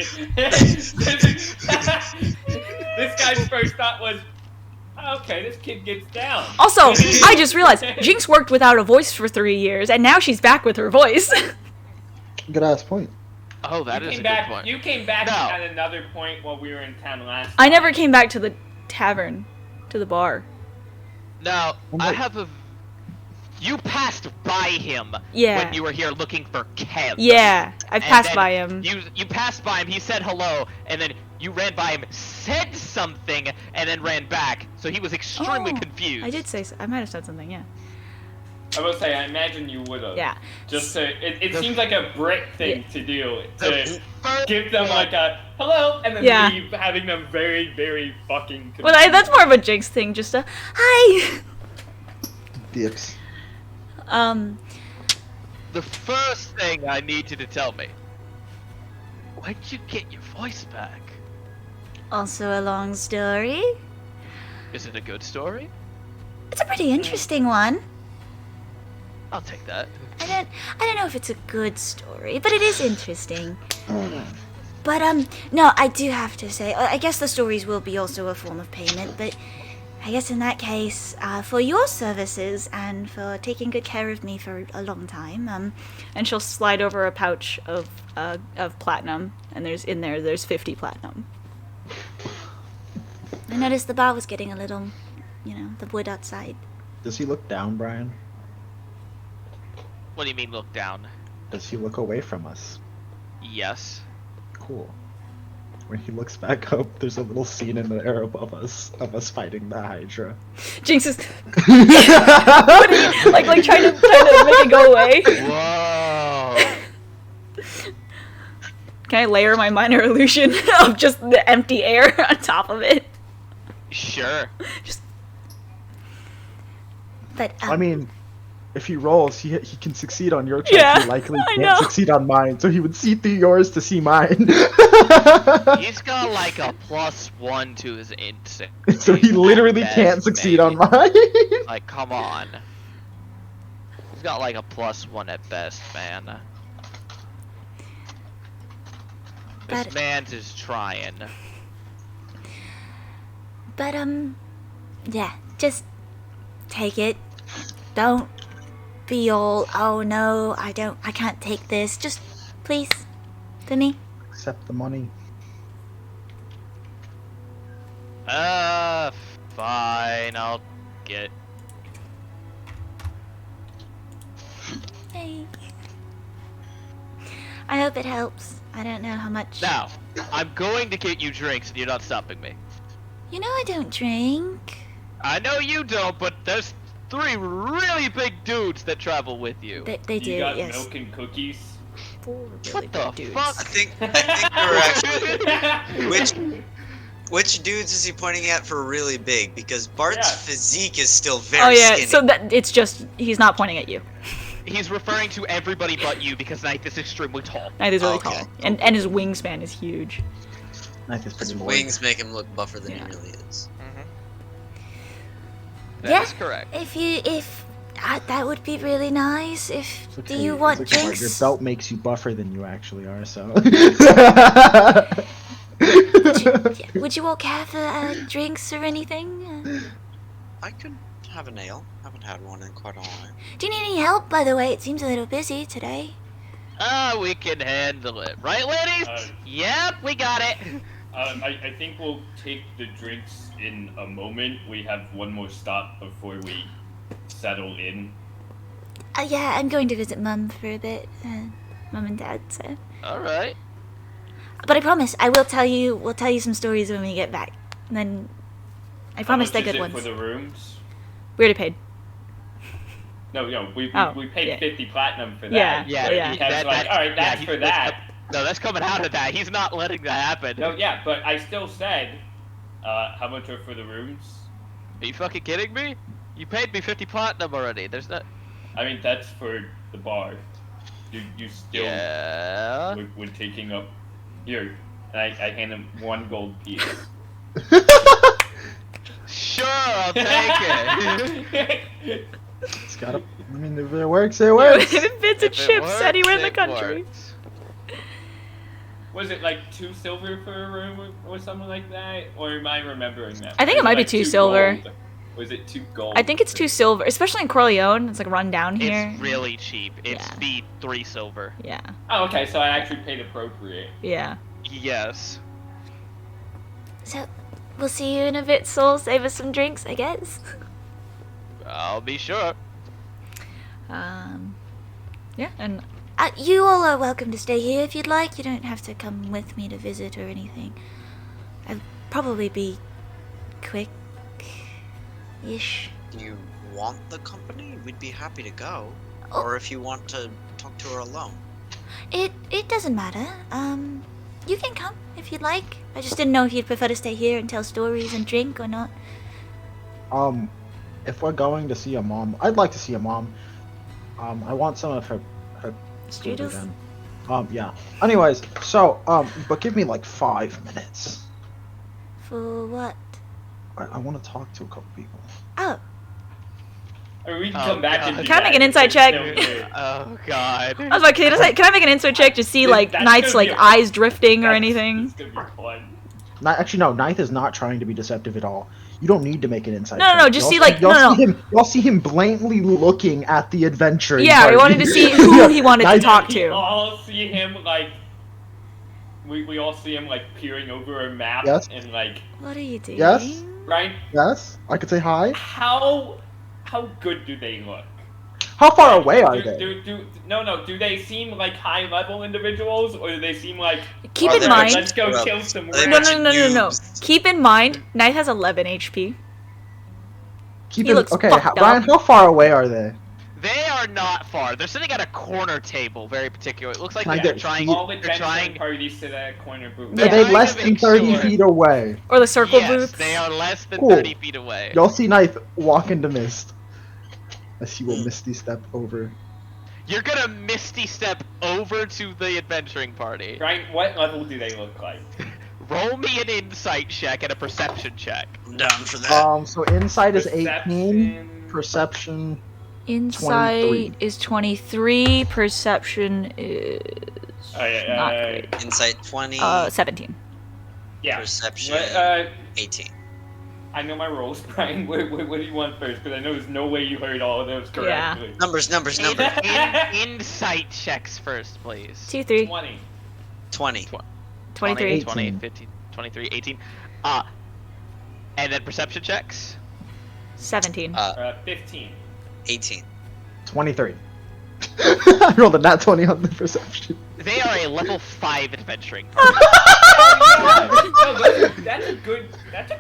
This guy's first thought was, okay, this kid gets down. Also, I just realized Jinx worked without a voice for 3 years, and now she's back with her voice. Good ass point. Oh, that You is a came good back. point. You came back No. at another point while we were in town last. I time. never came back to the tavern, to the bar. Now, Oh I my- have a. You passed by him Yeah. when you were here looking for Kev. Yeah, I And passed then by him. You passed by him. He said hello, and then you ran by him, said something, and then ran back. So he was extremely confused. I did say I might have said something, yeah. I will say, I imagine you would have. Yeah. Just to, it seems like a Brit thing to do. To The first give them like a hello and then Yeah. leave, having them very, very fucking confused. Well, that's more of a Jinx thing, just a hi. Dicks. The first thing I need you to tell me. When'd you get your voice back? Also a long story. Is it a good story? It's a pretty interesting one. I'll take that. I don't know if it's a good story, but it is interesting. But no, I do have to say, I guess the stories will be also a form of payment, but I guess in that case, for your services and for taking good care of me for a long time, And she'll slide over a pouch of platinum, and there's 50 platinum. I noticed the bar was getting a little, the wood outside. Does he look down, Brian? What do you mean look down? Does he look away from us? Yes. Cool. When he looks back up, there's a little scene in the air above us of us fighting the Hydra. Jinx is like trying to make it go away. Whoa. Can I layer my minor illusion of just the empty air on top of it? Sure. But I mean, if he rolls, he can succeed on your check. Yeah, he likely I can't know. succeed on mine, so he would see through yours to see mine. He's got like a +1 to his instinct. So he literally At can't best, succeed maybe. on mine. Like, come on. He's got like a +1 at best, man. This But- man's is trying. But, yeah, just take it. Don't be all, oh no, I can't take this. Just, please, for me. Accept the money. Fine, I'll get. Hey. I hope it helps. I don't know how much. Now, I'm going to get you drinks and you're not stopping me. You know I don't drink. I know you don't, but there's 3 really big dudes that travel with you. They do, You got yes. milk and cookies. 4 really What the big dudes. fuck? I think we're actually. Which dudes is he pointing at for really big? Because Bart's Yeah. physique is still very Oh yeah, skinny. so that it's just he's not pointing at you. He's referring to everybody but you because Knight is extremely tall. Knight is really Okay. tall, and his wingspan is huge. Knife is His pretty wings make him look buffer than Yeah. he really is. That is Yeah. correct. If that would be really nice. If It's do okay, you it's want okay, Mark. drinks? Your belt makes you buffer than you actually are, so. Would you all care for drinks or anything? I could have a nail. Haven't had one in quite a while. Do you need any help, by the way? It seems a little busy today. We can handle it. Right, ladies? Yep, we got it. I think we'll take the drinks in a moment. We have one more stop before we settle in. Yeah, I'm going to visit Mum for a bit. Mum and Dad, so. Alright. But I promise, we'll tell you some stories when we get back. And then, I promise How they're much is good it ones. for the rooms? We already paid. No, we Oh, paid yeah. 50 platinum for Yeah, that. Yeah, But yeah. Kev's like, alright, that's he- for that. No, that's coming out of that. He's not letting that happen. No, yeah, but I still said, how much are for the rooms? Are you fucking kidding me? You paid me 50 platinum already. There's not. I mean, that's for the bar. You still Yeah. would taking up here. And I hand him 1 gold piece. Sure, I'll take it. It's gotta. I mean, if it works, it works. If it's a If it chip works, anywhere in the it country. works. Was it like 2 silver for a room or something like that? Or am I remembering that? I think it Was might be like 2 2 silver. gold? Or is it 2 gold? I think it's 2 silver, especially in Corleone. It's like run down here. It's really cheap. It's Yeah. the 3 silver. Yeah. Oh, okay, so I actually paid appropriate. Yeah. Yes. So, we'll see you in a bit, Soul. Save us some drinks, I guess. I'll be sure. Yeah, and You all are welcome to stay here if you'd like. You don't have to come with me to visit or anything. I'd probably be quick-ish. Do you want the company? We'd be happy to go. Oh. Or if you want to talk to her alone. It doesn't matter. You can come if you'd like. I just didn't know if you'd prefer to stay here and tell stories and drink or not. If we're going to see a mom, I'd like to see a mom. I want some of her food Strudels? again. Yeah. Anyways, so, but give me like 5 minutes. For what? I want to talk to a couple people. Oh, I mean, we can Oh, come back God. and do Can I make that. an insight check? No, no. Oh god. I was like, can I make an insight check to see like That's Knight's gonna like be a- eyes drifting or That's- anything? It's gonna be fun. Actually, no. Ninth is not trying to be deceptive at all. You don't need to make an insight. No, no, check. no, just You'll see, like- you'll no, see him. You'll see him blatantly looking at the adventure. Yeah, we wanted to see who he wanted to Nice. talk We to. all see him like. We all see him like peering over a map Yes. and like. what are you doing? Yes? Right? Yes, I could say hi. How good do they look? How far away are they? Do they seem like high level individuals or do they seem like Keep Are in they mind. let's go Scrubs. kill some Are they No, rats? no, no, no, no. Noobs. Keep in mind, Knight has 11 HP. Keep He it. looks Okay, fucked Ryan. up. How far away are they? They are not far. They're sitting at a corner table, very particular. It looks like Can I they're get- trying. All They're adventuring trying. parties sit at a corner booth. Yeah. Are they trying less to than make 30 sure. feet away? Or the circle Yes, booths. they are less than Cool. 30 feet away. You'll see Knife walk into Mist. As he will misty step over. You're gonna misty step over to the adventuring party. Brian, what level do they look like? Roll me an insight check and a perception check. I'm down for that. So insight is 18. Perception. Perception. Insight 23. is 23. Perception is not great. Insight 20. 17. Yeah. Perception. What, 18. I know my rolls, Brian. What do you want first? Because I know there's no way you heard all of those correctly. Numbers. Insight checks first, please. 2, 3, 20. 20. 23. 20, 18. 15, 23, 18. And then perception checks. 17. 15. 18. 23. I rolled a nat 20 on the perception. They are a level 5 adventuring party. That's a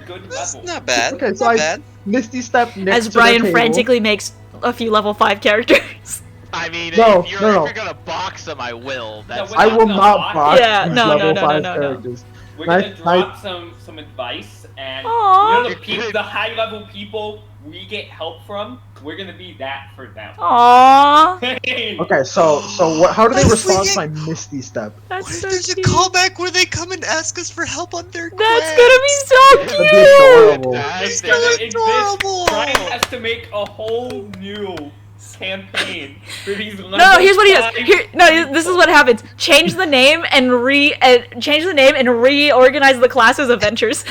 good That's level. not bad. Okay, so not I bad. misty step next As to Brian the table. frantically makes a few level 5 characters. I mean, No, if you're no. gonna box them, I will. That's we're I not will gonna not box box Yeah, these no, no, level no, 5 no, no. characters. We're gonna Nice- drop some advice, and Aw. you know the high level people we get help from. We're gonna be that for them. Aww. Okay, so what? How do they Honestly, respond to yeah. my misty step? That's What if so there's a cute. callback where they come and ask us for help on their That's quest? gonna be so That'd be cute! adorable. It's That's gonna it. exist. adorable. Brian has to make a whole new campaign for these. No, here's what he does. This is what happens. Change the name and reorganize the class as adventures.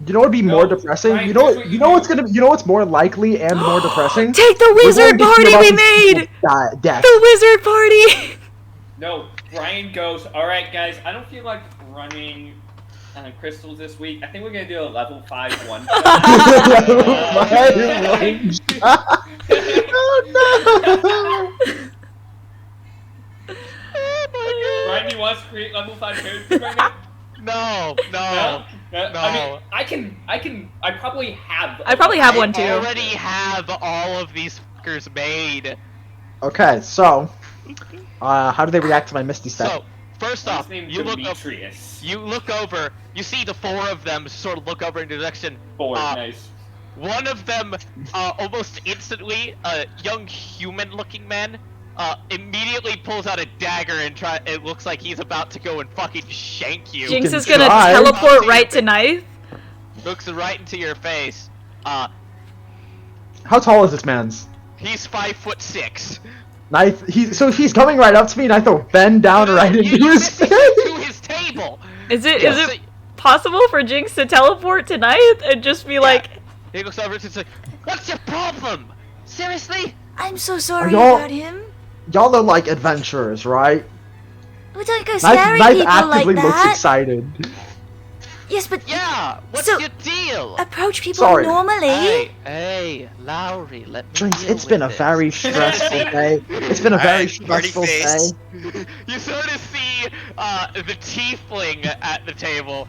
You know what'd be more No, depressing? Ryan, You know here's what? what You you know do. what's gonna? You know what's more likely and more depressing? Take the We're wizard going to hear party about we these made. people's death. The wizard party. No, Brian goes. All right, guys. I don't feel like running crystals this week. I think we're gonna do a level 5 one. Oh Brian, do you want to create level 5 characters right now? No. No? No. I mean, I probably have. I probably have one I too. already have all of these fuckers made. no! Okay, so how do they react to my misty step? So, first His off, name's you look Demetrius. over, you see the 4 of them sort of look over in your direction. Four, uh, nice. One of them, almost instantly, a young human-looking man, immediately pulls out a dagger and it looks like he's about to go and fucking shank you. Jinx can is gonna try. teleport right to Knife. Looks right into your face. How tall is this man's? He's 5'6". Knife. He's coming right up to me, and I throw bend down right into You his missed face. to his table. Is it Yes. possible for Jinx to teleport to Knife and just be like, He looks over and it's like, What's your problem? Seriously? I'm so sorry y'all- about him. Y'all are like adventurers, right? We don't go Knife, scaring Knife people actively like looks that. excited. Yes, but Yeah. What's So- your deal? approach people Sorry. normally. Hey, Lowry, let me Drinks, deal it's been a with very this. stressful day. It's been a very Alright, party stressful face. day. You sort of see the tiefling at the table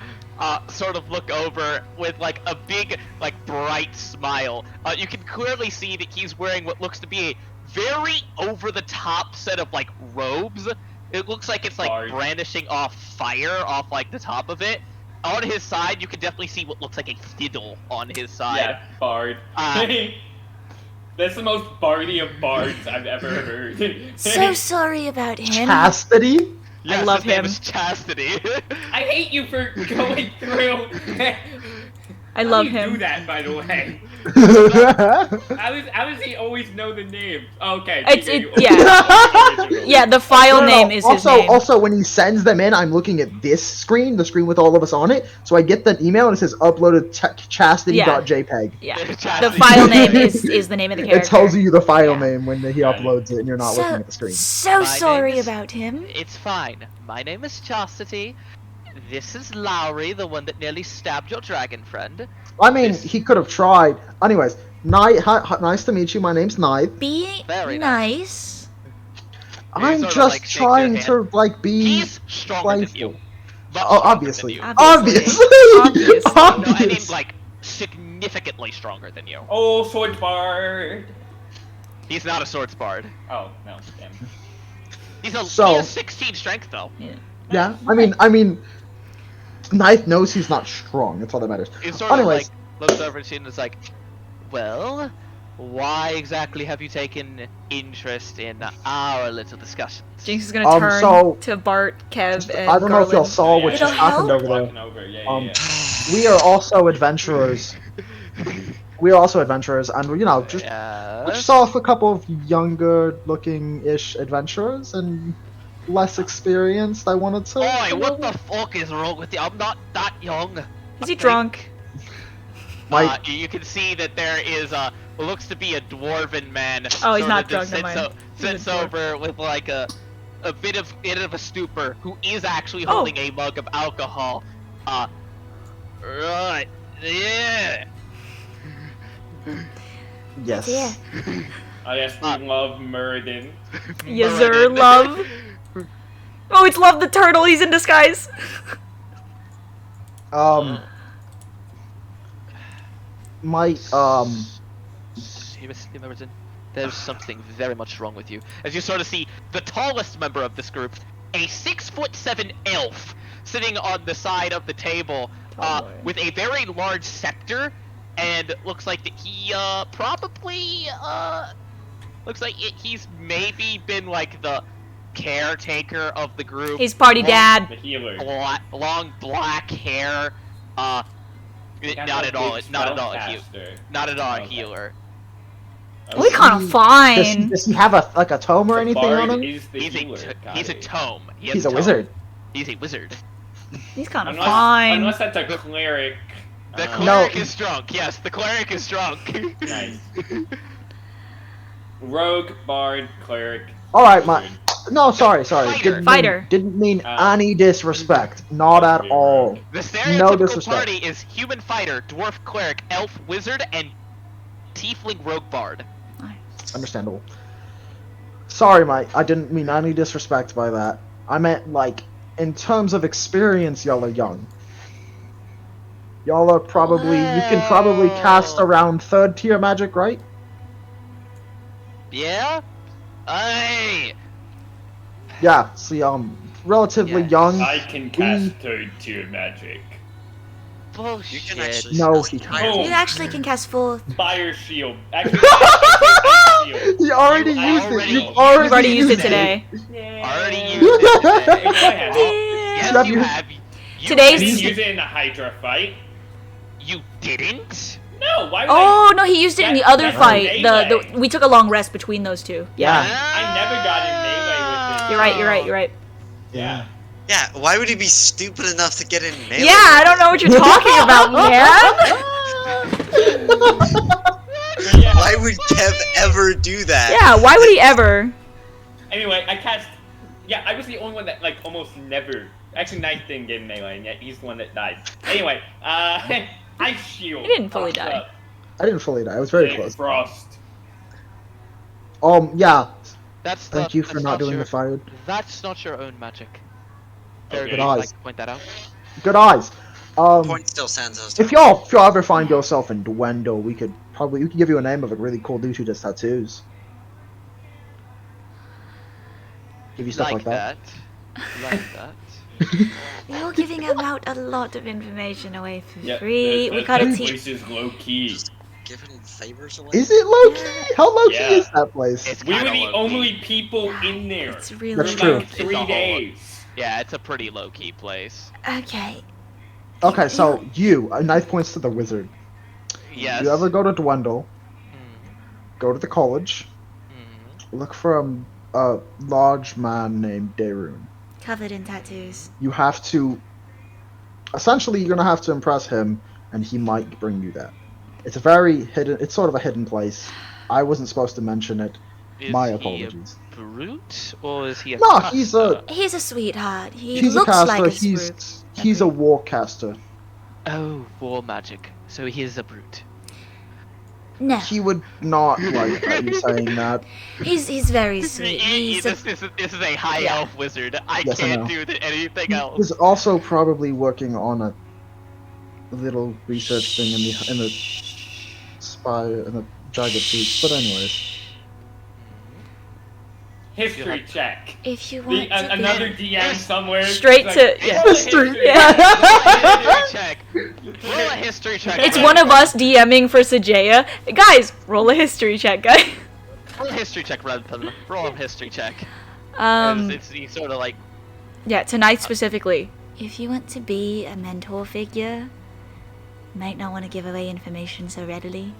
sort of look over with like a big, like bright smile. You can clearly see that he's wearing what looks to be a very over-the-top set of like robes. It looks like it's like Bard. brandishing off fire off like the top of it. On his side, you can definitely see what looks like a fiddle on his side. Yeah, bard. That's the most bardy of bards I've ever heard. So sorry about him. Chastity? Yes, love his name him. is Chastity. I hate you for going through. I love How do you do him. that, by the way? How does he always know the name? Okay. It's- figure it- you- yeah. Yeah, the file No, no, name is also, his name. Also, when he sends them in, I'm looking at this screen, the screen with all of us on it. So I get the email and it says uploaded chastity.jpg. Yeah. The Chastity. file name is the name of the character. It tells you the file Yeah. name when he Got it. uploads it and you're not looking at the screen. So My sorry name is- about him. It's fine. My name is Chastity. This is Lowry, the one that nearly stabbed your dragon friend. I mean, he could have tried. Anyways, nice to meet you. My name's Knife. Be Very nice. I'm sort of, just like, shakes your trying hand. to, like, be He's stronger than you. playful. Much Oh, stronger obviously. than you. Obviously! Obviously. No, I mean Obvious. like significantly stronger than you. Oh, sword bard. He's not a swords bard. Oh no, damn. He So- has 16 strength though. Yeah, I mean, Knife knows he's not strong. That's all that matters. He sort of Anyways, like looks over at you and is like, "Well, why exactly have you taken interest in our little discussions?" Jinx is gonna turn so- to Bart, Kev, and I don't know if y'all Garland. saw what It'll just happened help. over there. Walking over, yeah, Um, yeah. We are also adventurers. We are also adventurers, and we just Yes. saw off a couple of younger-looking-ish adventurers and less experienced. I wanted to. Oi, what the fuck is wrong with you? I'm not that young. Is he drunk? My You can see that there is what looks to be a dwarven man. Oh, he's sort not of just drunk, never mind. He's a sits dwarf. over with like a bit of a stupor, who is actually Oh. holding a mug of alcohol. Right, yeah. yes. Yeah. I guess we love Muradin. Yes, sir, Muradin. love. Oh, it's Love the Turtle. He's in disguise. My You must remember, there's something very much wrong with you. As you sort of see the tallest member of this group, a 6'7" elf, sitting on the side of the table, Oh, boy. with a very large scepter, and looks like that he probably looks like he's maybe been like the caretaker of the group. He's party Long- dad. The healer. Long black hair. Got Not a at all. big Not at all. A spellcaster. not at all a Okay. healer. We kind of fine. does he have a tome or The anything bard on him? is the healer. He's a Kyle. tome. He has He's a tome. wizard. He's a wizard. He's kind of Unless, fine. unless that's a cleric. The Uh, cleric No. is drunk. Yes, the cleric is drunk. Nice. Rogue, bard, cleric. All right, my wizard. no, sorry. Fighter. Fighter. Didn't mean Uh, any disrespect. Not at be all. rogue. The stereotypical disrespect. party is human fighter, dwarf cleric, elf wizard, and tiefling rogue bard. Understandable. Sorry, Mike. I didn't mean any disrespect by that. I meant, like, in terms of experience, y'all are young. Y'all are probably... You can probably cast Well. around 3rd tier magic, right? Yeah? Hey! Yeah, see, relatively Yes. young. I can cast third tier magic. You Bullshit. can actually. No, cast he higher. can't. Oh. You actually can cast 4th. Fire shield. Actually, I can cast shield. You already You used already- it. You've You've already, You've already used it it today. Already used it today. Go ahead. Yes, Have you you- have. You Today's- I used didn't it. use it in the Hydra fight. You didn't? No, why would Oh no, he used it in the That- other that's fight. melee. We took a long rest between those two. Yeah. I never got in melee with this. You're right. You're right. You're right. Yeah. Yeah, why would he be stupid enough to get in melee? Yeah, I don't know what you're talking about, man. Yeah. Why would Kev ever do that? Yeah, why would he ever? Anyway, I cast. Yeah, I was the only one that like almost never. Actually, Knight didn't get melee, and yet he's the one that died. Anyway, Ice Shield. He didn't fully pops die. up. I didn't fully die. I was very Then close. Frost. Yeah. That's Thank you for not doing the fire. That's not your own magic. Very Okay. good. I'd Nice. like to point that out. Good eyes. Point still stands. If y'all ever find yourself in Dwendal, we could give you a name of a really cool dude who does tattoos. Give you stuff like that. Like that. You're giving out a lot of information away for Yeah, free. that- We that- gotta that teach. place is low key. Giving favors away. Is it low key? How low key Yeah. is that place? It's We were kinda the low-key. only people in there. It's really That's for true. like It's a 3 whole- days. Yeah, it's a pretty low key place. Okay. Okay, so a knife points to the wizard. Yes. You ever go to Dwendal, Mm, go to the college, look for a large man named Daerun. Covered in tattoos. You have to. Essentially, you're gonna have to impress him, and he might bring you that. It's a very hidden. It's sort of a hidden place. I wasn't supposed to mention it. Is My he apologies. a brute or is he a No, he's a- caster? He's a sweetheart. He He's a looks caster. like a he's spruce. he's a warcaster. Oh, war magic. So he is a brute. No, He would not like you saying that. he's very sweet. He's a, This is a high Yeah. elf wizard. I Yes, I can't know. do anything He else. is also probably working on a little research thing in the jagged peak. But anyways, History check. if you want to be... Another DM somewhere. Straight like, to- roll a History. History check. Roll a history check. It's one of us DMing for Sajaya. Guys, roll a history check, guys. Roll a history check rather than roll a history check. It's sort of like Yeah, tonight specifically. If you want to be a mentor figure, you might not want to give away information so readily.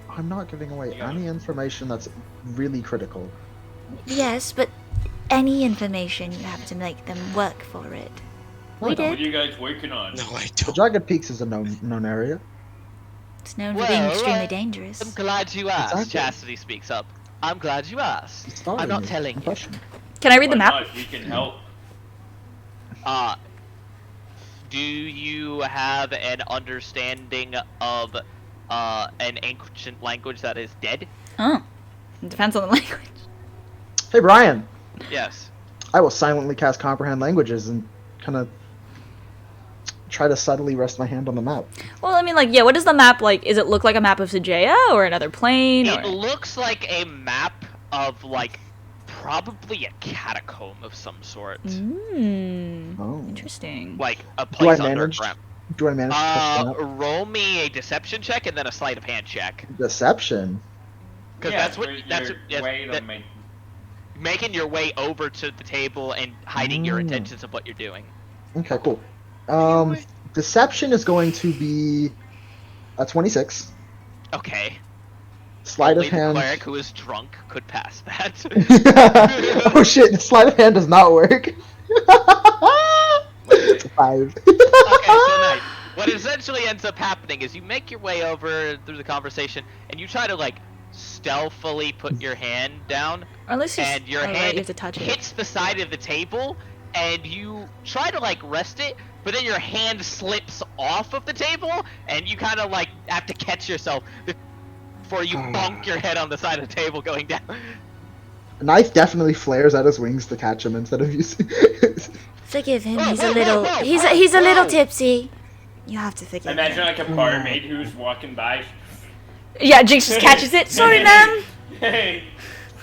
I'm not giving away Yeah. any information that's really critical. Yes, but any information, you have to make them work for it. We What are did. you guys working on? No, I The don't. jagged peaks is a known area. It's known for being Well, extremely I'm dangerous. glad you asked. Exactly. Chastity speaks up. I'm glad you asked. It's starting I'm not me. telling you. Impression. Can I read Why the map? not? We can help. Do you have an understanding of an ancient language that is dead? Oh. It depends on the language. Hey Brian, Yes. I will silently cast comprehend languages and kind of try to subtly rest my hand on the map. Well, I mean, like, yeah, what does the map, like, does it look like a map of Sajaya or another plane? It Or... looks like a map of like probably a catacomb of some sort. Mmm. Oh. Interesting. Like a I place manage underground. Do I manage to touch the map? Roll me a deception check and then a sleight of hand check. Deception. Because Yeah, that's what your yes, way to that- make. making your way over to the table and hiding your Mm. intentions of what you're doing. Okay, cool. Deception is going to be a 26. Okay. Sleight Only of the hand. cleric who is drunk could pass that. Oh shit! The sleight of hand does not work. It's a 5. Okay, so nice. What essentially ends up happening is you make your way over through the conversation and you try to like stealthily put your hand down Or at least just, and your oh, right, hand you have to touch it. hits the side of the table and you try to like rest it, but then your hand slips off of the table and you kind of like have to catch yourself before you bonk your head on the side of the table going down. Knife definitely flares at his wings to catch him instead of using. Forgive him. Whoa, He's a whoa, little. whoa, whoa, He's a little whoa. tipsy. You have to forgive Imagine him. like a barmaid who's walking by. Yeah, Jinx just catches it. Sorry, ma'am. Hey.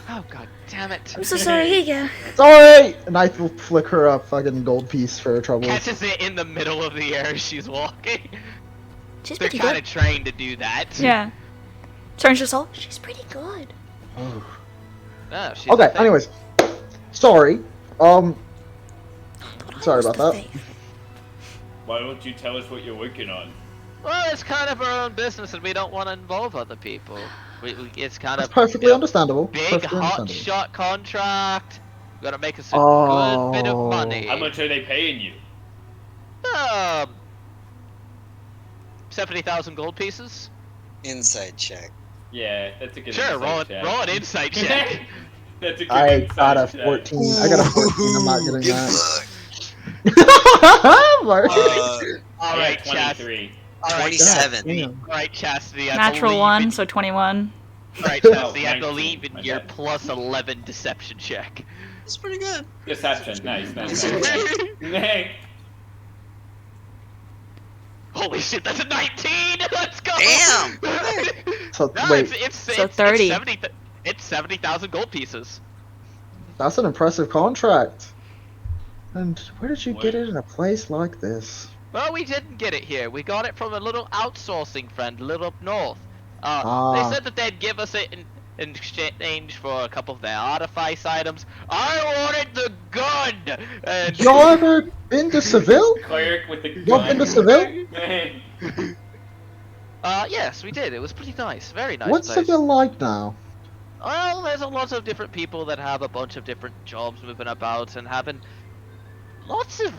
Oh god damn it. I'm so sorry. Here you go. Sorry. Knife will flick her a fucking gold piece for her troubles. Catches it in the middle of the air as she's walking. She's They're pretty kind of good. trained to do that. Yeah. Turns your soul. She's pretty good. Oh. Oh, she's Okay. a thing. Anyways, sorry. Thought I Sorry was about the that. faith. Why don't you tell us what you're working on? Well, it's kind of our own business, and we don't want to involve other people. It's kind That's of perfectly understandable. big Perfectly hot understandable. shot contract. Gotta make us a Oh. good bit of money. How much are they paying you? 70,000 gold pieces. Inside check. Yeah, that's a good Sure, roll insight check. roll an insight check. That's a good I insight got a check. 14. I got a 14. I'm not getting Big that. fuck. Mark. All I right, got Chastity. 23. All right, 27. Damn. All right, Chastity. I Natural believe 1, in... so 21. All right, Oh, Chastity. I 19, believe in my your bad. plus 11 deception check. That's pretty good. Deception. Nice. Nice. Holy shit, that's a 19! Let's go! Damn! So, No, wait, So 30. It's 70,000 gold pieces. that's an impressive contract. And where did you What? get it in a place like this? Well, we didn't get it here. We got it from a little outsourcing friend a little up north. They Ah. said that they'd give us it in exchange for a couple of their artifice items. I wanted the gun! And Y'all ever been to Seville? Cleric with the Y'all gun. been to Seville? Man. yes, we did. It was pretty nice. Very nice What's place. Seville like now? Well, there's a lot of different people that have a bunch of different jobs moving about and having lots of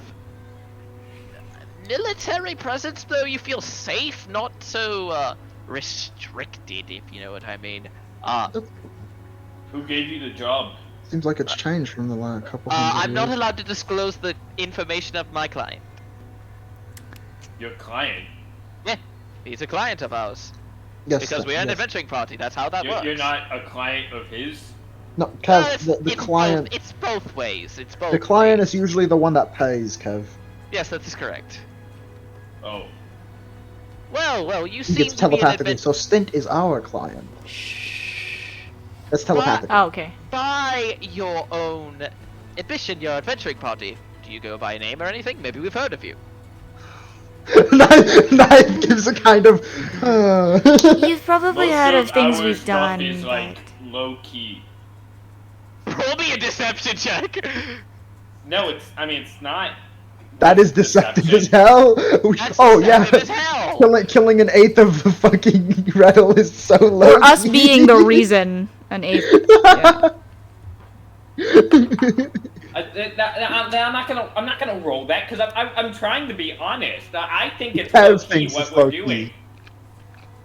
military presence, though you feel safe, not so restricted, if you know what I mean. Who gave you the job? Seems like it's changed from the last couple I'm hundred not years. allowed to disclose the information of my client. Your client. He's a client of ours. Yes, Because we are an yes. adventuring party, that's how that works. You're not a client of his? No, No, Kev, it's, the it's client, it's both ways. It's both the client ways. is usually the one that pays, Kev. Yes, that is correct. Oh. Well, you He seem gets to be an telepathically, advent- so Stint is our client. That's telepathic. Oh, okay. By your own admission, your adventuring party. Do you go by a name or anything? Maybe we've heard of you. Knife gives a kind of. You've probably Most heard of things our we've stuff done, is like but low key. Roll me a deception check. No, it's not. That is deceptive as Deception. hell. That's Oh yeah, deceptive as hell. killing an eighth of the fucking Rattle is so low. Or us being the reason an eighth. Yeah. I'm not gonna roll that because I'm trying to be honest. I think it's Kev low key thinks what it's we're low doing. key.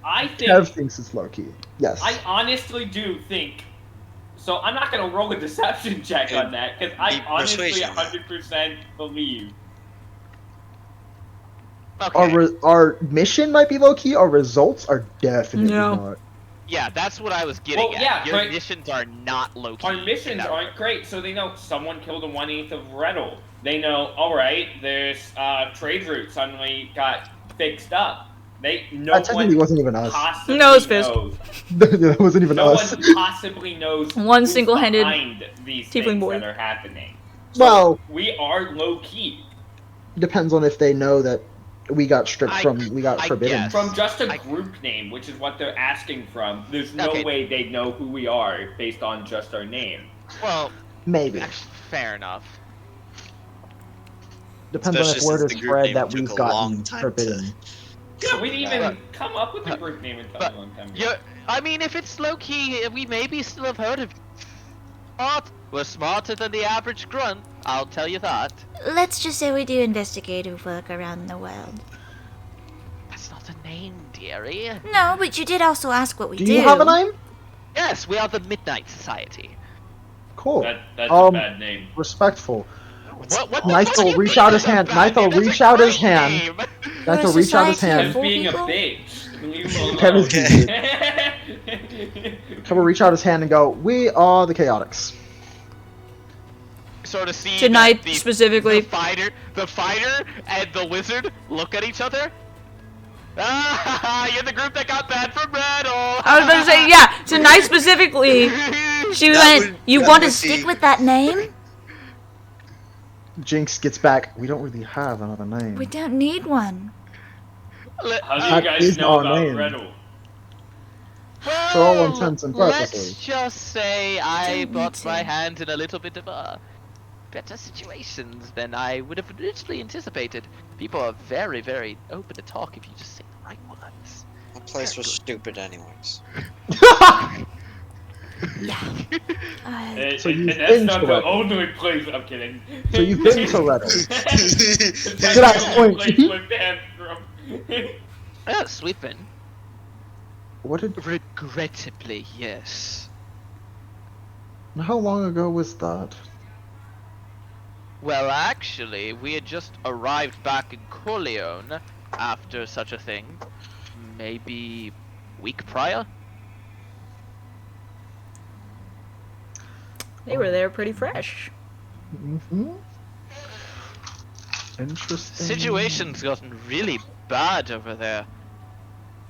I think Kev thinks it's low key. Yes. I honestly do think. So I'm not gonna roll a deception check on that because I Be honestly persuasion. 100% believe. Okay. Our mission might be low key. Our results are definitely No. not. Yeah, that's what I was getting Well, at. yeah, Your but- missions are not low key. Our missions No. aren't great, so they know someone killed a 1/8 of Redel. They know, alright, there's trade route suddenly got fixed up. No That technically one wasn't even us. possibly No, it's Fist. knows. That wasn't even No us. one possibly knows One who's single-handed behind these tiefling things boy. that are happening. So Well- we are low key. Depends on if they know that we got stripped I forbidden. guess. From just a I- group name, which is what they're asking from, there's no Okay. way they'd know who we are based on just our name. Well, Maybe. actually, fair enough. Depends on if Especially word since is the group spread name that took we've a long gotten time forbidden. Yeah, we didn't even But- come up with a group name until a but long time ago. Yeah, I mean, if it's low key, we maybe still have heard of you. We're smarter than the average grunt. I'll tell you that. let's just say we do investigative work around the world. That's not a name, dearie. No, but you did also ask what we Do you have a name? Yes, we are the Midnight Society. Cool. That's a bad name. Respectful. What the Knife fuck will do you reach mean out that's his hand. a bad Knife will name? That's a reach out his great hand. name. Knife We're will a reach out his society hand. of- Being a people? bitch. Leave him Kevin's alone. Kevin will reach out his hand and go, "We are the Chaotix." Sort of see Tonight, that specifically. the fighter and the wizard look at each other. Ah, you're the group that got banned from Rattle. I was about to say, yeah, tonight specifically, she That went, would- You that want to would stick be- with that name? Jinx gets back. We don't really have another name. We don't need one. How do That you guys is know our about name. Redel? For all intents and purposes. Let's just say I Don't need brought to. my hand in a little bit of better situations than I would have initially anticipated. People are very, very open to talk if you just say the right words. The place was stupid anyways. So you've and that's been not to the Redel. only place. I'm kidding. So you've been to Redel. That's Get out, the only point. place we're banned from. Yes, we've been. What did? Regrettably, yes. How long ago was that? Well, actually, we had just arrived back in Corleone after such a thing. Maybe week prior? They were there pretty fresh. Mm-hmm. Interesting. Situation's gotten really bad over there.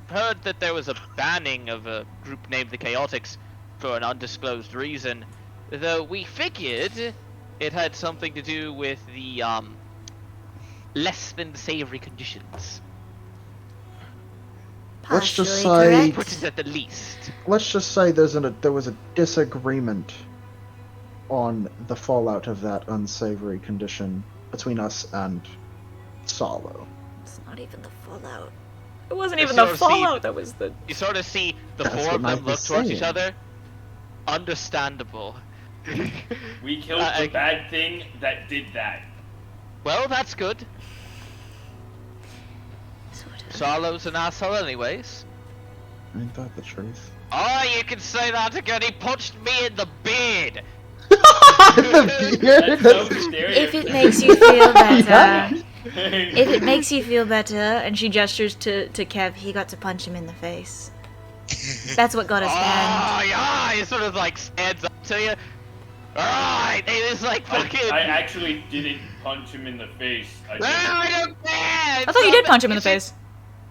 Heard that there was a banning of a group named the Chaotix for an undisclosed reason, though we figured it had something to do with the, less than savory conditions. Let's just Partially say- Put correct. it at the least. Let's just say there was a disagreement on the fallout of that unsavory condition between us and Salo. It's not even the fallout. It wasn't I even the sort of see- fallout that was the. You sort of see the That's four what of Mike them look was towards each saying. other. Understandable. We killed the bad thing that did that. Well, that's good. Sort of. Solo's an asshole anyways. Ain't that the truth? Oh, you can say that again. He punched me in the beard. The beard. That's so If it stereotypical. makes you feel better, Hey. if it makes you feel better, and she gestures to Kev, he got to punch him in the face. That's what got us banned. Oh, yeah. He sort of like stands up to you. Alright, he was like fucking. I actually didn't punch him in the face. I No, I don't care. I thought you did punch him in the face.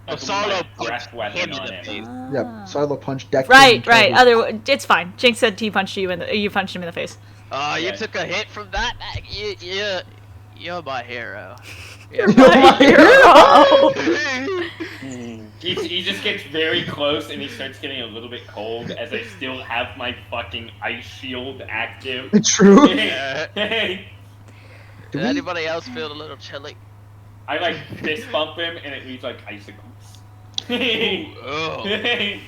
Oh, put my Solo breath punched weapon him in on the him. face. Yep. Silo punched Deck. Right, right. It's fine. Jinx said he punched you in the. You punched him in the face. Oh, you Yeah. took a hit from that? You're my hero. You're my hero. He just gets very close and he starts getting a little bit cold as I still have my fucking ice shield active. True. Hey, Do Did we- anybody else feel a little chilly? I like fist bump him and it leaves like icicles. Oh. Hey.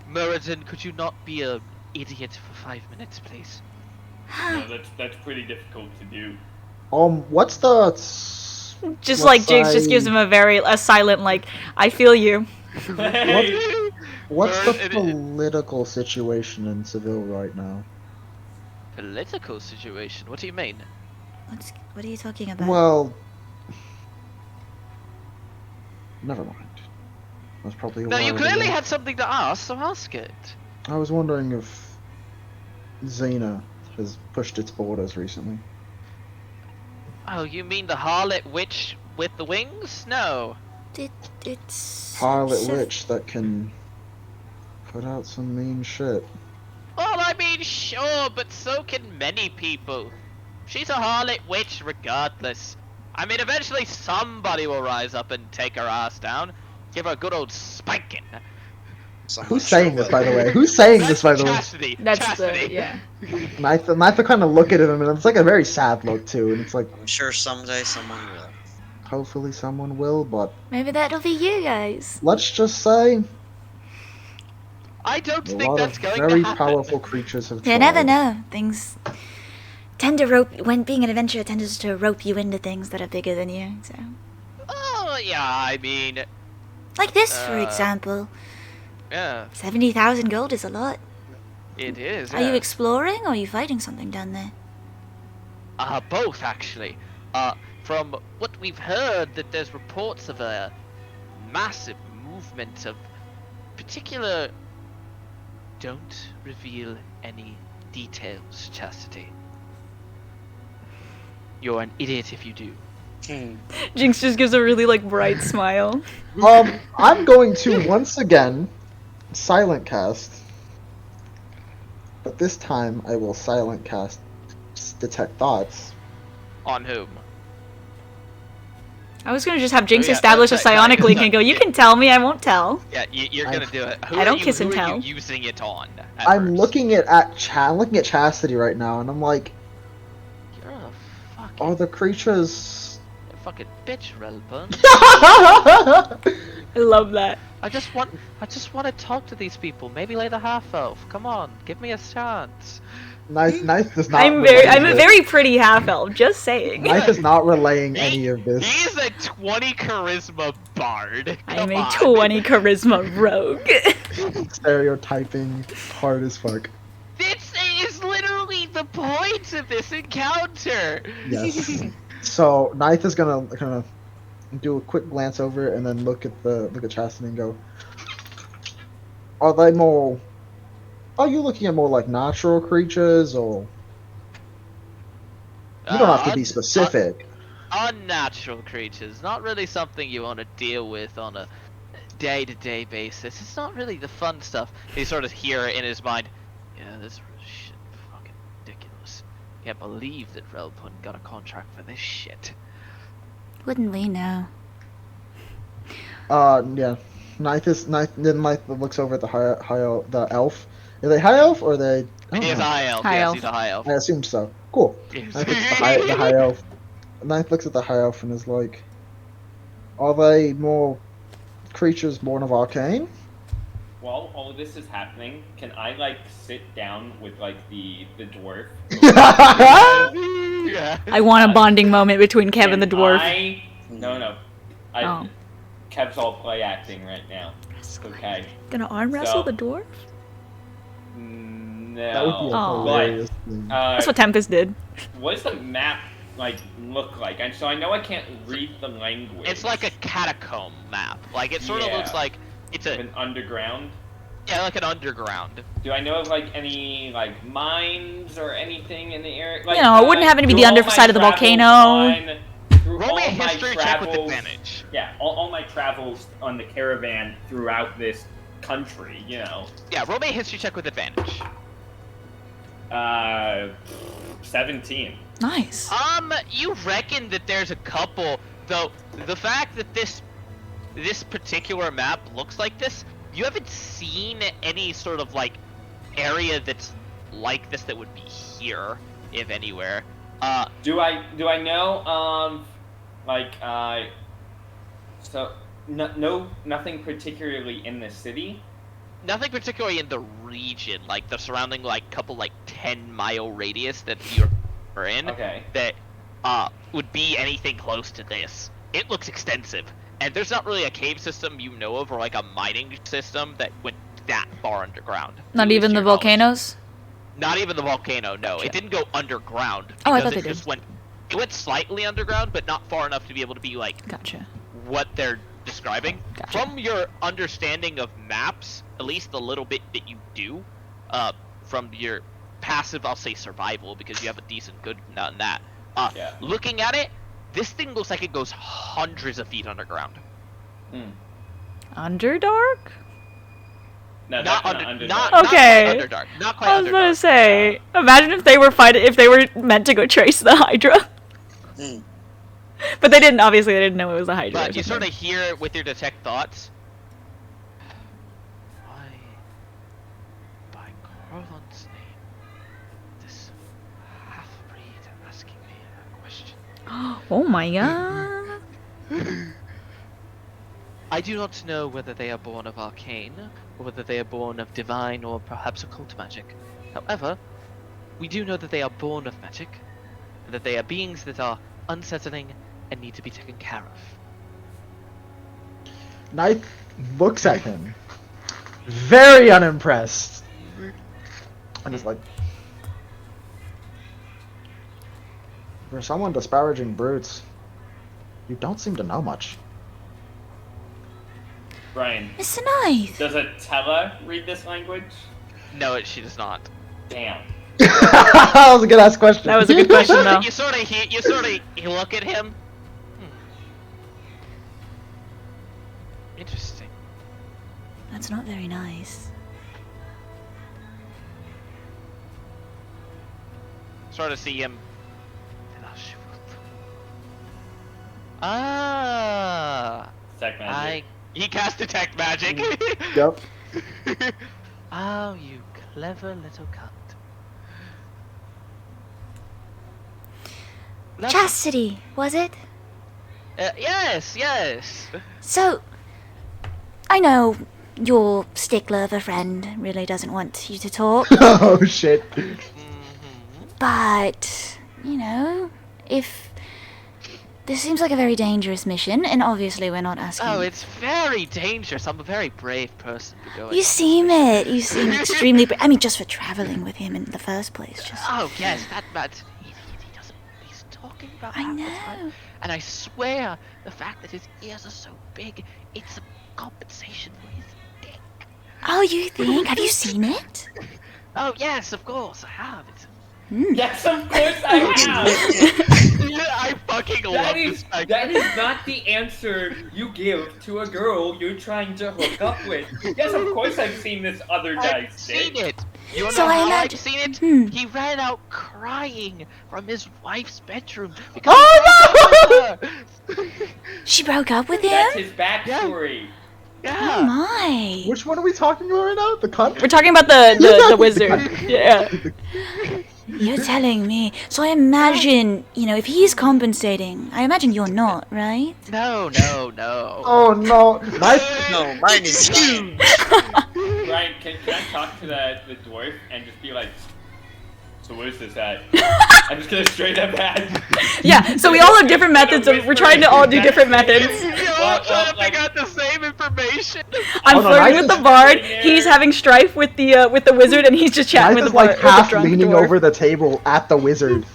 Meriden, could you not be an idiot for 5 minutes, please? No, that's pretty difficult to do. What's the? Just Let's like Jinx just say- gives him a silent like, I feel you. Hey. What's the It- political situation in Seville right now? Political situation? What do you mean? What are you talking about? Well, never mind. That's probably a No, you while clearly ago. had something to ask, so ask it. I was wondering if Xena has pushed its borders recently. Oh, you mean the harlot witch with the wings? No. It's Harlot Sev- witch that can put out some mean shit. Well, I mean, sure, but so can many people. She's a harlot witch regardless. I mean, eventually somebody will rise up and take her ass down. Give her a good old spanking. Someone Who's saying show this, up. by the way? Who's saying this, by the way? Chastity. That's Chastity. the yeah. Nytha kind of look at him, and it's like a very sad look too. And it's like, I'm sure someday someone will. hopefully someone will, but Maybe that'll be you guys. let's just say I don't a think lot that's of going very to happen. powerful creatures have You tried. never know. Things tend to rope. When being an adventurer tends to rope you into things that are bigger than you. So, Oh, yeah, I mean, like this, for Uh, example. yeah, 70,000 gold is a lot. it is. Are you yeah. exploring or are you fighting something down there? Both, actually. From what we've heard, that there's reports of a massive movement of particular... Don't reveal any details, Chastity. You're an idiot if you do. Jinx just gives a really like bright smile. I'm going to once again silent cast, but this time I will silent cast detect thoughts. On whom? I was gonna just have Jinx Oh, yeah, establish a that's right, psionic right, link yeah. and go, you can tell me, I won't tell. Yeah, you're gonna do it. Who I are don't you- kiss and who are tell. you using it on? at I'm first? looking at I'm looking at Chastity right now, and I'm like, You're a fucking, are the creatures? you're a fucking bitch, Relbun. I love that. I just want to talk to these people. Maybe later half elf. Come on, give me a chance. Knife does not. I'm a this. very pretty half elf. Just saying. Knife is not relaying any of this. He's a 20 charisma bard. I'm Come a on. 20 charisma rogue. Stereotyping hard as fuck. This is literally the point of this encounter. Yes. So Knife is gonna kind of do a quick glance over it and then look at Chastity and go, "Are they more? Are you looking at more like natural creatures, or you don't have to be specific?" Unnatural creatures, not really something you want to deal with on a day-to-day basis. It's not really the fun stuff. He sort of hear in his mind, yeah, this shit fucking ridiculous. Can't believe that Relpun got a contract for this shit. Wouldn't we know? Yeah. Then Knife looks over at the elf. Are they high elf or are they? I don't He's a know. high elf. High Yes, elf. he's a high elf. I assume so. Cool. Yes. Knife looks at the high elf. Knife looks at the high elf and is like, "Are they more creatures born of arcane?" While all of this is happening, can I like sit down with like the dwarf? Yeah. I want a bonding moment between Kev and the dwarf. No. Oh. Kev's all play acting right now. Okay. Gonna arm wrestle So- the dwarf? No. That would be a Oh. hilarious thing. That's what Tempest did. What does the map like look like? And so I know I can't read the language. It's like a catacomb map. Like it sort of Yeah. looks like it's a an underground. like an underground. Do I know of like any like mines or anything in the area? Like, You know, it wouldn't happen to be through the all underside my of the travels volcano. through Roll me all a my history check with travels- advantage. Yeah, all my travels on the caravan throughout this country, you know. Yeah, roll me a history check with advantage. 17. Nice. You reckon that there's a couple, though the fact that this particular map looks like this, you haven't seen any sort of like area that's like this that would be here, if anywhere. Do I know so no nothing particularly in the city? Nothing particularly in the region, like the surrounding like couple like 10-mile radius that you're in. Okay. That would be anything close to this. It looks extensive, and there's not really a cave system you know of or like a mining system that went that far underground. Not at least even to the your knowledge. volcanoes? Not even the volcano. No, it didn't go underground. Oh, I because thought it they did. just went. It went slightly underground, but not far enough to be able to be like Gotcha. what they're describing. Gotcha. From your understanding of maps, at least the little bit that you do, from your passive, I'll say survival, because you have a decent good on that. Yeah. Looking at it, this thing looks like it goes hundreds of feet underground. Underdark? No, Not that's under, under not Okay. quite underdark. Not quite I was underdark. gonna say, imagine if they were meant to go trace the Hydra. Hmm. But they didn't, obviously they didn't know it was the Hydra. But or you sort something. of hear with your detect thoughts. Why, by Corlon's name, this half-breed asking me a question. Oh my god. I do not know whether they are born of arcane, or whether they are born of divine, or perhaps occult magic. However, we do know that they are born of magic, and that they are beings that are unsettling and need to be taken care of. Knife looks at him, very unimpressed, and is like, "For someone disparaging brutes, you don't seem to know much." Brian, Mr. Knife. does a teller read this language? No, she does not. Damn. That was a good ass question. That was a good question though. You sort of you look at him. Interesting. That's not very nice. Sort of see him. Ah, Tech magic. he cast detect magic. Yep. Oh, you clever little cunt. Lovely. Chastity, was it? Yes. So, I know your stickler of a friend really doesn't want you to talk. Oh shit. But, you know, if... This seems like a very dangerous mission, and obviously we're not asking... Oh, it's very dangerous. I'm a very brave person to go. You seem it. You seem extremely... I mean, just for traveling with him in the first place. Just... Oh yes, that he doesn't. He's talking about. I half the know. time. And I swear, the fact that his ears are so big, it's a compensation for his dick. Oh, you think? Have you seen it? Oh yes, of course I have. It's... Yes, of course I have. I fucking love That this. that is not the answer you give to a girl you're trying to hook up with. Yes, of course I've seen this other I've guy's seen dick. it. You wanna So know I how imagine- I've seen it? He ran out crying from his wife's bedroom because Oh, he broke up with her. She broke up with him? That's his backstory. Oh Yeah. my. Which one are we talking about right now? The cunt? We're talking about the wizard. Yeah. You're telling me. So I imagine, you know, if he's compensating, I imagine you're not, right? No. Oh no! Nice. No, mine is huge. Ryan, can I talk to the dwarf and just be like, so where's this at? I'm just gonna straight up ask. Yeah, so we all have different methods of, we're trying to all do different methods. You're all trying to figure out the same information. I'm Oh, no, flirting Nice with the is- bard, he's having strife with the wizard, and he's just chatting Nice with is the bard, like with the half drunk leaning dwarf. over the table at the wizard.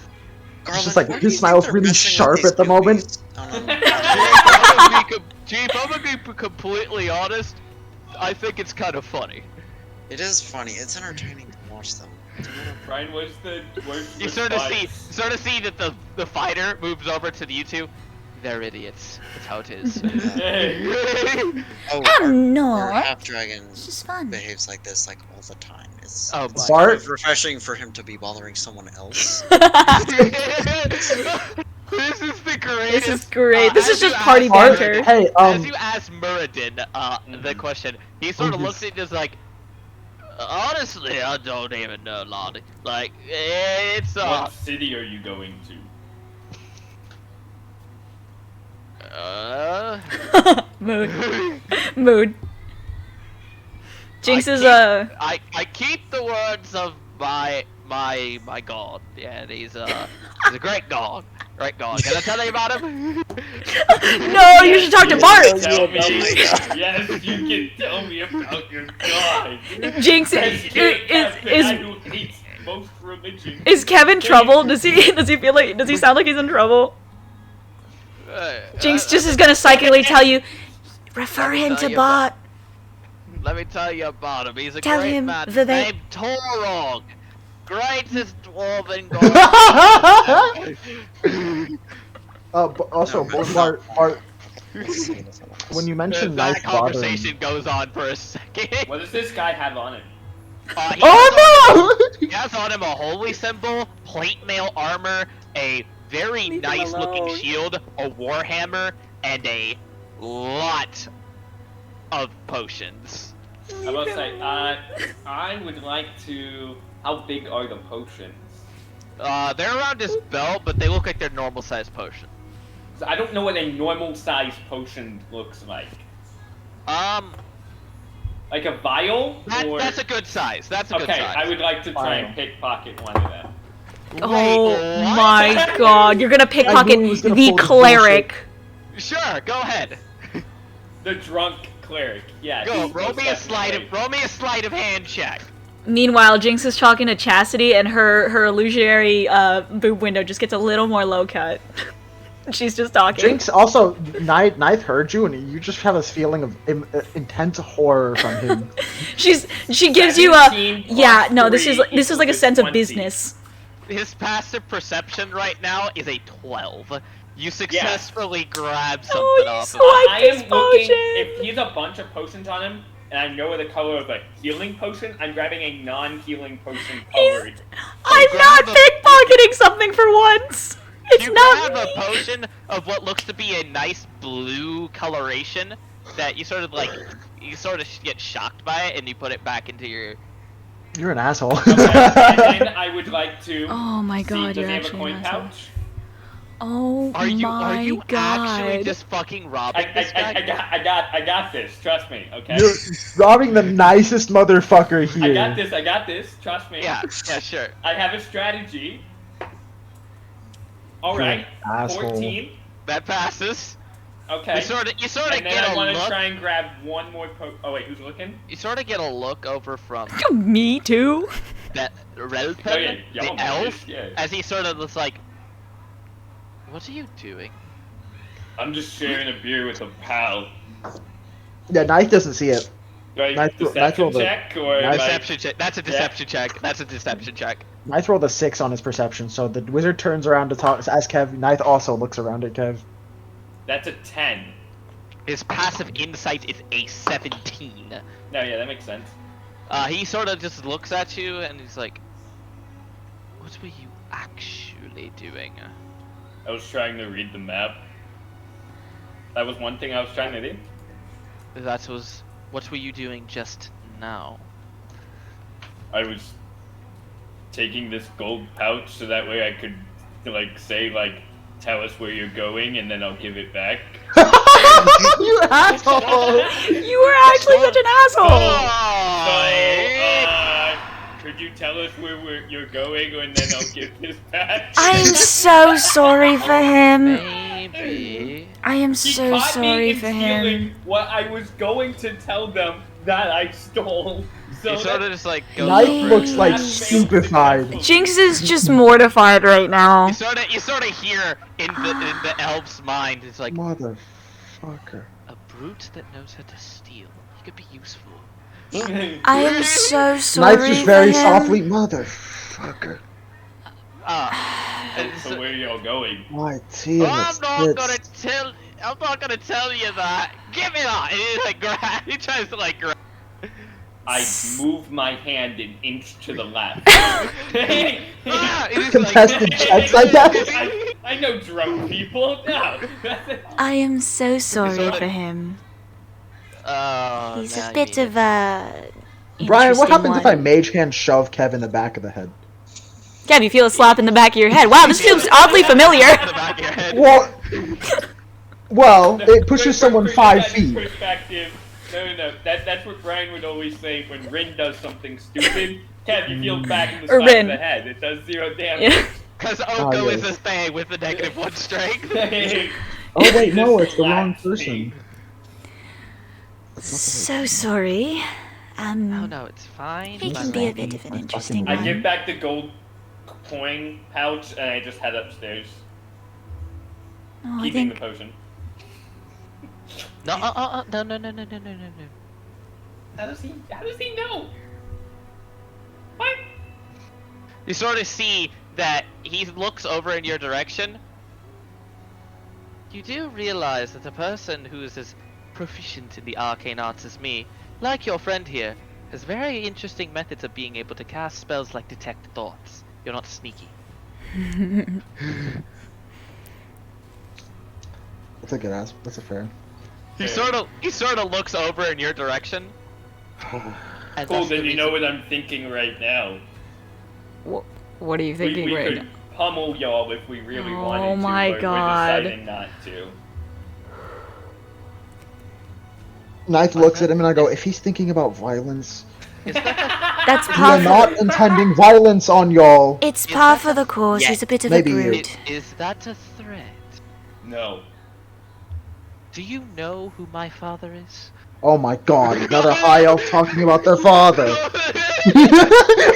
Garland, just like, why do his you think smile's they're really messing with sharp these at the moment. movies? I don't know. Chief, I'm gonna be completely honest. I think it's kind of funny. It is funny. It's entertaining to watch them. Ryan, what's the dwarf's You sort of see that the fighter moves over to the you two. They're idiots. That's how it is. Oh, I'm our not. half dragon It's just fun. behaves like this like all the time. It's Oh, it's Bart- kind of refreshing for him to be bothering someone else. This is the greatest. This is great. This as is just you party asked banter. Muradin- Hey, As you asked Muradin the question, he sort of Oh, looks at you just like, honestly, I don't even know, Lottie. Like, it's What city are you going to? Mood. Mood. Jinx I is keep- I keep the words of my god. Yeah, he's a great god. Great god. Can I tell you about him? No, you should talk to Bart! Tell me. Yes, you can tell me about your god. Jinx Yes, you have the guy is who hates most religions. is Kevin trouble? Does he feel like, does he sound like he's in trouble? Jinx just is gonna psychically tell you, refer him to Bart. Let me tell you about him. He's a Tell great him man that they- named Torog. Greatest dwarven god. Also, No, no, Bart, no. when you mentioned that nice bothering... conversation goes on for a second. What does this guy have on him? He Oh He has on him a holy symbol, plate mail armor, a very Leave him nice looking alone. shield, a warhammer, and a lot of potions. I will say, I would like to. How big are the potions? They're around his belt, but they look like they're normal sized potions. So I don't know what a normal size potion looks like. Like a vial? Or... That's a good size. That's a good Okay, size. I would like to try and Vial. pickpocket one of them. Oh Wait, what? my god, you're gonna I knew he pickpocket was gonna the pull this cleric. Sure, go ahead. The drunk cleric, yeah. Go, he's roll most me a sleight of definitely- hand check. Meanwhile, Jinx is talking to Chastity, and her illusionary boob window just gets a little more low cut. She's just talking. Jinx, also, Ninth heard you, and you just have this feeling of intense horror from him. She gives you a 17 plus yeah. No, this 3 is like a equals sense of 20. business. His passive perception right now is a 12. You successfully grab something Oh, you off. swiped I his am looking. potion. If he's a bunch of potions on him, and I know the color of a healing potion, I'm grabbing a non-healing potion colored. I'm not grab a- pickpocketing something for once. It's You not grab me. a potion of what looks to be a nice blue coloration that you sort of get shocked by it, and you put it back into your. You're an asshole. Okay, and then I would like to. Oh my see, god, does you're he have a actually coin an asshole. pouch? Oh Are you my god. actually just fucking robbing this guy? I got this. Trust me, okay? You're robbing the nicest motherfucker I here. got this. Trust me. Yeah, sure. I have a strategy. All right. Asshole. 14. That passes. Okay. You sort of And then get I a want to look. try and grab one more Oh wait, who's looking? You sort of get a look over from Me too. that Relpen, Oh, yeah, y'all the know elf, this, yeah. as he sort of looks like, "What are you doing?" I'm just sharing a beer with a pal. Yeah, Knife doesn't see it. Like Nice deception roll, the- check or nice- like Deception check. That's a deception check. That's a deception check. Knife rolled a 6 on his perception, so the wizard turns around to talk as Kev. Knife also looks around at Kev. that's a 10. His passive insight is a 17. No, yeah, that makes sense. He sort of just looks at you and he's like, "What were you actually doing?" I was trying to read the map. That was one thing I was trying to do. That was. What were you doing just now? I was taking this gold pouch so that way I could like say like tell us where you're going and then I'll give it back. You asshole! You were actually such an asshole. Could you tell us where you're going and then I'll give this back? I'm so sorry for him. Maybe. I am He so caught me sorry in for stealing him. what I was going to tell them that I stole. So He sort of just like goes Knife over. looks like That failed stupefied. Jinx is just mortified right now. You sort of hear in the elf's mind, it's like Motherfucker. a brute that knows how to steal. He could be useful. I am so sorry Knife just for very him. softly, motherfucker. And So where y'all going? My team. I'm not gonna tell you that. Give me that. And he like he tries to like grab. I move my hand an inch to the left. Contested checks, I guess. I know drunk people. No. I am so sorry sorta- for him. Oh, He's now a you bit mean of it. a. Brian, what interesting happens if I one. mage hand shove Kev in the back of the head? Kev, you feel a slap in the back of your head. Wow, this feels oddly familiar. In the back of your head. Well, it pushes someone For 5 that feet. Perspective. No. That's what Brian would always say when Rin does something stupid. Kev, you feel back in the Or side Rin. of the head. It does 0 damage. Yeah. Because Oko is yes. a thing with the -1 strength. Oh wait, no, Just it's the wrong slaps me. person. So sorry. Oh no, it's fine. He but can be a like- bit of an I interesting I one. give back the gold coin pouch and I just head upstairs, Oh, I keeping the think potion. No, no. How does he know? What? You sort of see that he looks over in your direction. You do realize that a person who is as proficient in the arcane arts as me, like your friend here, has very interesting methods of being able to cast spells like detect thoughts. You're not sneaky. That's a good ass. That's a fair. He sort of looks over in your direction. And Cool, that's then the you know reason- what I'm thinking right now. What are you thinking we right could now? pummel y'all if we really Oh wanted to, my but God. we're deciding not to. Knife looks at him and I go, if he's thinking about violence, Is that that's we par are for not intending violence on y'all. it's Is par that for a- the course. Yeah, He's a bit of maybe a you. brute. is that a threat? No. Do you know who my father is? Oh my god, another high elf talking about their father.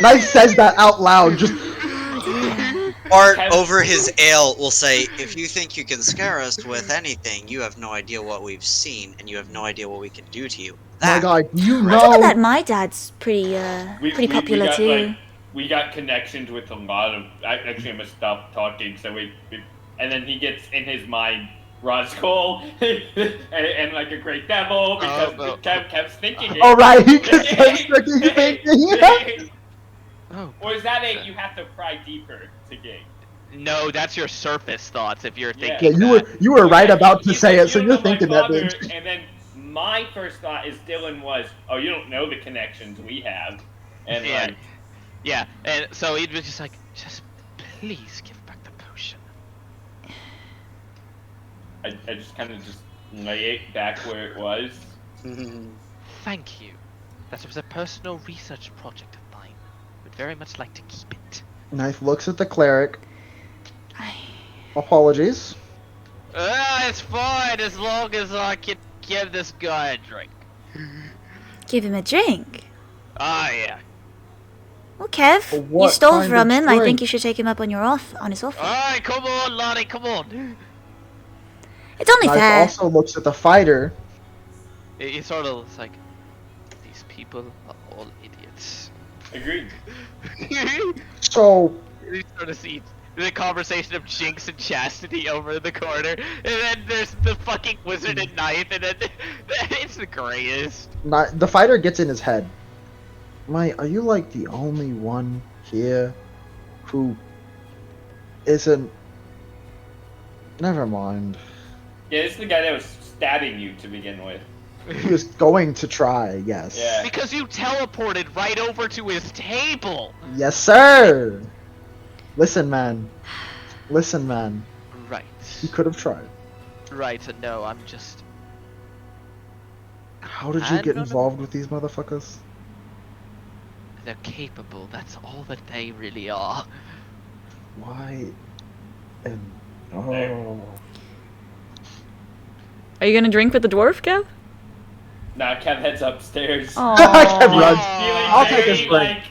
Knife says that out loud, just Bart, Kev- over his ale, will say, if you think you can scare us with anything, you have no idea what we've seen, and you have no idea what we can do to you. my That, god, you I thought that know. my dad's pretty popular got, too. Like, we got connections with a lot of. Actually, I'm gonna stop talking. So and then he gets in his mind Roscoe and like a great devil because no. Kev's thinking it. Alright, because Kev's freaking thinking. Oh. Or is that a you have to pry deeper to get? No, that's your surface thoughts if you're Yeah. thinking Yeah, that. you were right Okay, about to you say said it, so you you're don't know my thinking that, father, bitch. And then my first thought is Dylan was, oh, you don't know the connections we have, and Yeah. like, Yeah, and so he was just like, just please give back the potion. I just kind of just lay it back where it was. Thank you. That was a personal research project of mine. Would very much like to keep it. Knife looks at the cleric. Apologies. It's fine as long as I can give this guy a drink. Give him a drink. Ah, yeah. Well, Kev, you What stole kind from of him. I think drink? you should take him up on his offer. Alright, come on, Lonnie, come on. It's only Knife fair. also looks at the fighter. It sort of looks like these people are all idiots. Agreed. So, You sort of see the conversation of Jinx and Chastity over in the corner, and then there's the fucking wizard and knife, and then it's the greatest. the fighter gets in his head. Are you like the only one here who isn't? Never mind. Yeah, this is the guy that was stabbing you to begin with. He was going to try, yes. Yeah. Because you teleported right over to his table. Yes, sir. Listen, man. Listen, man. Right. You could have tried. Right, so no, I'm just... How did you I get don't know. involved with these motherfuckers? They're capable, that's all that they really are. Why? And oh, Are you gonna drink with the dwarf, Kev? Nah, Kev heads upstairs. Oh. Kev runs. Feeling I'll take very, his like,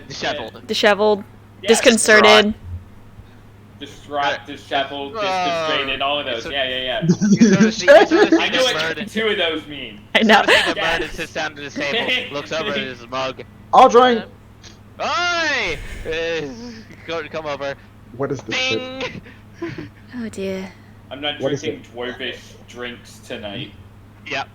Disheveled. Disheveled, Yeah, disconcerted. distraught, disheveled, disconstrated, all of those. Yeah. You sort of see I know the what bird, two of those mean. I know. sort of see the Yes. bird and sits down at his table, looks over at his mug. I'll drink. Oi! Come over. What is this shit? Ding! Oh dear. I'm not What is drinking dwarvish drinks tonight. Yep.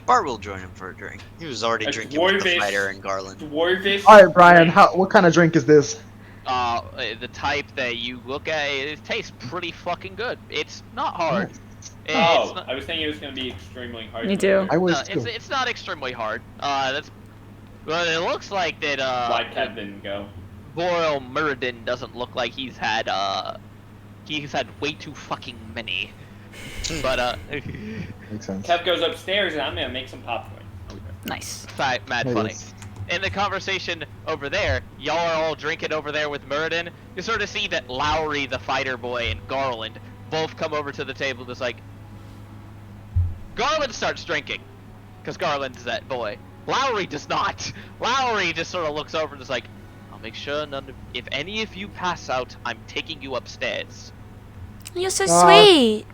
Bart will join him for a drink. He was already A drinking with the dwarvish- fighter and Garland. Dwarvish. All right, Brian. drink. What kind of drink is this? The type that you look at, it tastes pretty fucking good. It's not hard. It's Oh, not, I was thinking it was going to be extremely hard. Me to too. order. I no, was too. it's not extremely hard. That's. But it looks like that. Why Kev didn't go? Boyle Muradin doesn't look like he's had way too fucking many. But Makes sense. Kev goes upstairs and I'm going to make some popcorn. Nice. mad It funny. is. In the conversation over there, y'all are all drinking over there with Muradin. You sort of see that Lowry, the fighter boy, and Garland both come over to the table. Just like Garland starts drinking, because Garland's that boy. Lowry does not. Lowry just sort of looks over and is like, "I'll make sure if any of you pass out, I'm taking you upstairs." You're so Uh, sweet.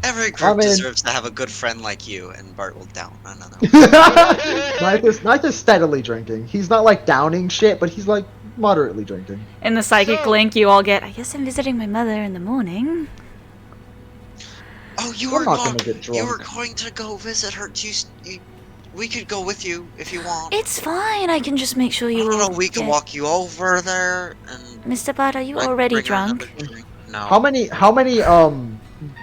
Every group mean- deserves to have a good friend like you, and Bart will down another. Knife is steadily drinking. He's not like downing shit, but he's like moderately drinking. In the psychic So- link, you all get. I guess I'm visiting my mother in the morning. Oh, you We're were not going. gonna get You were drunk. going to go visit her. We could go with you if you want. It's fine. I can just make sure I you don't all know. We can get- walk you over there and. Mr. Bud, are you like, already bring her drunk? another drink. No. How many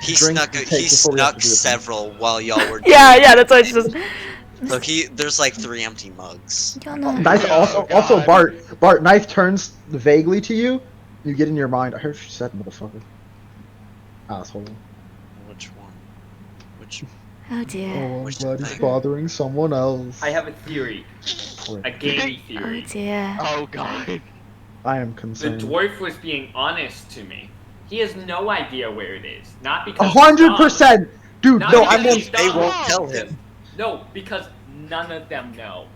He drinks snuck. do you take He before we have snuck to do this? several while y'all were. Yeah, that's what it's just. Look, there's like 3 empty mugs. You're not. Knife Oh, also God. Bart Knife turns vaguely to you. You get in your mind. I heard what you said, motherfucker. Asshole. Which one? Which? Oh dear. Oh, I'm Which glad he's thing? bothering someone else. I have a theory. A game Oh theory. dear. Oh god. I am The concerned. dwarf was being honest to me. He has no idea where it is. Not because 100%, dude. Not No, because I mean, he's They dumb. won't tell him. No, because none of them know.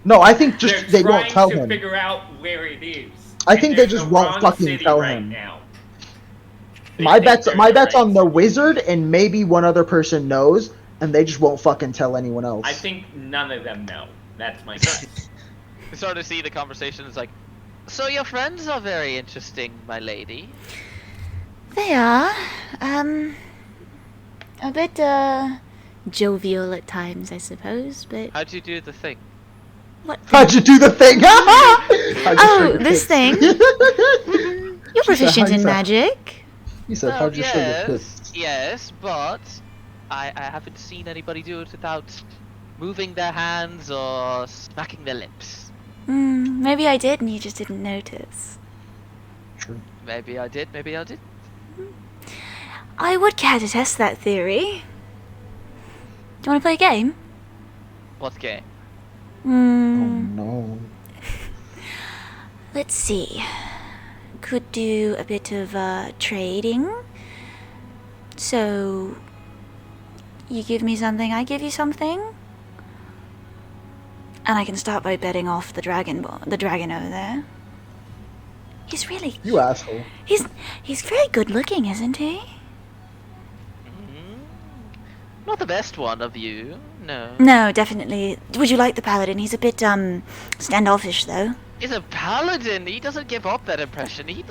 no. I think just They're they trying won't tell to him. figure out where it is. I And think they're they just in the won't wrong fucking city tell right him. now. They My think bet's they're my the bet's right on the city. wizard, and maybe one other person knows, and they just won't fucking tell anyone else. I think none of them know. That's my guess. You sort of see the conversation is like, "So your friends are very interesting, my lady." They are. A bit jovial at times, I suppose, but How'd you do the thing? what? How'd you do the thing? Oh, this thing. You're She said, proficient "How'd in you say-" magic. He said, Well, "How'd you show your yes, tits?" yes, but I haven't seen anybody do it without moving their hands or smacking their lips. Maybe I did and you just didn't notice. True. Maybe I did, maybe I did. I would care to test that theory. Do you want to play a game? What game? Oh Hmm. no. Let's see. could do a bit of trading. So, you give me something, I give you something. And I can start by betting off the dragon over there. He's really... You asshole. He's very good looking, isn't he? Not the best one of you, no. No, definitely. Would you like the paladin? He's a bit, standoffish, though. He's a paladin. He doesn't give off that impression. He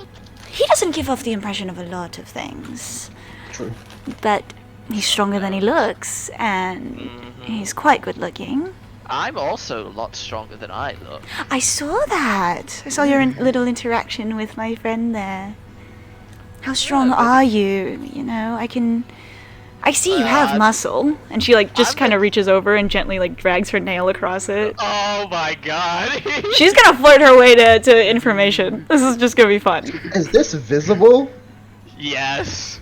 doesn't give off the impression of a lot of things. True. But he's stronger than he looks, and he's quite good looking. I'm also a lot stronger than I look. I saw that. I saw your little interaction with my friend there. How strong are you? You know, I see you have muscle. And she, like, just kind of reaches over and gently, like, drags her nail across it. Oh my god. She's gonna flirt her way to information. This is just gonna be fun. Is this visible? Yes.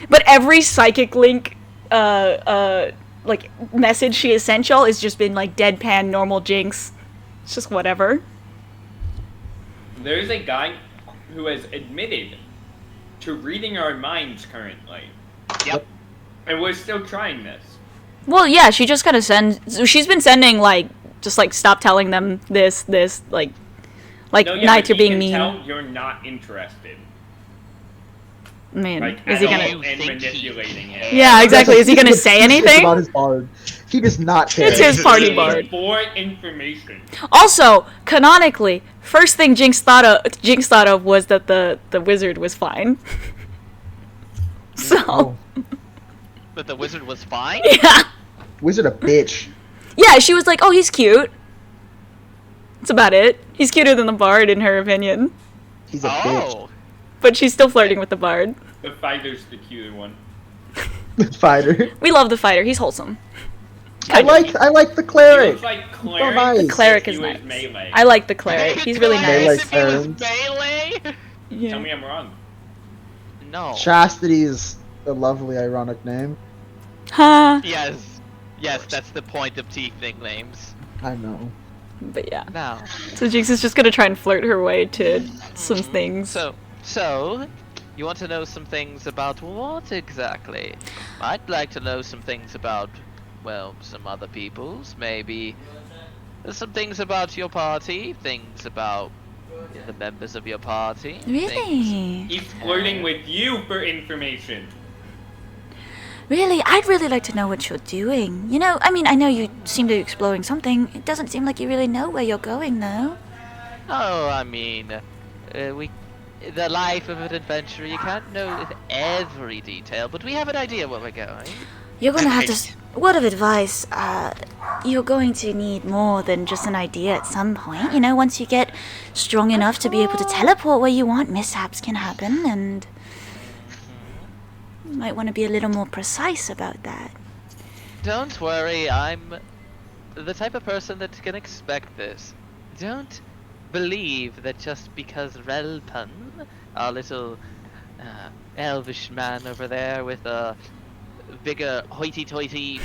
But every psychic link, like, message she has sent y'all has just been, like, deadpan, normal Jinx. It's just whatever. There's a guy who has admitted to reading our minds currently. Yep. And we're still trying this. Well, yeah, she just kind of she's been sending, like, just, like, stop telling them this, like, No, yeah, Knight, but you're he being can mean. tell you're not interested. I mean, Like, is he at all, gonna... You and think manipulating him. Yeah, exactly. Is he gonna say It's anything? about his bard. He does not care. It's his party Looking bard. For information. Also, canonically, first thing Jinx thought of was that the wizard was fine. So, Oh, But the wizard was fine? yeah. wizard a bitch. Yeah, she was like, oh, he's cute. That's about it. He's cuter than the bard, in her opinion. He's a bitch. Oh. But she's still flirting with the bard. The fighter's the cuter one. Fighter. We love the fighter. He's wholesome. I like the He cleric. looks like cleric. nice. The cleric if is he was nice. melee. I like the cleric. He's really Melee nice. If he was turns. melee? Yeah. Tell me I'm wrong. No. Chastity is a lovely ironic name. Huh. Yes. Yes, that's the point of teeth nicknames. I know. But yeah. Now. So Jinx is just gonna try and flirt her way to some things. So, you want to know some things about what exactly? I'd like to know some things about, well, some other people's, maybe some things about your party, things about the members of your party. things- Really? He's flirting with you for information. Really? I'd really like to know what you're doing. You know, I mean, I know you seem to be exploring something. It doesn't seem like you really know where you're going, though. Oh, I mean, the life of an adventurer, you can't know every detail, but we have an idea where we're going. You're gonna have to... Word of advice, you're going to need more than just an idea at some point. You know, once you get strong enough to be able to teleport where you want, mishaps can happen, and... you might want to be a little more precise about that. Don't worry, I'm the type of person that can expect this. Don't believe that just because Relpun, our little elvish man over there with a bigger hoity-toity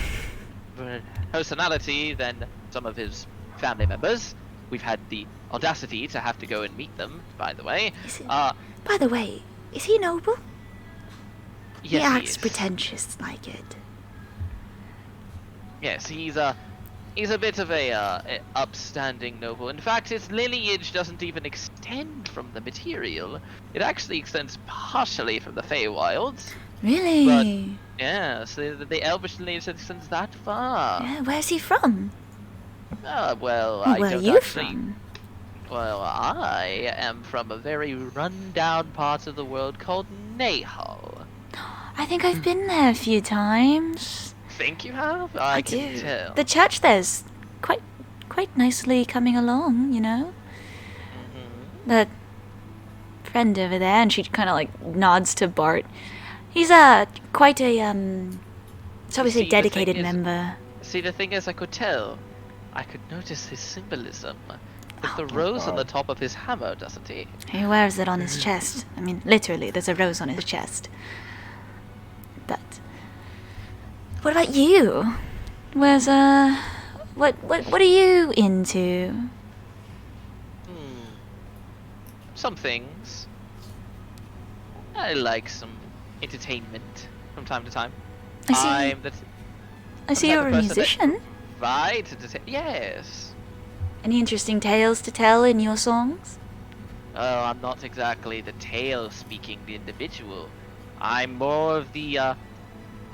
personality than some of his family members, we've had the audacity to have to go and meet them, by the way. Is it- By the way, is he noble? Yes, he he acts is. pretentious like it. Yes, he's a bit of a upstanding noble. In fact, his lineage doesn't even extend from the material. It actually extends partially from the Feywilds. Really? Yes, the Elvish lineage extends that far. Yeah, where's he from? Well, And I where are don't you actually. from? Well, I am from a very run-down part of the world called Nahal. I think I've been there a few times. Think you have? I can do. tell. The church there's quite nicely coming along, you know? Mhm. The friend over there, and she kind of like nods to Bart. He's quite a shall we See, say the dedicated thing is- member. See, the thing is, I could tell. I could notice his symbolism. There's Oh, the rose on the top of his hammer, doesn't he? He wears it on his chest. I mean, literally, there's a rose on his chest. But what about you? Where's what are you into? Some things. I like some entertainment from time to time. I see. I'm the I see type you're of a person that- musician. right. Yes. Any interesting tales to tell in your songs? Oh, I'm not exactly the tale-speaking individual. I'm more of the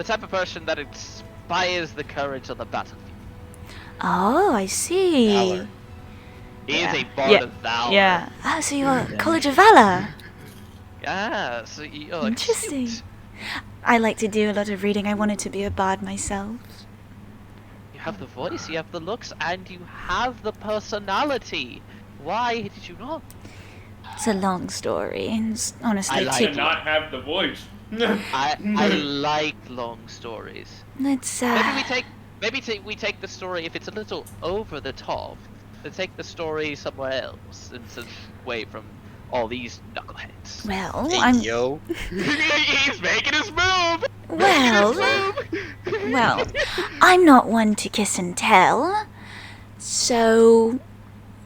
type of person that inspires the courage on the battlefield. Oh, I see. Valor. He is a bard Yeah. of valor. Yeah. Ah, so you're College of Valor. Yeah, so you're Interesting. astute. I like to do a lot of reading. I wanted to be a bard myself. You have the voice, you have the looks, and you have the personality. Why did you not? It's a long story, and honestly, I like To it. not have the voice. I like long stories. Let's Maybe we take the story if it's a little over the top. Then take the story somewhere else, and away from all these knuckleheads. well, Hey, I'm yo. He's making his move. well, well, I'm not one to kiss and tell. So,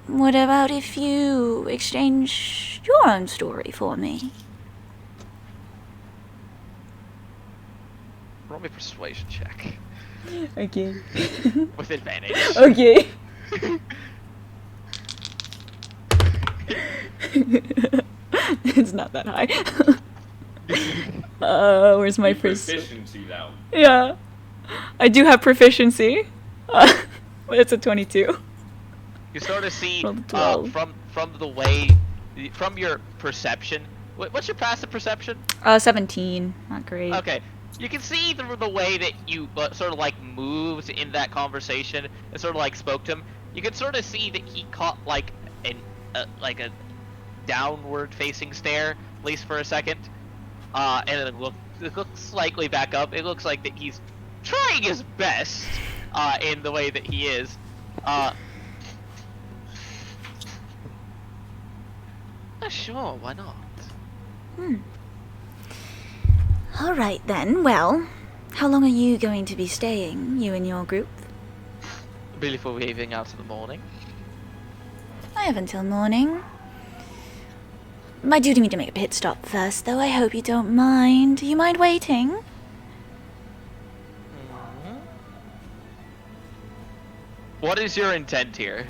what about if you exchange your own story for me? Roll me a persuasion check Okay. with advantage. Okay. It's not that high. Where's my first? Proficiency though. Yeah, I do have proficiency. But it's a 22. You sort of see Roll the 12. from the way, from your perception. What's your passive perception? 17. Not great. Okay, you can see the way that you sort of like moved in that conversation and sort of like spoke to him. You can sort of see that he caught like a downward facing stare, at least for a second, and then it looks slightly back up. It looks like that he's trying his best in the way that he is. Sure, why not? All right then. Well, how long are you going to be staying, you and your group? Before leaving out in the morning. I have until morning. I do need to make a pit stop first, though. I hope you don't mind. Do you mind waiting? Mm-hmm. What is your intent here?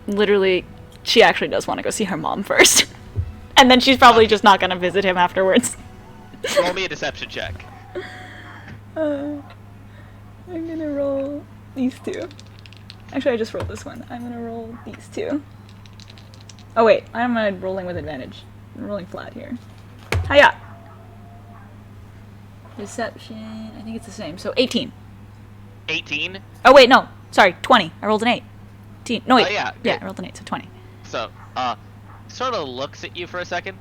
Literally, she actually does want to go see her mom first. And then she's probably just not going to visit him afterwards. Roll me a deception check. I'm gonna roll these two. Actually, I just rolled this one. I'm gonna roll these two. Oh wait, I'm rolling with advantage. I'm rolling flat here. Hiya! Deception, I think it's the same. So 18. 18. Oh wait, no. Sorry, 20. I rolled an 8. No wait. Oh, yeah. Yeah, I rolled an 8, so 20. So, sort of looks at you for a second.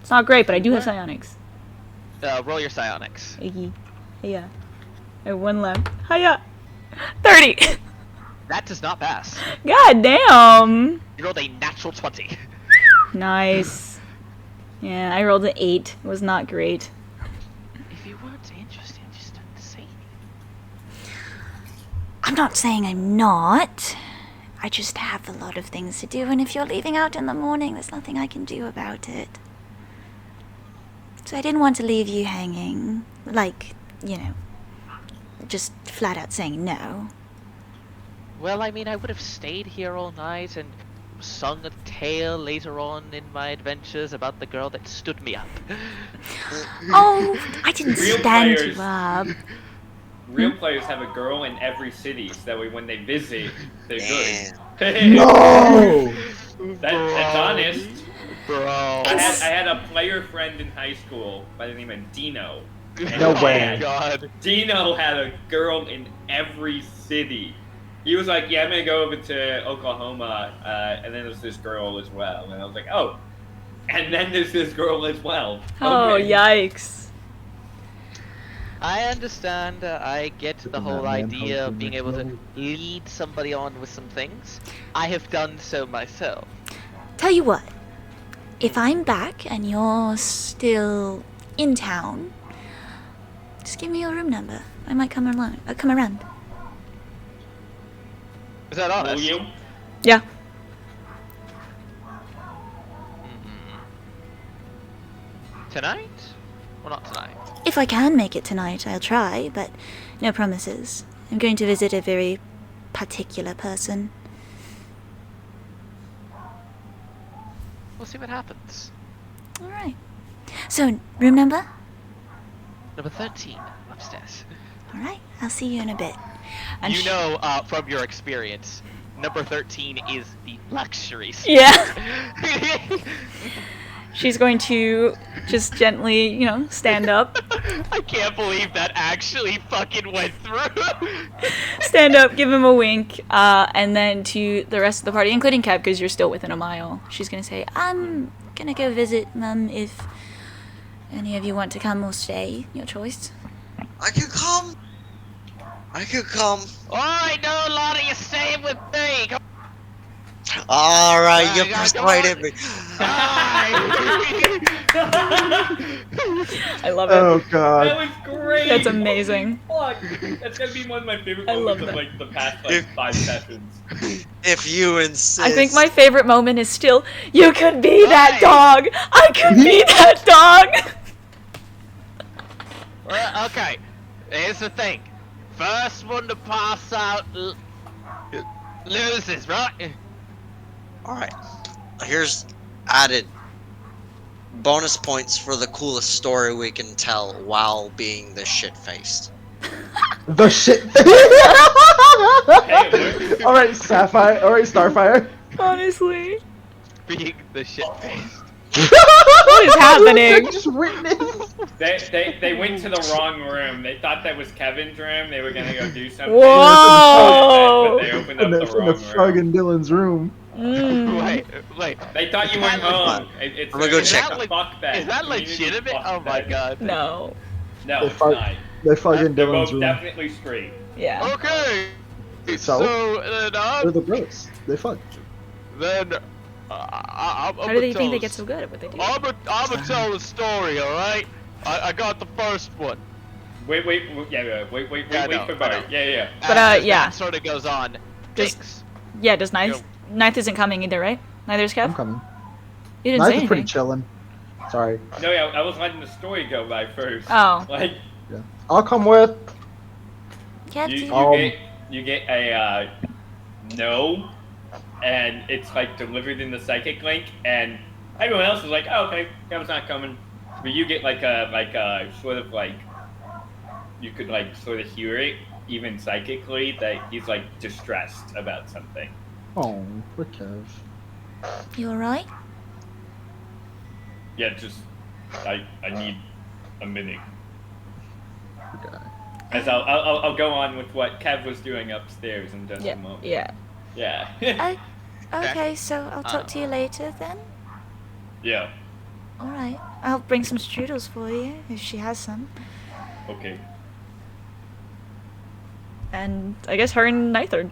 It's not great, but I do have psionics. Roll your psionics. Hiya. I have one left. Hiya! 30! That does not pass. God damn! You rolled a natural 20. Nice. Yeah, I rolled an 8. It was not great. If you weren't interested, just don't say anything. I'm not saying I'm not. I just have a lot of things to do, and if you're leaving out in the morning, there's nothing I can do about it. So I didn't want to leave you hanging. Like, you know, just flat out saying no. Well, I mean, I would have stayed here all night and sung a tale later on in my adventures about the girl that stood me up. Oh, I didn't Real stand players. you up. Real players have a girl in every city, so that way when they visit, they're Damn. good. No! That's honest. Bro. I had a player friend in high school by the name of Dino. And No Oh way. my god. Dino had a girl in every city. He was like, yeah, I'm gonna go over to Oklahoma, and then there's this girl as well. And I was like, oh, and then there's this girl as well. Oh, Okay. yikes. I understand. I get the whole Man, idea how of being able to can lead somebody on with some things. I have done so myself. Tell you what, if I'm back and you're still in town, just give me your room number. I might come around. Is that Will honest? you? Yeah. Tonight? Well, not tonight. If I can make it tonight, I'll try, but no promises. I'm going to visit a very particular person. We'll see what happens. Alright. So, room number? Number 13, upstairs. Alright, I'll see you in a bit. And You know, from your experience, number 13 is the luxury suite. Yeah. She's going to just gently, stand up. I can't believe that actually fucking went through. Stand up, give him a wink, and then to the rest of the party, including Kev, because you're still within a mile, she's going to say, I'm going to go visit Mum if any of you want to come or stay. Your choice. I could come. Alright, no, Lottie, you're staying with me. Come All right, Yeah, you yeah, come persuaded on. me. I love it. Oh That god. was great. That's amazing. Fuck. That's gonna be one of my favorite I love moments of that. like the past like 5 sessions. If you insist. I think my favorite moment is still, you could be that dog! I could be that dog! Well, okay, here's the thing. First one to pass out loses, right? All right. Here's added bonus points for the coolest story we can tell while being the shit faced. The shit. Hey, Alright, Sapphire. Alright, Starfire. Honestly. Being the shit faced. What is happening? Just witness. they went to the wrong room. They thought that was Kevin's room. They were gonna go do something. Whoa! But they opened In up the, the in wrong the room. fucking Dylan's room. Mm. Wait. They thought you went home. It's I'm gonna go it's check. a fuck that. Is that Community legitimate? fuck Oh my that. god. No. No, They it's fuck- not. They fucking They're Dylan's both room. definitely straight. Yeah. Okay. So? then They're the bros. They fuck. I'm How do they think they get so good at what they do? I'm gonna tell the story, alright? I got the first one. Wait, wait for I Bart. know, I know. Yeah. But, As yeah. that sort of goes on. Just- Jinx. Yeah, does Ninth? Ninth isn't coming either, right? Neither is I'm Kev? coming. You didn't Knife say is pretty anything. chilling. Sorry. No, yeah, I was letting the story go by first. Oh. Like, I'll come with. Kev, you, do you you- get you get a no, and it's like delivered in the psychic link, and everyone else is like, oh, okay, Kevin's not coming. But you get like a sort of like, you could like sort of hear it even psychically that he's like distressed about something. Oh, poor Kev. You alright? Yeah, just I need a minute. Poor guy. As I'll go on with what Kev was doing upstairs in just a Yeah. moment. Yeah. Yeah. Okay, so I'll talk to you later then. Yeah. Alright. I'll bring some strudels for you, if she has some. Okay. And I guess her and Ninth are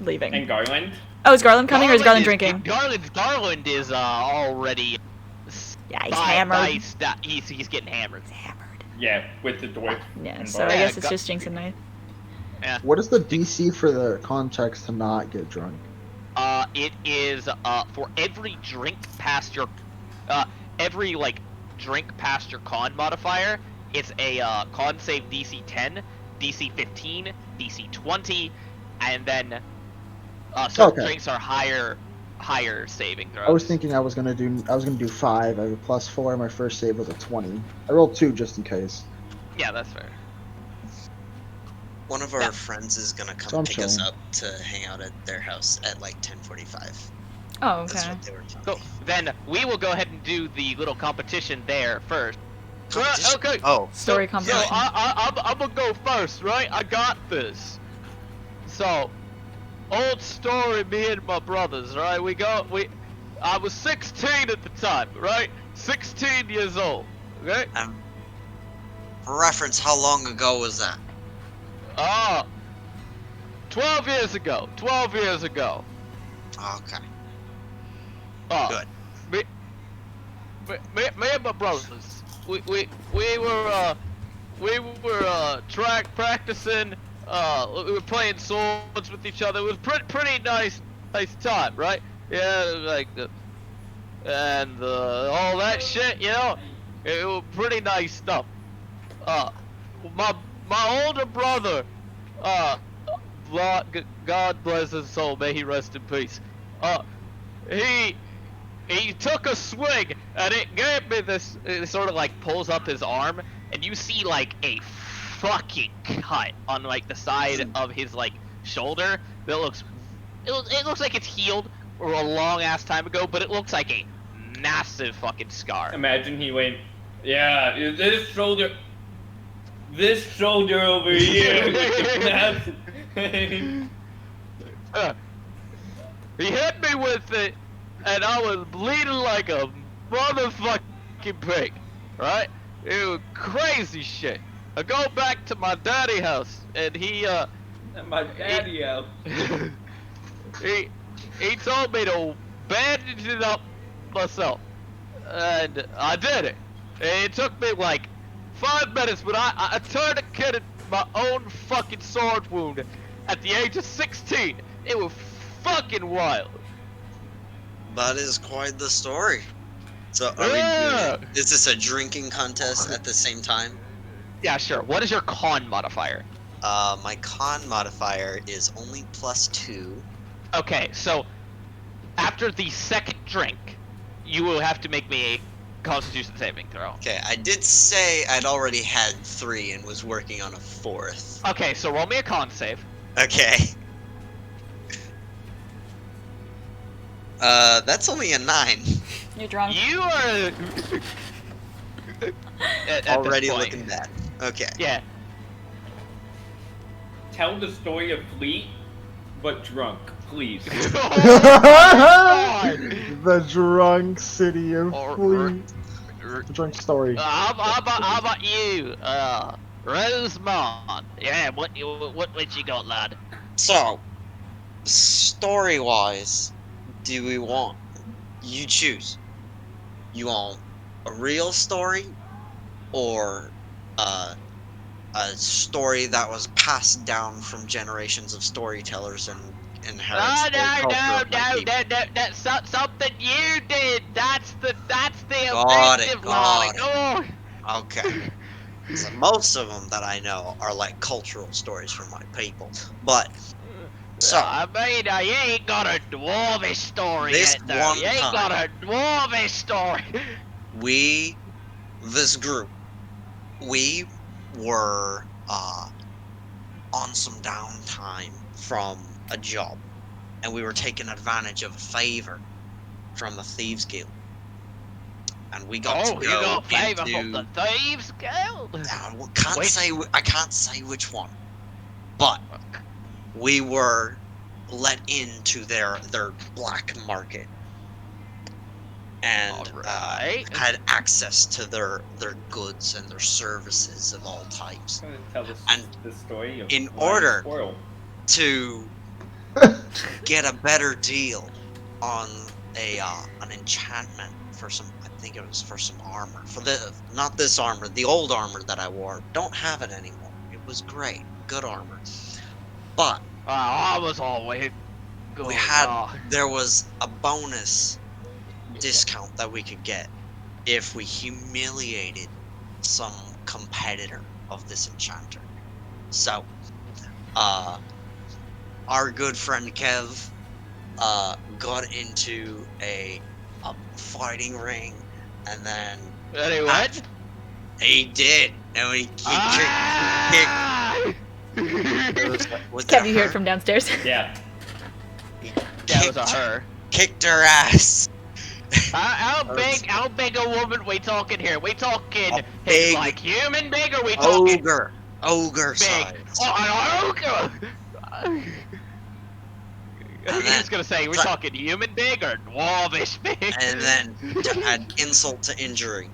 leaving. And Garland? Oh, is Garland coming or is Garland drinking? Garland is already. Yeah, he's hammered. He's getting hammered. Hammered. Yeah, with the dwarf. Yeah, and so Bart. I Yeah, guess it's just Jinx and Ninth. What is the DC for the context to not get drunk? It is for every drink past your, every like drink past your con modifier. It's a con save DC 10, DC 15, DC 20, and then certain Okay. drinks are higher saving throws. I was thinking I was gonna do 5. I have a +4. My first save was a 20. I rolled 2 just in case. Yeah, that's fair. One of our Yeah. friends is gonna So come I'm pick us chilling. up to hang out at their house at like 10:45. Oh, That's okay. what they were telling So me. then we will go ahead and do the little competition there first. Competition? Okay. Oh, Story So competition. I'm gonna go first, right? I got this. So, old story, me and my brothers, right? I was 16 at the time, right? 16 years old, okay? for reference, how long ago was that? 12 years ago. 12 years ago. Okay. Good. Me and my brothers, we were track practicing. We were playing swords with each other. It was pretty nice time, right? Yeah, like and all that shit, you know. It was pretty nice stuff. Uh, my older brother, uh, God bless his soul, may he rest in peace. He he took a swing and it gave me this. It sort of like pulls up his arm, and you see like a fucking cut on like the side of his like shoulder that looks. It looks like it's healed or a long ass time ago, but it looks like a massive fucking scar. Imagine he went, yeah, this shoulder over here with the massive. He hit me with it, and I was bleeding like a motherfucking pig, right? It was crazy shit. I go back to my daddy house, and he My daddy out. he told me to bandage it up myself, and I did it. It took me like 5 minutes, but I tourniqueted my own fucking sword wound at the age of 16. It was fucking wild. That is quite the story. So, Yeah. is this a drinking contest at the same time? Yeah, sure. What is your con modifier? My con modifier is only +2. Okay, so after the second drink, you will have to make me a Constitution saving throw. Okay, I did say I'd already had 3 and was working on a 4th. Okay, so roll me a con save. Okay. That's only a 9. You're drunk. You are at Already this point. looking bad. Okay. Yeah. Tell the story of Fleet, but drunk, please. The drunk city of Or- Fleet. The drunk story. How about you, Rosemont? Yeah, what you got, lad? So, story-wise, do we want... You choose. You want a real story, or a story that was passed down from generations of storytellers and inherits the culture of my people? That's something you did. That's the Got it, offensive got line. it. Okay. So most of them that I know are like cultural stories from my people. But, so, I mean, you ain't got a dwarvish story This yet, though. one You ain't got time. a dwarvish story. this group, we were on some downtime from a job, and we were taking advantage of a favor from the Thieves Guild. And we got to Oh, go you got a favor into... from the Thieves Guild? I can't say which one, but we were let into their black market and Alright. had access to their goods and their services of all types. I'm gonna tell And the story of in Blind order- Squirrel. To get a better deal on an enchantment for some, I think it was for some armor. For not this armor, the old armor that I wore. Don't have it anymore. It was great, good armor. But I was always good. we had there was a bonus discount that we could get if we humiliated some competitor of this enchanter. So, our good friend Kev got into a fighting ring, and then Anyway. he did, and he kicked. Was Kev, that you hear it her? from downstairs. Yeah. That was a her. Kicked her ass. How big a woman we talking here? We talking A big like human big, or we talking ogre big? size. Oh, an ogre! And He's then- gonna say we're talking human big or dwarvish big. And then to add insult to injury,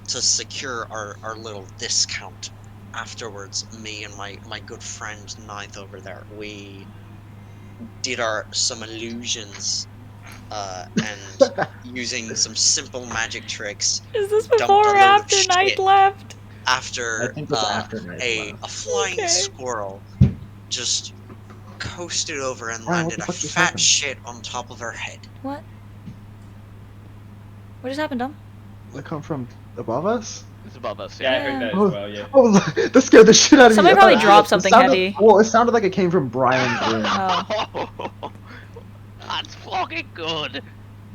to secure our little discount afterwards, me and my good friend Ninth over there, we did some illusions and using some simple magic tricks Is this Dumped before or a load of after Night shit. left? after I think it's after Night a left. flying Okay. squirrel just coasted over and Ryan, what landed the a fuck just fat happened? shit on top of her head. What? What just happened, Dom? They come from above us? It's above us. Yeah, I Yeah. heard that Oh, as well. Yeah. oh, that scared the shit out of me. Somebody I probably thought- dropped it something sounded- heavy. Well, it sounded like it came from Brian's room. Oh. That's fucking good.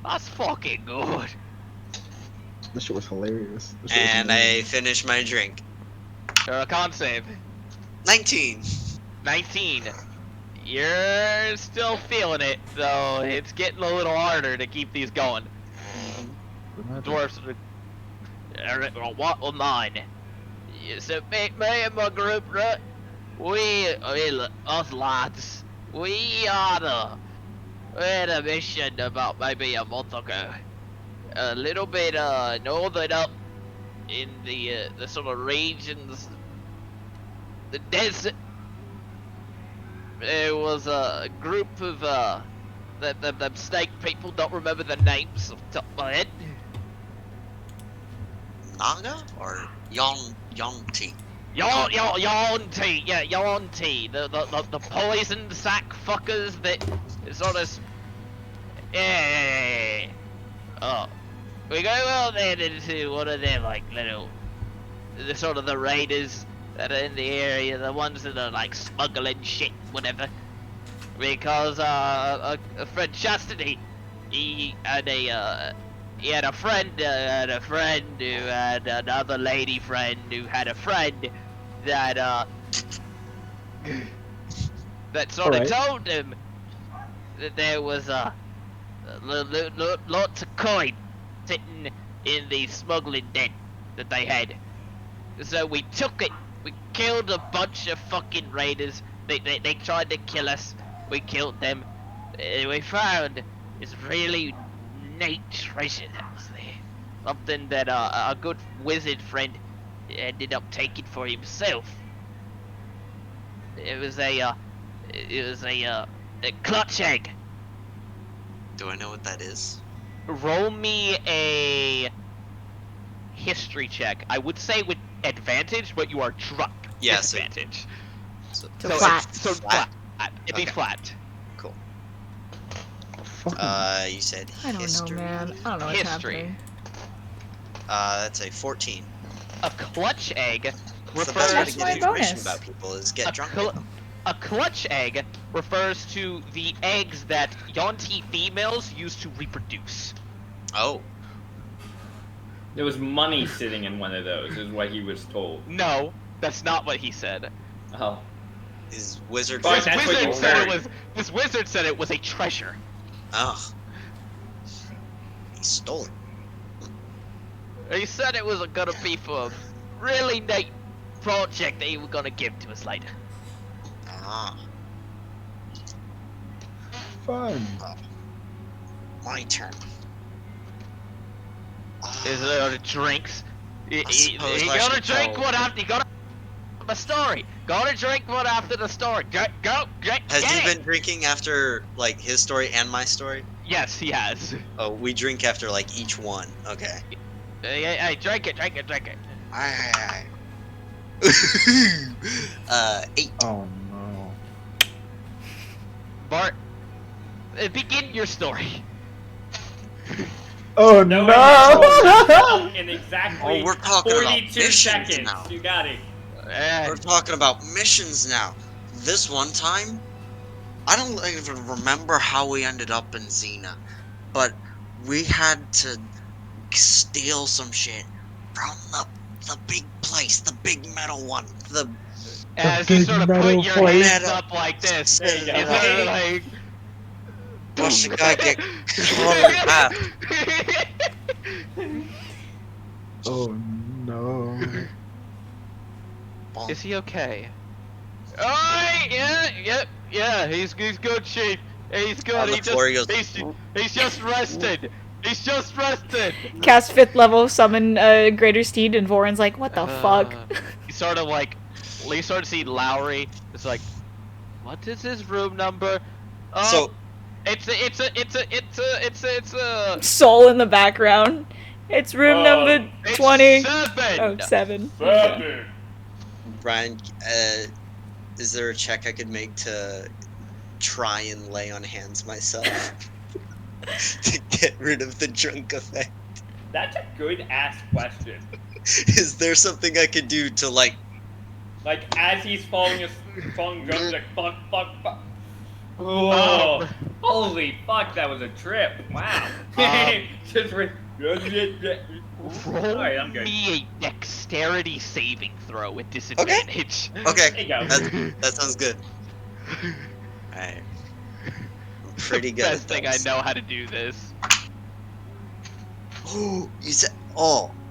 That's fucking good. This shit was hilarious. This shit was And I amazing. finish my drink. Sure, con save. 19. 19. You're still feeling it, though. It's getting a little harder to keep these going. Dwarfs are what will 9. So me and my group, right? Us lads, we had a mission about maybe a month ago. A little bit northern up in the sort of regions, the desert. There was a group of them snake people. Don't remember the names off the top of my head. Naga or Yonti? Yonti, yeah, Yonti, the poison sack fuckers that sort of, yeah. Oh, we go out there into one of them like little, the sort of the raiders that are in the area, the ones that are like smuggling shit, whatever. Because a friend Chastity, he had a friend who had another lady friend who had a friend that that sort of Alright. told him that there was lots of coin sitting in the smuggling den that they had. So we took it. We killed a bunch of fucking raiders. They tried to kill us. We killed them. We found this really neat treasure that was there. Something that a good wizard friend ended up taking for himself. It was a clutch egg. Do I know what that is? Roll me a history check. I would say with advantage, but you are drunk. Yeah, so- Disadvantage. So, So flat. So flat. It'd be Okay. flat. Cool. Fucking You said I don't history. know, man. I don't know what's History. happening. That's a 14. A clutch egg That's the refers best way That's to my get information bonus. about people is a, get drunk cl- with them. a clutch egg refers to the eggs that Yonti females use to reproduce. Oh, There was money sitting in one of those, is what he was told. No, that's not what he said. Oh. is wizard. Fuck, This that's what wizard you said it heard. was. This wizard said it was a treasure. Oh, he stole it. He said it was gonna be for a really neat project that he was gonna give to us later. Ah, fun. my turn. Is there drinks? You suppose I gotta should drink tell- one after. You gotta the story. Gotta drink one after the story. Go. Has get he it. been drinking after like his story and my story? Yes, he has. Oh, we drink after like each one. Okay. Hey, drink it. Aye. 8. Oh no. Bart, begin your story. Oh No, no! in exactly Oh, we're talking about 42 missions seconds. now. You got it. We're talking about missions now. This one time, I don't even remember how we ended up in Xena, but we had to steal some shit from the big place, the big metal one. The As you big sort of metal put your place. hands up like this, There you go. it's sort of like. watch the guy get caught in half. Oh no. Is he okay? Alright, yeah, he's good, Chief. He's good. On the floor, he goes, He's just rested. He's just rested. Cast 5th level, summon Greater Steed, and Voran's like, what the fuck? You sort of like, you sort of see Lowry. It's like, what is his room number? Oh, So- it's a. Soul in the background. It's room number It's 20. 7. Oh, 7. Seven. Brian, is there a check I could make to try and lay on hands myself to get rid of the drunk effect? That's a good ass question. Is there something I could do to like? Like as he's falling drunk, he's like fuck. Oh, holy fuck! That was a trip. Wow. Just Roll Alright, I'm good. me a dexterity saving throw with disadvantage. Okay, There you go. that sounds good. Alright. I'm pretty good Best at thing I this. know how to do this. Oh, you said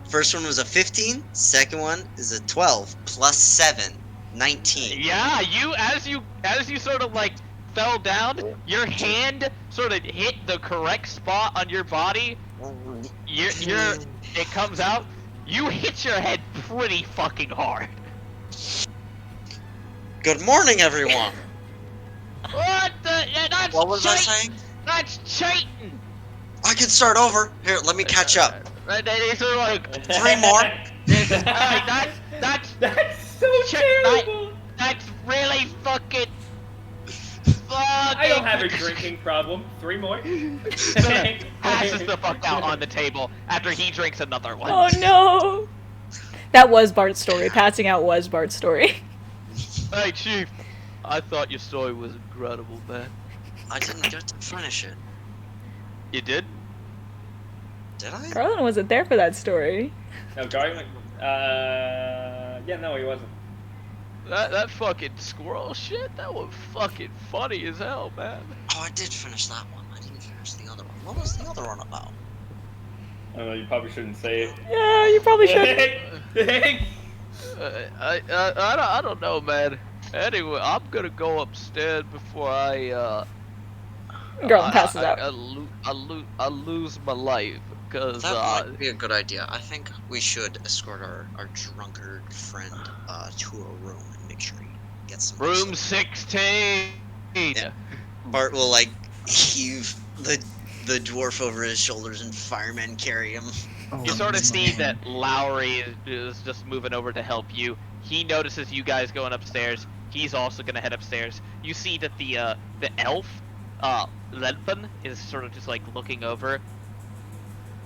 first one was a 15, second one is a 12 plus 7, 19. Yeah, as you sort of like fell down, your hand sort of hit the correct spot on your body. It comes out. You hit your head pretty fucking hard. Good morning, everyone. What the? That's What was I cheating. saying? That's cheating. I can start over. Here, let me catch up. It's sort of like 3 more. Alright, that's so check- terrible. That's really fucking. I don't have a drinking problem. 3 more. Passes the fuck out on the table after he drinks another one. Oh no! That was Bart's story. Passing out was Bart's story. Hey, Chief. I thought your story was incredible, man. I didn't get to finish it. You did? Did I? Carlin wasn't there for that story. No, Garlic. Yeah, no, he wasn't. That fucking squirrel shit, that was fucking funny as hell, man. Oh, I did finish that one. I didn't finish the other one. What was the other one about? I don't know. You probably shouldn't say it. Yeah, you probably should. I don't know, man. Anyway, I'm gonna go upstairs before Garland passes out. I lose my life because That might be a good idea. I think we should escort our drunkard friend to a room and make sure he gets some room sleep. 16. Yeah. Bart will like heave the dwarf over his shoulders and firemen carry him. You sort of see that Lowry is just moving over to help you. He notices you guys going upstairs. He's also gonna head upstairs. You see that the elf, Ledpin, is sort of just like looking over.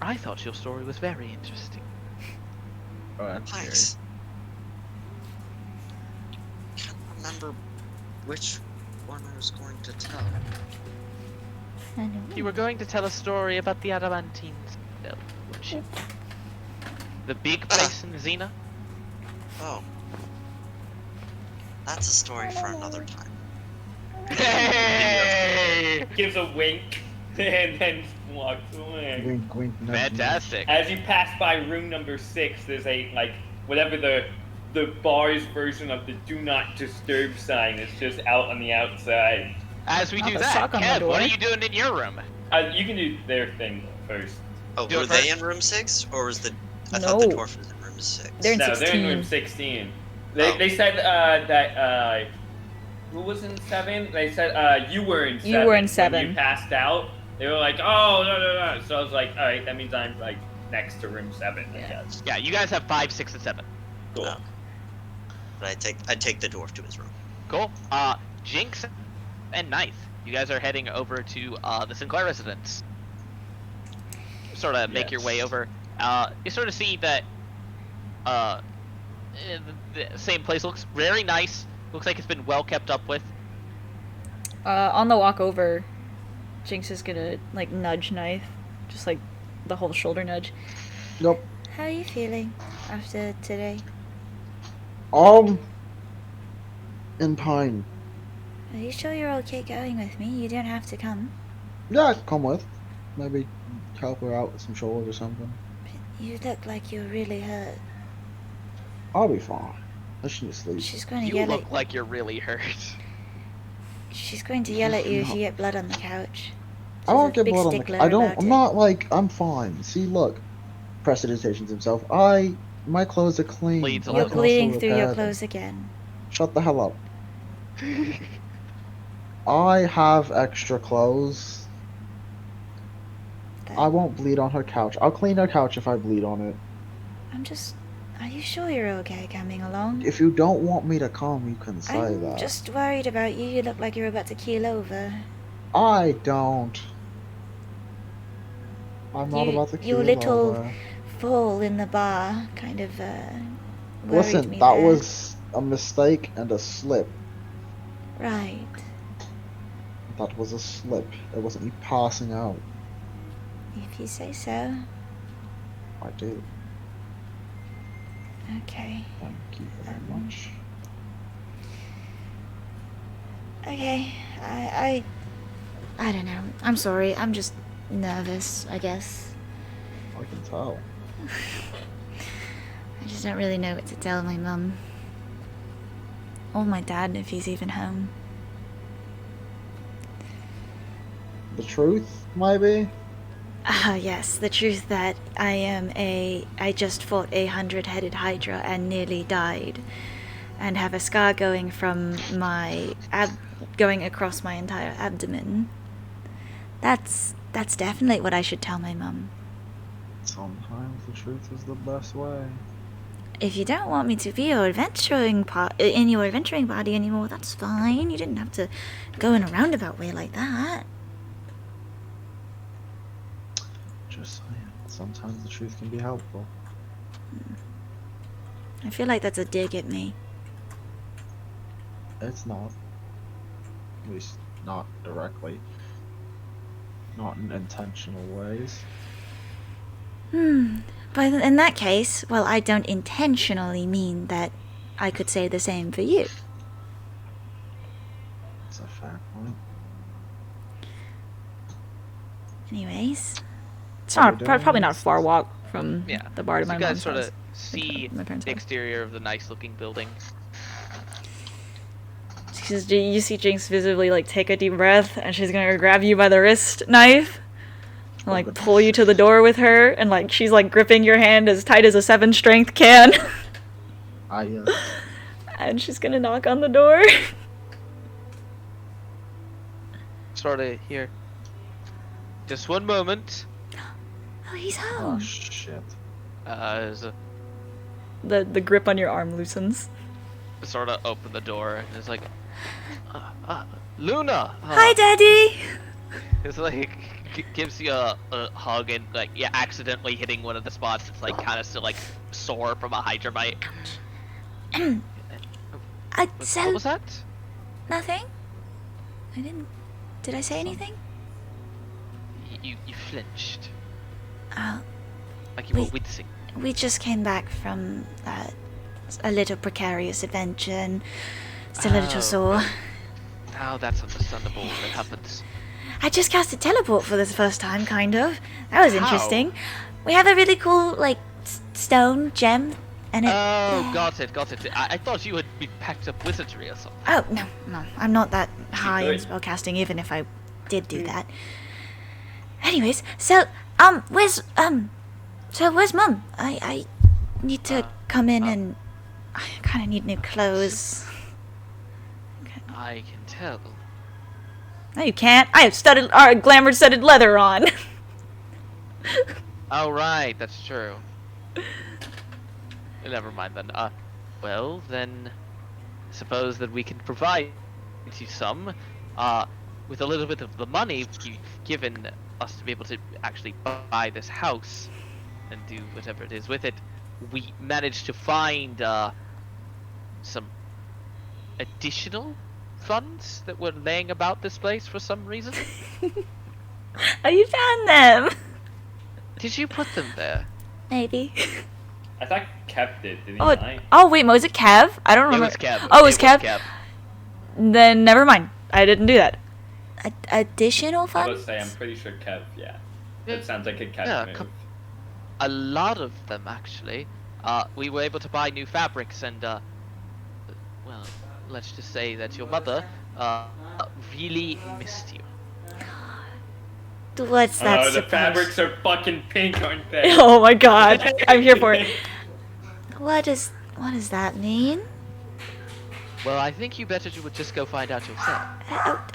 I thought your story was very interesting. Oh, that's Thanks. Can't remember which one I was going to tell. I don't You were going to tell a story about the Adamantines, weren't you? The big place in Xena? Oh. That's a story for another time. Hey! Gives a wink and then walks away. Wink, wink, nudge, nudge. Fantastic. As you pass by room number 6, there's a like whatever the bar's version of the "Do Not Disturb" sign. It's just out on the outside. As we Not do the that, sock on the Kev, what door. are you doing in your room? You can do their thing first. Oh, Do were it they first. in room 6? Or was the... I thought the No. dwarf was in room 6. They're in No, they're in 16. room 16. Oh. They said that who was in 7? They said you were in 7. You were in When 7. you passed out. They were like, oh no. So I was like, all right, that means I'm like next to room 7. I guess. Yeah, you guys have 5, 6, and 7. Cool. Oh. But I take the dwarf to his room. Cool. Jinx and Knife, you guys are heading over to the Sinclair residence. Sort of make your way Yes. over. You sort of see that the same place looks very nice. Looks like it's been well kept up with. On the walk over, Jinx is gonna like nudge Knife, just like the whole shoulder nudge. Nope. How are you feeling after today? In pine. Are you sure you're okay going with me? You don't have to come. Yeah, come with. Maybe help her out with some chores or something. You look like you're really hurt. I'll be fine. I shouldn't sleep. She's going to You yell look at like you're really hurt. She's going to yell at you if you get blood on the couch. I don't She's a get big blood on stickler the. I don't. about I'm it. not like. I'm fine. See, look. Prestidigitations himself. My clothes are clean. Bleeds a I You're little. can also bleeding through your repair them. clothes again. Shut the hell up. I have extra clothes. I won't bleed on her couch. I'll clean her couch if I bleed on it. I'm just. Are you sure you're okay coming along? If you don't want me to come, you can say I'm that. just worried about you. You look like you're about to keel over. I don't. I'm not about to Your keel little over. fall in the bar kind of worried Listen, me that there. was a mistake and a slip. Right. That was a slip. It wasn't me passing out. If you say so. I do. Okay. Thank you very much. Okay. I don't know. I'm sorry. I'm just nervous, I guess. I can tell. I just don't really know what to tell my mum. Or my dad, if he's even home. The truth, maybe? Ah, yes, the truth that I just fought a 100-headed hydra and nearly died. And have a scar going from my going across my entire abdomen. That's definitely what I should tell my mum. Sometimes the truth is the best way. If you don't want me to be your adventuring in your adventuring party anymore, that's fine. You didn't have to go in a roundabout way like that. Just saying. Sometimes the truth can be helpful. I feel like that's a dig at me. It's not. At least not directly. Not in intentional ways. But in that case, well, I don't intentionally mean that I could say the same for you. It's a fair point. Anyways, it's Are we not doing probably not a this? far walk from Yeah. the bar to So my you guys mom's sort house. of see My parents' the house. exterior of the nice-looking building. Because you see Jinx visibly like take a deep breath, and she's gonna grab you by the wrist knife, and like pull you to the door with her, and like she's like gripping your hand as tight as a 7 strength can, and she's gonna knock on the door. Sort of here. Just one moment. Oh, he's Oh home. shit. There's a The grip on your arm loosens. sort of open the door and it's like, Luna. Hi, Daddy. It's like gives you a hug and like accidentally hitting one of the spots that's like kind of still like sore from a hydra bite. What So was that? nothing. I didn't. Did I say anything? You flinched Oh, like you were Wait. wincing. we just came back from a little precarious adventure and still a little Oh. sore. Oh, that's understandable. That happens. I just cast a teleport for the first time, kind of. That was How? interesting. We have a really cool, like, stone gem, and it... Oh, got it. I thought you had been packed up wizardry or something. Oh, no. I'm not that high in good. spellcasting, even if I did do that. Anyways, so, where's Mum? I need to come in and... I kind of need new clothes. I can tell. No, you can't. I have glamour studded leather on. Oh, right, that's true. Never mind then. Well, then, suppose that we can provide you some, with a little bit of the money you've given us to be able to actually buy this house and do whatever it is with it. We managed to find, some additional funds that were laying about this place for some reason. Oh, you found them! Did you put them there? Maybe. I thought Kev did, didn't I? Oh wait, was it Kev? I don't It remember. was Kev. Oh, it was Kev? Then never mind. I didn't do that. Additional I was funds? say, I'm pretty sure Kev, yeah. Yeah. That sounds like a Kev Yeah, move. A lot of them, actually. We were able to buy new fabrics and, well, let's just say that your mother, really missed you. What's that Oh, the supposed... fabrics are fucking pink, aren't they? Oh my god, I'm here for it. What does that mean? Well, I think you better would just go find out yourself.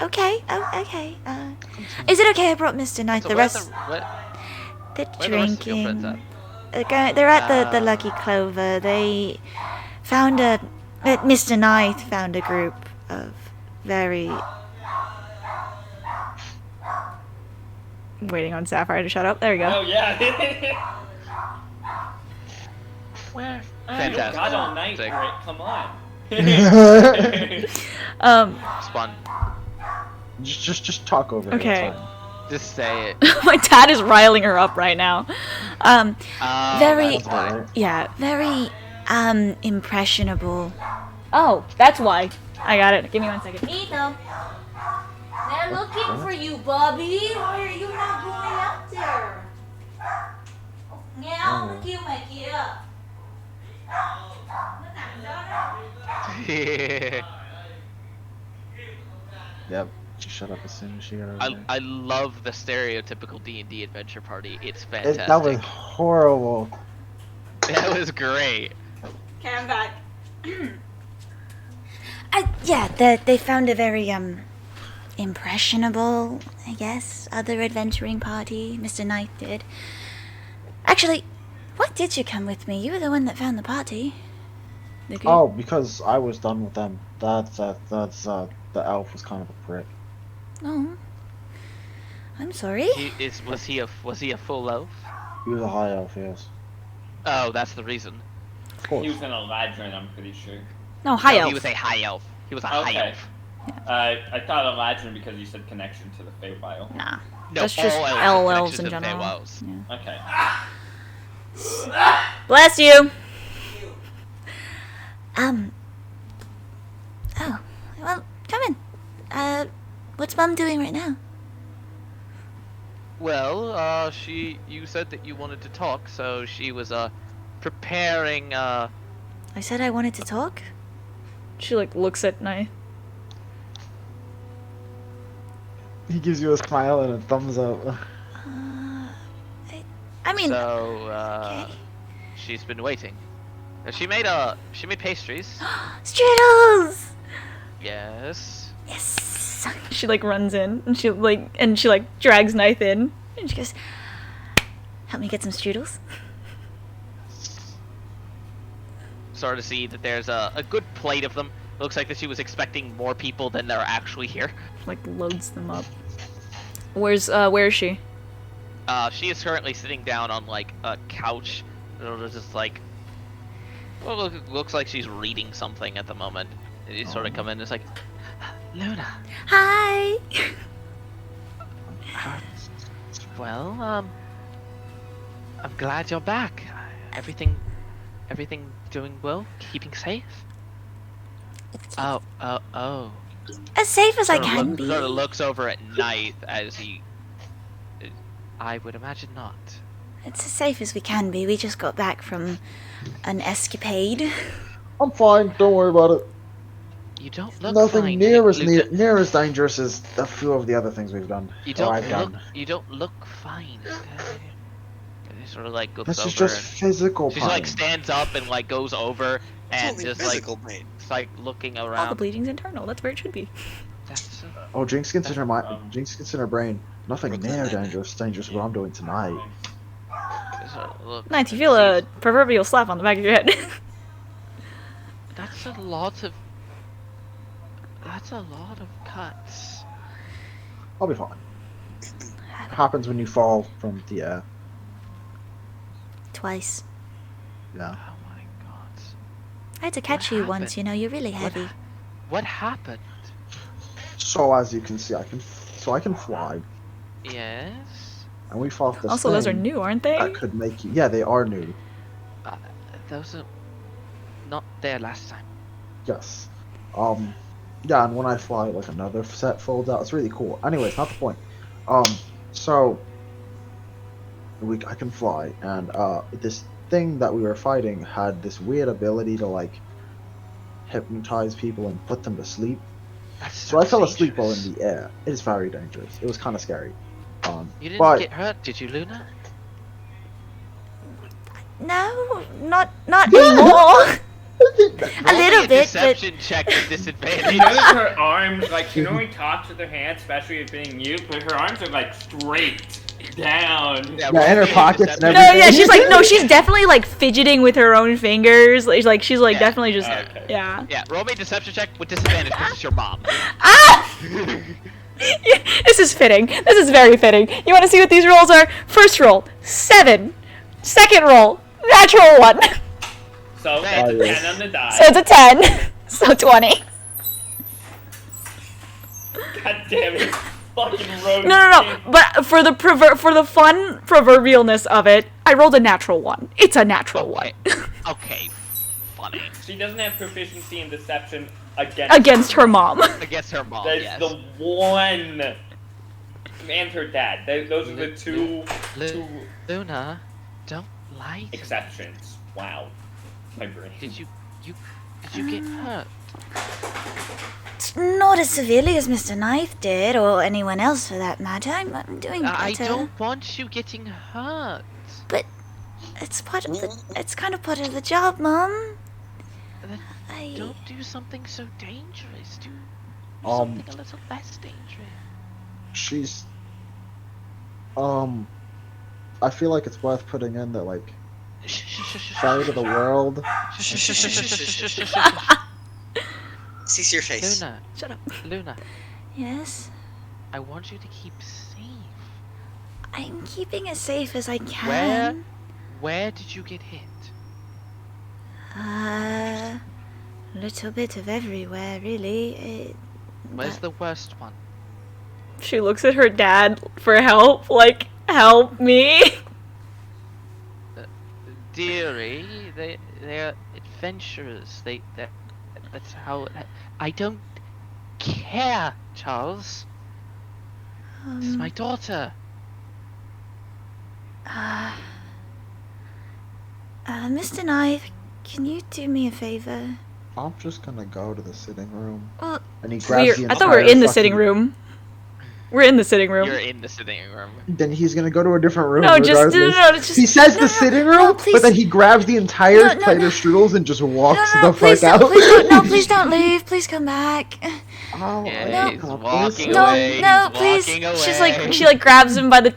Okay. Okay. Is it okay I brought Mr. Knight? So The where's rest... where They're are the rest of your friends drinking. at? They're at the Lucky Clover. They found Mr. Knight found a group of very... Waiting on Sapphire to shut up. There we Oh go. yeah. Where? You Fantastic. got all night, Sick. Rick. Come on. Spawn. Just talk over Okay. it. It's fine. Just say it. My dad is riling her up right now. Very- That's fine. Right? Yeah, very, impressionable. Oh, that's why. I got it. Give me 1 second. Nito, they're looking for you, Bobby. Why are you not going out there? Yeah, look you, my kid. Yep. Just shut up as soon as she got over I love the stereotypical D&D adventure party. It's there. fantastic. That was horrible. That was great. Okay, I'm back. Yeah, they found a very, impressionable, I guess, other adventuring party. Mr. Knight did. Actually, why did you come with me? You were the one that found the party. Okay. Oh, because I was done with them. The elf was kind of a prick. Oh. I'm sorry. Was he a full elf? He was a high elf, yes. Oh, that's the reason. Of He course. was an Eladrin, I'm pretty sure. No, high No, elf. He was a high elf. He was a high Okay. elf. I thought Eladrin because you said connection to the Feywild. Nah. No, That's just all all have elves in connections to general. Feywilds. Okay. Bless you. Oh. Well, come in. What's Mom doing right now? Well, you said that you wanted to talk, so she was, preparing, I said I wanted to talk. She like looks at Knight. He gives you a smile and a thumbs up. I mean, so, okay. she's been waiting. She made pastries. Strudels! Yes. Yes. She like runs in and she like drags Knight in. And she goes, help me get some strudels. Sort of see that there's a good plate of them. Looks like that she was expecting more people than there are actually here. Like loads them up. Where is she? She is currently sitting down on like a couch. Just like, well, looks like she's reading something at the moment. And you sort of come in and it's like, Luna. Hi! Well, I'm glad you're back. Everything doing well? Keeping safe? Oh. As safe as I Sort of can be. Sort of looks over at Knight as he. I would imagine not. It's as safe as we can be. We just got back from an escapade. I'm fine. Don't worry about it. You don't look Nothing fine. near as Luca. near as dangerous as a few of the other things we've done. You or don't I've look. done. You don't look fine. And he sort of like looks This over. is just and physical she pain. like stands up and like goes over It's and only just physical pain. like looking All the around. bleeding's internal. That's where it should be. That's, Oh, Jinx gets in her mind. Jinx gets in her brain. Nothing Brooklyn near Nine-Nine. dangerous what I'm doing tonight. sort of look Knight, you feel a proverbial slap on the back of your head. That's a lot of. That's a lot of cuts. I'll be fine. It happens when you fall from the air. Twice. Yeah. Oh my god. I had to catch you once, happened? you know, you're really heavy. What happened? So as you can see, I can fly, Yes. and we fought this Also, those are thing new, aren't they? that could make you. Yeah, they are new. Those are not there last time. Yes. Yeah, and when I fly, like another set folds out. It's really cool. Anyways, not the point. So I can fly, and this thing that we were fighting had this weird ability to like hypnotize people and put them to sleep. So I fell asleep while in the air. It is very dangerous. It was kind of scary. You didn't but get hurt, did you, Luna? No, not anymore. A little bit, but Deception check with You disadvantage. notice her arms, like, she normally talks with her hands, especially if being you, but her arms are, like, straight down. Yeah, in her pockets and No, everything. yeah, she's like, no, she's definitely like fidgeting with her own fingers. Like she's like Yeah. definitely just, Okay. yeah. Yeah, roll me a deception check with disadvantage because it's your mom. Ah! Yeah, this is fitting. This is very fitting. You want to see what these rolls are? First roll, 7. Second roll, natural 1. So That's that's a a 10 on the die. So it's a 10. So 20. God damn it. Fucking road. No. But for the fun proverbialness of it, I rolled a natural 1. It's a natural 1. Okay, funny. She doesn't have proficiency in deception against Against her mom. Against her mom, That's yes. the one. And her dad. Those are the two Luna, don't lie to me. exceptions. Wow. My brain. Did you get hurt? Not as severely as Mr. Knife did, or anyone else for that matter. I'm doing better. I don't want you getting hurt. But it's it's kind of part of the job, Mom. Then I don't do something so dangerous. Do Um, something a little less dangerous. She's. I feel like it's worth putting in that, like, side of the world. Cease your face. Luna, Shut up. Luna, Yes, I want you to keep safe. I'm keeping as safe as I can. Where did you get hit? A little bit of everywhere, really. Where's But- the worst one? She looks at her dad for help, like, help me. Dearie, they're adventurers. That's how. I don't care, Charles. This is my daughter. Mr. Knife, can you do me a favor? I'm just gonna go to the sitting room. Well, And he grabs the I thought we were entire in the fucking- sitting room. We're in the sitting room. You're in the sitting room. Then he's gonna go to a different room. No, just regardless. just. He says No, the no, sitting no, room, please. but then he grabs the entire No, no, plate no. of strudels and just walks no, the please fuck don't, out. please don't, no, please don't leave. Please come back. Oh, Yeah, I he's got walking this. No, away. no, he's please. walking away. She's like, she like grabs him by the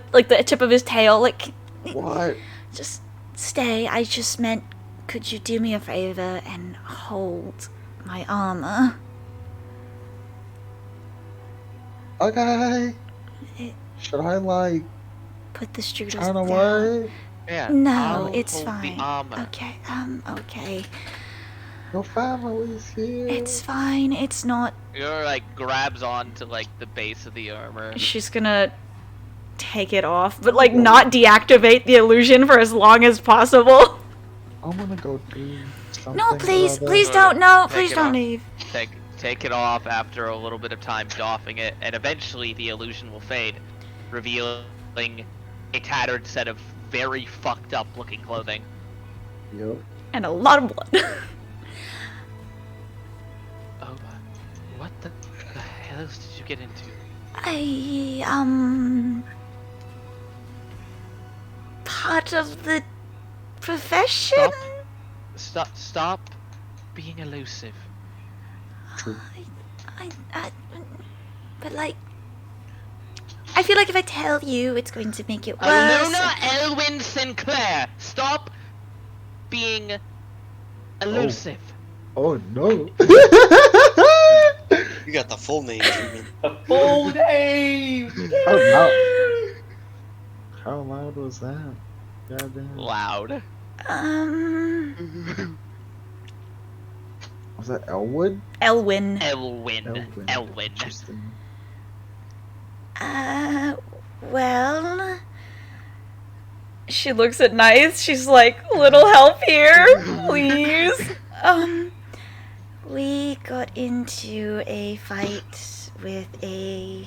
tip of his tail, like, What? Just stay. I just meant, could you do me a favor and hold my armor? Okay. It- Should I, like, Put the strudels turn down. away? Yeah, No, I'll it's hold fine. The armor. Okay, okay. Your family's here. It's fine. It's not. You're like grabs onto like the base of the armor. she's gonna take it off, but like not deactivate the illusion for as long as possible. I'm gonna go do something. No, please, or other. please don't. No, Take please it don't off. leave. Take it off after a little bit of time doffing it, and eventually the illusion will fade, revealing a tattered set of very fucked up looking clothing. Yep. And a lot of blood. Oh, what the hell else did you get into? Part of the profession? Stop being elusive. True. But like, I feel like if I tell you, it's going to make it worse. Luna Elwyn Sinclair, stop being elusive. Oh no. You got the full name treatment. A full name! How loud was that? Goddamn. Loud. Was that Elwood? Elwyn. Elwyn. Elwyn. Interesting. Well, She looks at Nice. She's like, little help here, please. we got into a fight with a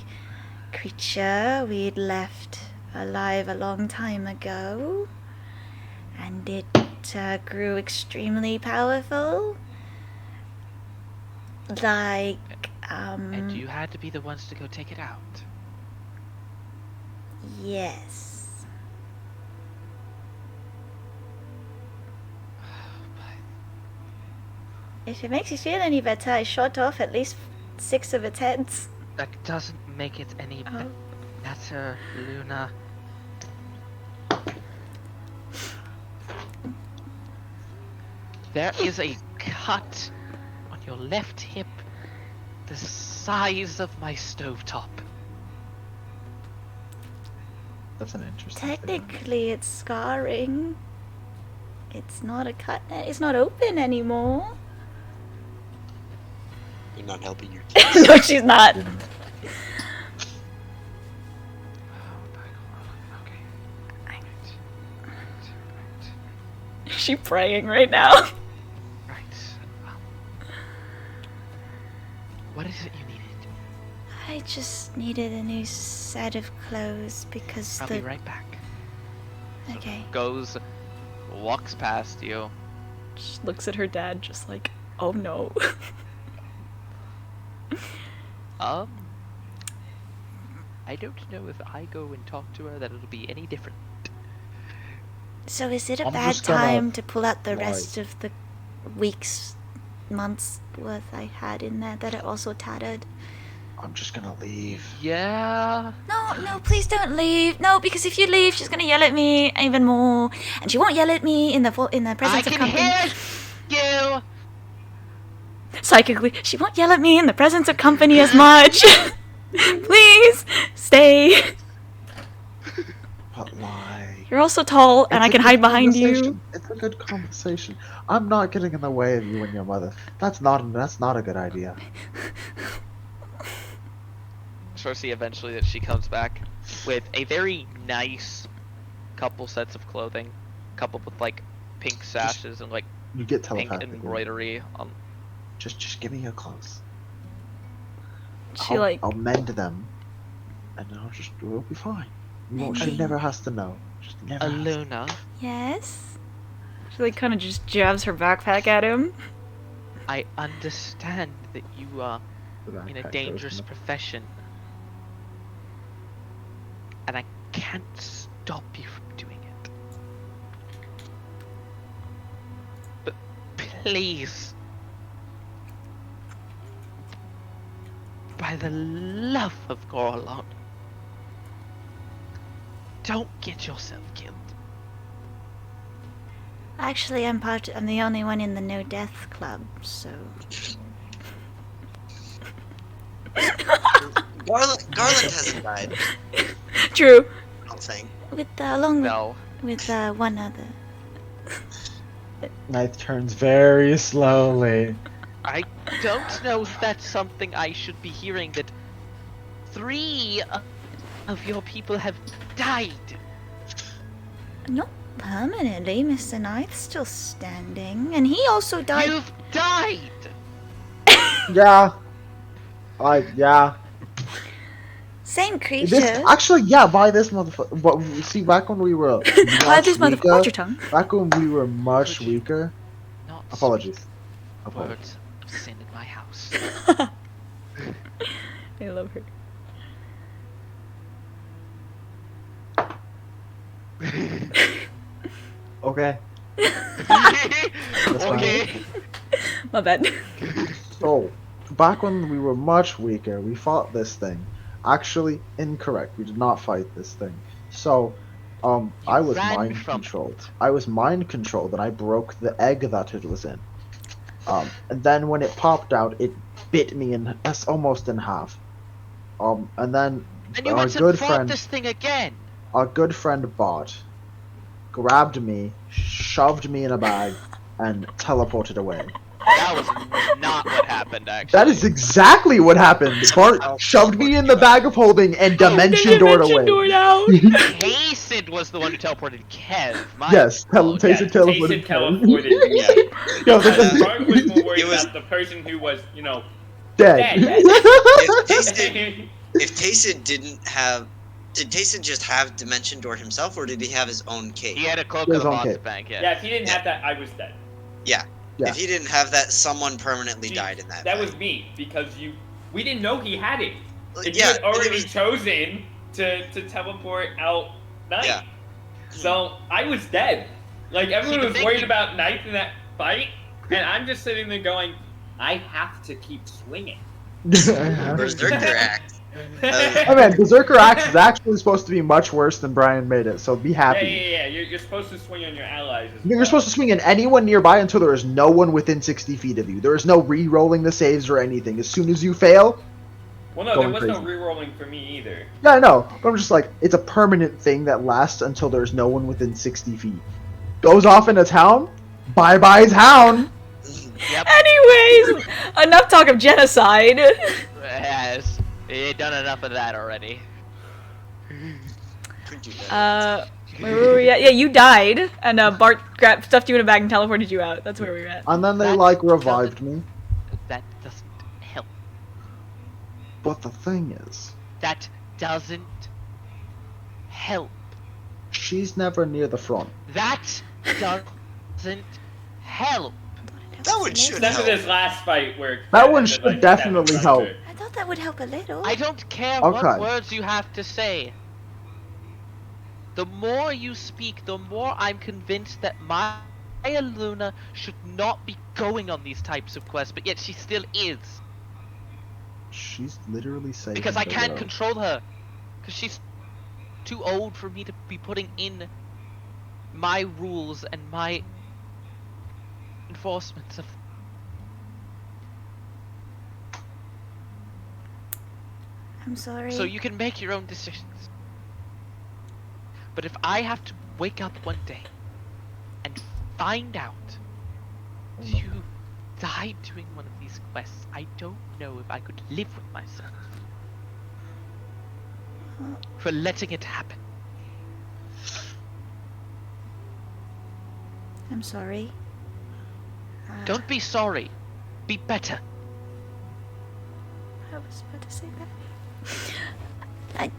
creature we'd left alive a long time ago, and it grew extremely powerful. Like, And you had to be the ones to go take it out. yes. If it makes you feel any better, I shot off at least 6 of its heads. That doesn't make it any Oh. better, Luna. There is a cut on your left hip the size of my stovetop. That's an interesting thing. Technically, it's scarring. It's not a cut. It's not open anymore. You're not helping your No, she's not. Didn't- Is she praying right now? Right. What is it you needed? I just needed a new set of clothes because I'll the. be right back. Okay. Goes, walks past you. She looks at her dad just like, oh no. I don't know if I go and talk to her that it'll be any different. So is it a I'm bad just gonna time to pull out the lie. rest of the weeks, months worth I had in there that are also tattered? I'm just gonna leave. Yeah. No, please don't leave. No, because if you leave, she's gonna yell at me even more, and she won't yell at me in the I presence of can company. hear you. Psychically, she won't yell at me in the presence of company as much. Please stay. But lie. You're also tall, and It's I a can good hide behind you. conversation. It's a good conversation. I'm not getting in the way of you and your mother. That's not a good idea. So see eventually that she comes back with a very nice couple sets of clothing, coupled with like pink sashes and like You get pink telepathic. embroidery on. Just give me your clothes. She like I'll mend them, and we'll be fine. She Mending. never has to know. Just never. has to. Aluna, Yes. she like kind of just jabs her backpack at him. I understand that you are The in a backpack dangerous goes in profession, and I can't stop you from doing it. But please, by the love of Gorlon, don't get yourself killed. Actually, I'm the only one in the no death club, so. Garland hasn't died, True. I don't think. With along No. with one other. the- Knight turns very slowly. I don't know if that's something I should be hearing, that 3 of your people have died. Not permanently. Mr. Knight's still standing, and he also died. You've died! Yeah. Yeah. Same creature. This actually, yeah. By this motherfucker. But see, back when we were Why much this motherfucker? weaker, Watch your tongue. back when we were much Could you- weaker. Not Apologies. speak Apologies. words of sin in my house. I love her. Okay. Okay. My bad. So, back when we were much weaker, we fought this thing. Actually, incorrect. We did not fight this thing. So, I was ran mind from controlled. it. I was mind controlled, and I broke the egg that it was in. And then when it popped out, it bit me in almost in half. And then And you our went and good fought friend, this thing again. our good friend Bot, grabbed me, shoved me in a bag, and teleported away. That was not what happened, actually. That is exactly what happened. Bart shoved me in the bag of holding and dimension doored away. Door out. Tacid was the one who teleported Kev. My Yes, apologies. Tayson teleported. teleported. Yeah. Yo, this is Mark was more worried It was- about the person who was, dead. dead. If Tayson didn't have, did Tayson just have Dimension Door himself, or did he have his own cape? He had a cloak He of was the on monster cape. bank, Yeah, if he didn't have that, I was dead. Yeah. If he didn't have that, someone permanently See, died in that. That fight. was me, because we didn't know he had it. And Yeah, you had but it already was- chosen to teleport out Knight. Yeah. So I was dead. Like everyone the was thing worried you- about Knight in that fight, and I'm just sitting there going, I have to keep swinging. Berserker Act. Oh man, Berserker Axe is actually supposed to be much worse than Brian made it, so be Yeah, happy. yeah. You're supposed to swing on your allies. As You're well. supposed to swing at anyone nearby until there is no one within 60 feet of you. There is no re-rolling the saves or anything. As soon as you fail, Well, no, there going was crazy. no rerolling for me either. Yeah, I know, but I'm just like, it's a permanent thing that lasts until there's no one within 60 feet. Goes off into town, bye-bye town! Yep. Anyways, enough talk of genocide. Yes. You done enough of that already. Pretty bad. Where were we at? Yeah, you died, and Bart grabbed, stuffed you in a bag and teleported you out. That's where we were at. And then they, That like, revived me. That doesn't help. But the thing is, That doesn't help. she's never near the front. That doesn't help. That would should Except for help. this last fight where That one Cat should had to, definitely step help. under. I thought that would help a little. I don't care Okay. what words you have to say. The more you speak, the more I'm convinced that Maya Luna should not be going on these types of quests, but yet she still is. She's literally saying Because I can't control her. Because she's too old for me to be putting in my rules and my enforcements of. I'm sorry. So you can make your own decisions. But if I have to wake up one day and find out you died doing one of these quests, I don't know if I could live with myself for letting it happen. I'm sorry. Don't be sorry. Be better. I was about to say that.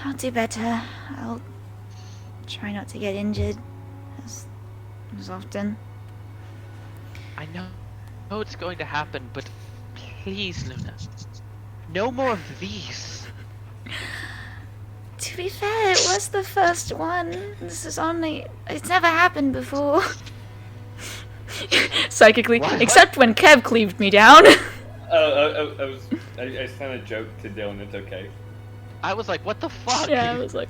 I'll do better. I'll try not to get injured as often. I know it's going to happen, but please, Luna, no more of these. To be fair, it was the first one. This is only... It's never happened before. Psychically, What? except when Kev cleaved me down. I sent a joke to Dylan. It's okay. I was like, what the fuck? Yeah, I was like,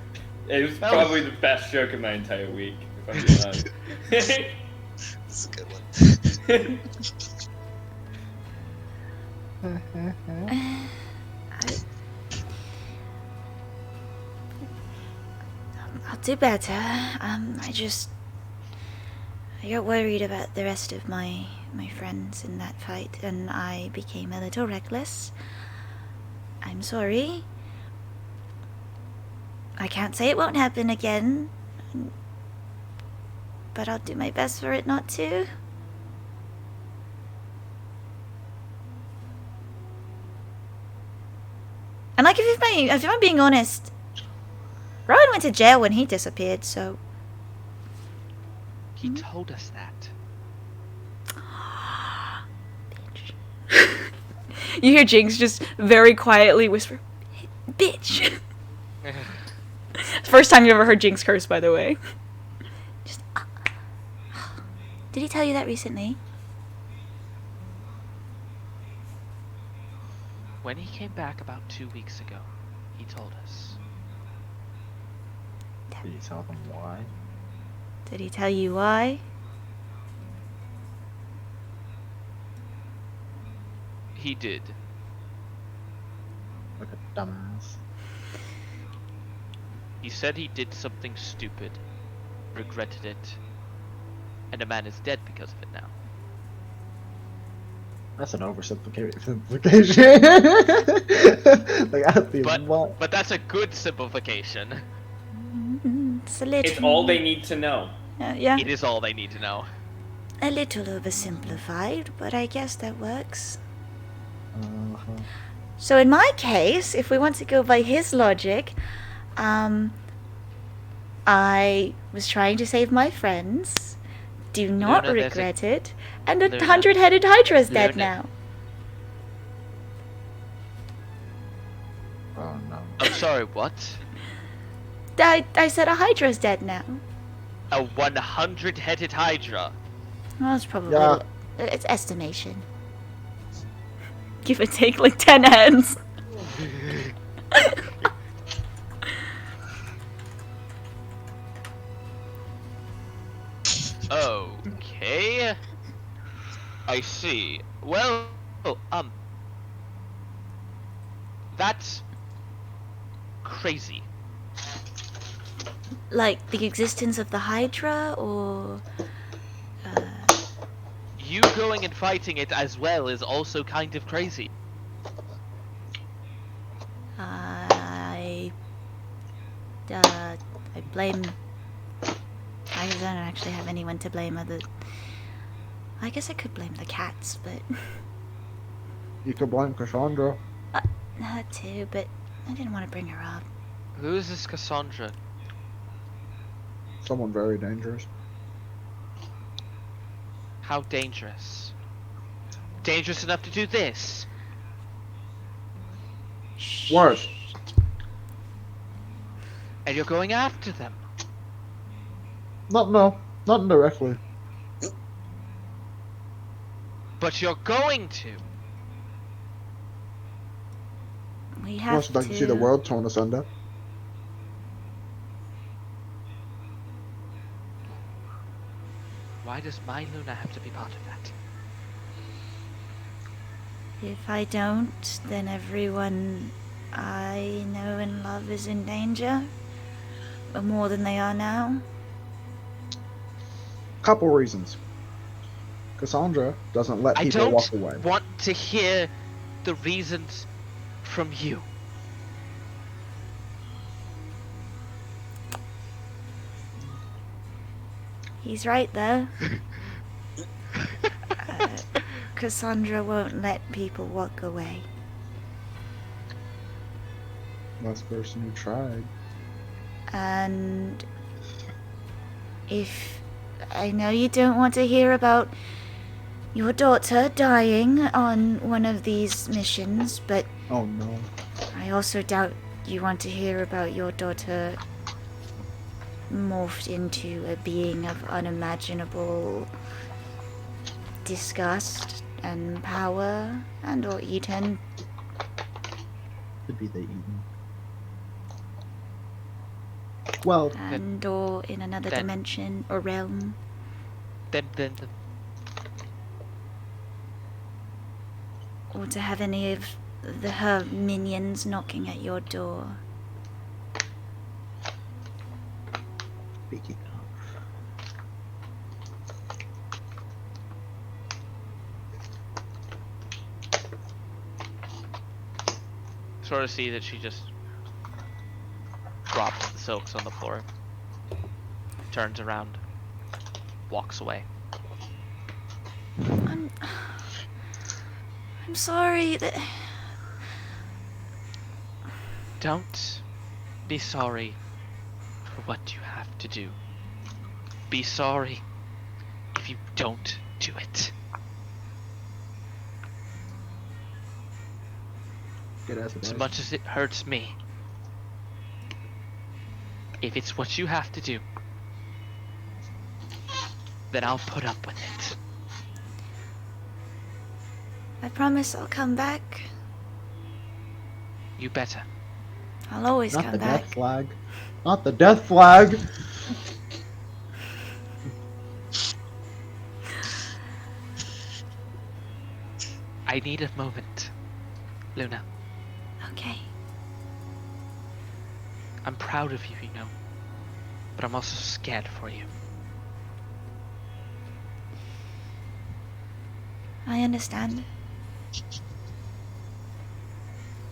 It was That probably was- the best joke of my entire week. If I'm being honest. That's a good one. I'll do better. I got worried about the rest of my friends in that fight, and I became a little reckless. I'm sorry. I can't say it won't happen again, but I'll do my best for it not to. And like, if I'm being honest, Rowan went to jail when he disappeared, so He told us that. you hear Jinx just very quietly whisper, "Bitch." First time you ever heard Jinx curse, by the way. just. Did he tell you that recently? When he came back about 2 weeks ago, he told us. Did you tell them why? Did he tell you why? He did. Like a dumbass. He said he did something stupid, regretted it, and a man is dead because of it now. That's an oversimplification. Like, at the what? But that's a good simplification. It's a little. It's all they need to know. Yeah, It is all they need to know. a little oversimplified, but I guess that works. Uh-huh. So in my case, if we want to go by his logic, I was trying to save my friends. Do not Luna, there's a- regret it. And a Luna. 100-headed Hydra is dead Luna. now. Oh no. I'm sorry, what? I said a Hydra's dead now. A 100-headed Hydra. Well, it's probably Yeah. it's estimation. Give or take like 10 heads. Okay. I see. Well, That's crazy. Like the existence of the Hydra, or You going and fighting it as well is also kind of crazy. I blame. I don't actually have anyone to blame other. I guess I could blame the cats, but You could blame Cassandra. her too. But I didn't want to bring her up. Who is this Cassandra? Someone very dangerous. How dangerous? Dangerous enough to do this? Worse. And you're going after them? Not indirectly. But you're going to. We Of have course, I'd like to see the world torn asunder. Why does my Luna have to be part of that? If I don't, then everyone I know and love is in danger. Or more than they are now. Couple reasons. Cassandra doesn't let I people don't walk away. want to hear the reasons from you. He's right though. Cassandra won't let people walk away. Last person who tried. And if I know you don't want to hear about your daughter dying on one of these missions, but Oh no. I also doubt you want to hear about your daughter morphed into a being of unimaginable disgust and power, and or eaten. Could be the Eden. Well, And or in another then- dimension or realm. Then Or to have any of her minions knocking at your door. speaking sort of see that she just drops the silks on the floor, turns around, walks away. I'm sorry that Don't be sorry for what you have to do. Be sorry if you don't do it. Get as As much as it hurts me. If it's what you have to do, then I'll put up with it. I promise I'll come back. You better. I'll always Not come the back. death flag. Not the death flag. I need a moment, Luna. Okay. I'm proud of you, you know. But I'm also scared for you. I understand.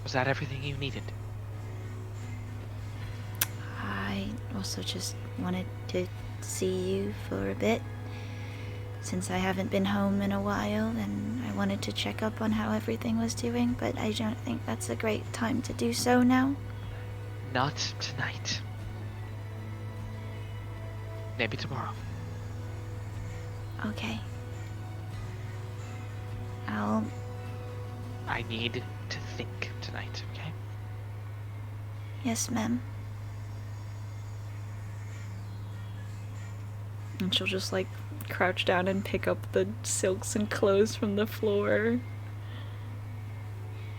Was that everything you needed? I also just wanted to see you for a bit. Since I haven't been home in a while, and I wanted to check up on how everything was doing, but I don't think that's a great time to do so now. Not tonight. Maybe tomorrow. Okay. I need to think tonight, okay? Yes, ma'am. And she'll just like crouch down and pick up the silks and clothes from the floor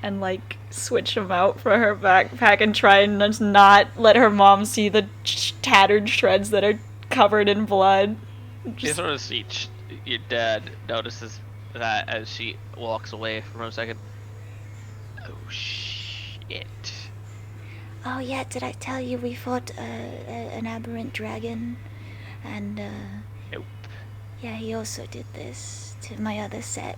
and like switch them out for her backpack and try and just not let her mom see the tattered shreds that are covered in blood. You Just, sort of see your dad notices that as she walks away for a second. Oh shit. it. Oh yeah, did I tell you we fought an aberrant dragon? And Nope. yeah, he also did this to my other set.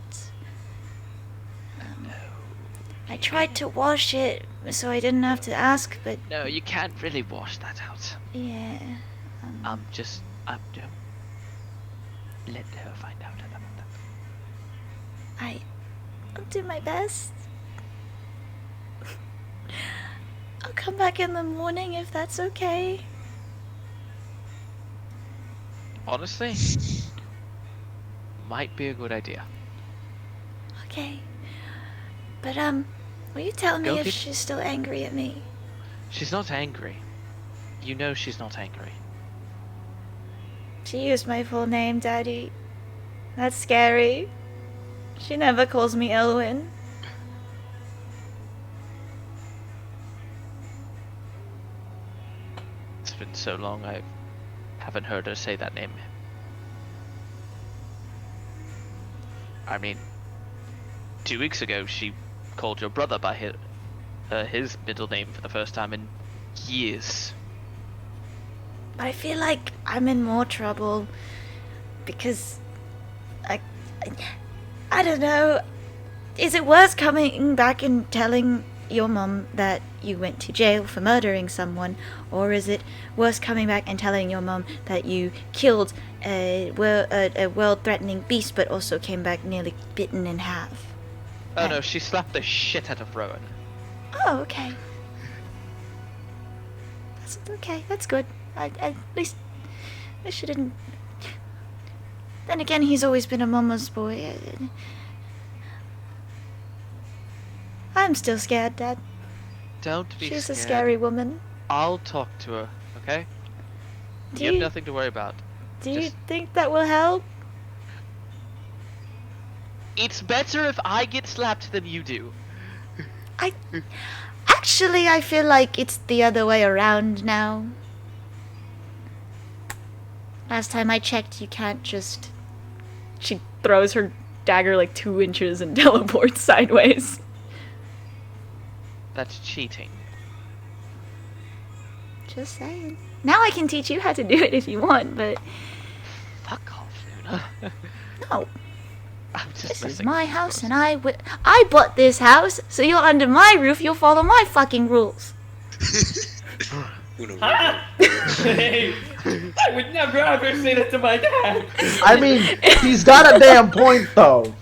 I tried to wash it so I didn't have to ask, but No, you can't really wash that out. yeah. Don't let her find out about that. I'll do my best. I'll come back in the morning if that's okay. Honestly, might be a good idea. Okay. But will you tell me Go if get- she's still angry at me? She's not angry. You know she's not angry. She used my full name, Daddy. That's scary. She never calls me Elwyn. It's been so long I haven't heard her say that name. I mean, 2 weeks ago she called your brother by his middle name for the first time in years. But I feel like I'm in more trouble because I don't know. Is it worse coming back and telling your mum that you went to jail for murdering someone, or is it worse coming back and telling your mum that you killed a world-threatening beast, but also came back nearly bitten in half? Oh no, she slapped the shit out of Rowan. Oh, okay. That's okay. That's good. At least she didn't. Then again, he's always been a mama's boy. I'm still scared, Dad. Don't be She's scared. a scary woman. I'll talk to her, okay? Do You have you, nothing to worry about. do you just- think that will help? It's better if I get slapped than you do. Actually, I feel like it's the other way around now. Last time I checked, you can't just. She throws her dagger like 2 inches and teleports sideways. That's cheating. Just saying. Now I can teach you how to do it if you want, but Fuck off, Luna. no. I'm just This is messing my with you, house, of and I bought this house, so you're under my roof. You'll follow my fucking rules. Ha! Hey, I would never ever say that to my dad. I mean, he's got a damn point though.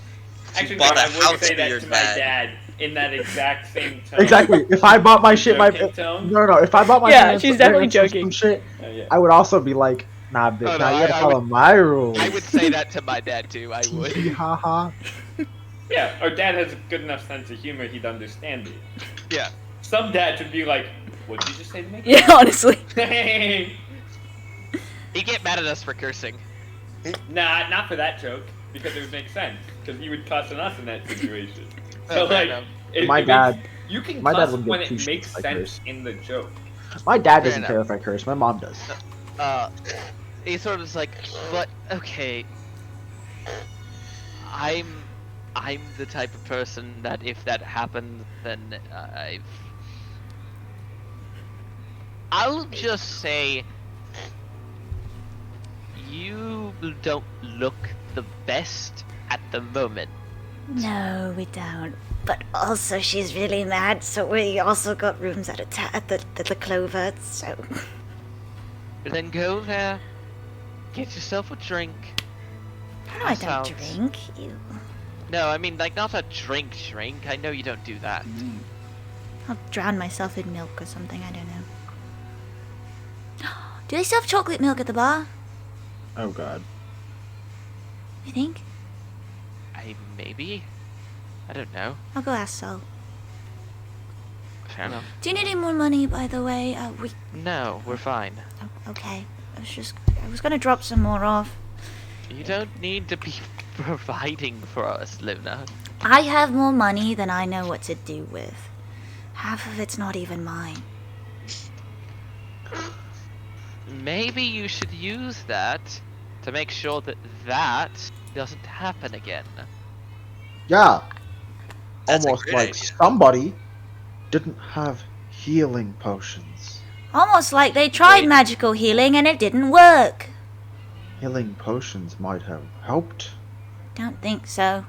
Actually, bought no, a I would house say for that your to dad. my dad in that exact same tone. Exactly. If I bought my shit, my Joking tone? no, if I bought my Yeah, parents she's some definitely parents some joking. shit, Oh, yeah. I would also be like, nah, bitch, Oh, no, nah, you gotta I follow would- my rules. I would say that to my dad too. I Hee would. ha ha. Yeah, our dad has a good enough sense of humor, he'd understand it. Yeah. Some dads would be like, what'd you just say to me? Yeah, honestly. He'd get mad at us for cursing. Nah, not for that joke, because it would make sense, because he would cuss on us in that situation. So, Oh, fair like, enough. My it dad- makes- you can my dad cuss wouldn't when give it two makes shits if I sense cursed. in the joke. My dad Fair doesn't enough. care if I curse. My mom does. He sort of is like, but okay. I'm the type of person that if that happens, then I'll just say you don't look the best at the moment. No, we don't. But also, she's really mad, so we also got rooms at the Clover. So Then go there, get yourself a drink. no, I don't Sounds- drink. You. No, I mean like not a drink. I know you don't do that. I'll drown myself in milk or something. I don't know. Do they still have chocolate milk at the bar? Oh god. You think? Maybe. I don't know. I'll go ask Sol. Fair enough. Do you need any more money, by the way? No, we're fine. Oh, okay. I was gonna drop some more off. You don't need to be providing for us, Luna. I have more money than I know what to do with. Half of it's not even mine. Maybe you should use that to make sure that that doesn't happen again. Yeah. That's a Almost great like idea. somebody. didn't have healing potions. Almost like they tried Wait. magical healing and it didn't work. Healing potions might have helped. Don't think so.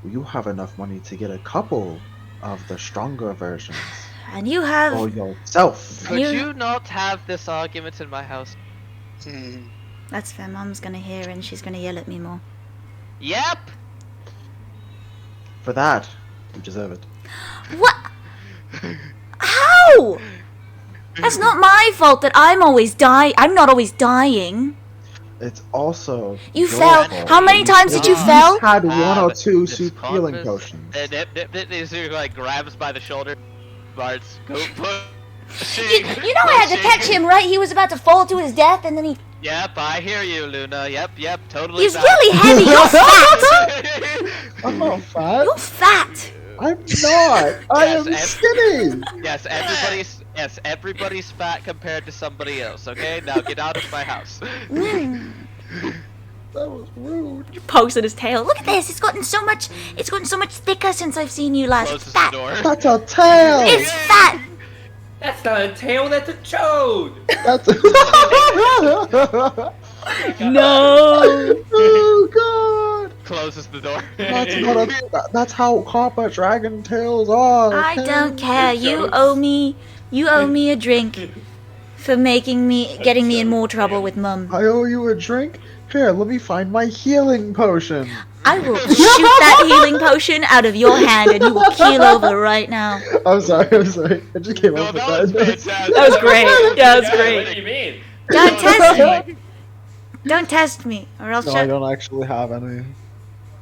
You have enough money to get a couple of the stronger versions And you have... for yourself. Could You- you not have this argument in my house? That's fair. Mum's gonna hear and she's gonna yell at me more. Yep. For that, you deserve it. What? How? That's not my fault that I'm not always dying. It's also You your fell. fault. How many times did you At fell? least had one or Have two this super healing convers- potions. This like grabs by the shoulder. Bart's go You know I had to catch him, right? He was about to fall to his death and then he... Yep, I hear you, Luna. Yep, totally. He's fine. really heavy. You're fat. I'm not fat. You're fat. I'm not. I Yes, am ev- skinny. Yes, everybody's fat compared to somebody else. Okay, now get out of my house. Mm. That was rude. He pokes at his tail. Look at this. It's gotten so much thicker since I've seen you last. It's Closes the fat. door. That's a tail. It's fat. That's not a tail, that's a toad! That's. No. Oh God. Closes the door. That's not a. That's how copper dragon tails are. I okay? don't care. You owe me a drink for getting me in more trouble with Mum. I owe you a drink. Here, let me find my healing potion. I will shoot that healing potion out of your hand and you will keel over right now. I'm sorry. I just came No, up with that was that. fantastic. That was great. Yeah, that was What great. do you mean? Don't test me. Don't test me, or else No, I don't actually have any.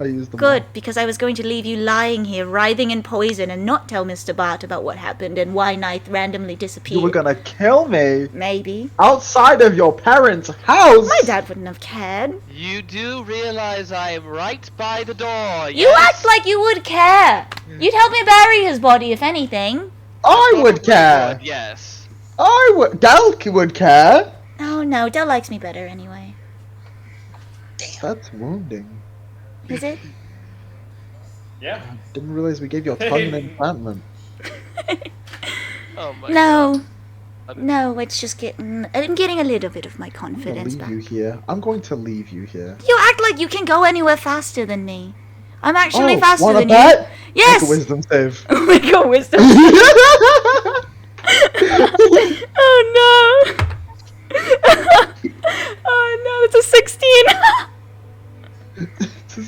I used them. good, because I was going to leave you lying here, writhing in poison, and not tell Mr. Bart about what happened and why Knight randomly You disappeared. were gonna kill me Maybe. outside of your parents' house. My dad wouldn't have cared. You do realize I am right by the door. You act like you would care. You'd help me bury his body, if anything. I would care. Yes. I would. Delk would care. Oh no, Del likes me better anyway. That's wounding. Is it? Yeah. Didn't realize we gave your tongue an enchantment. Oh my. No. No, it's just I'm getting a little bit of my I'm gonna confidence leave back. you here. I'm going to leave you here. You act like you can go anywhere faster than me. I'm actually Oh, faster wanna than bet? you. Yes! Make a wisdom save. Make a wisdom. Oh no. Oh no, it's a 16.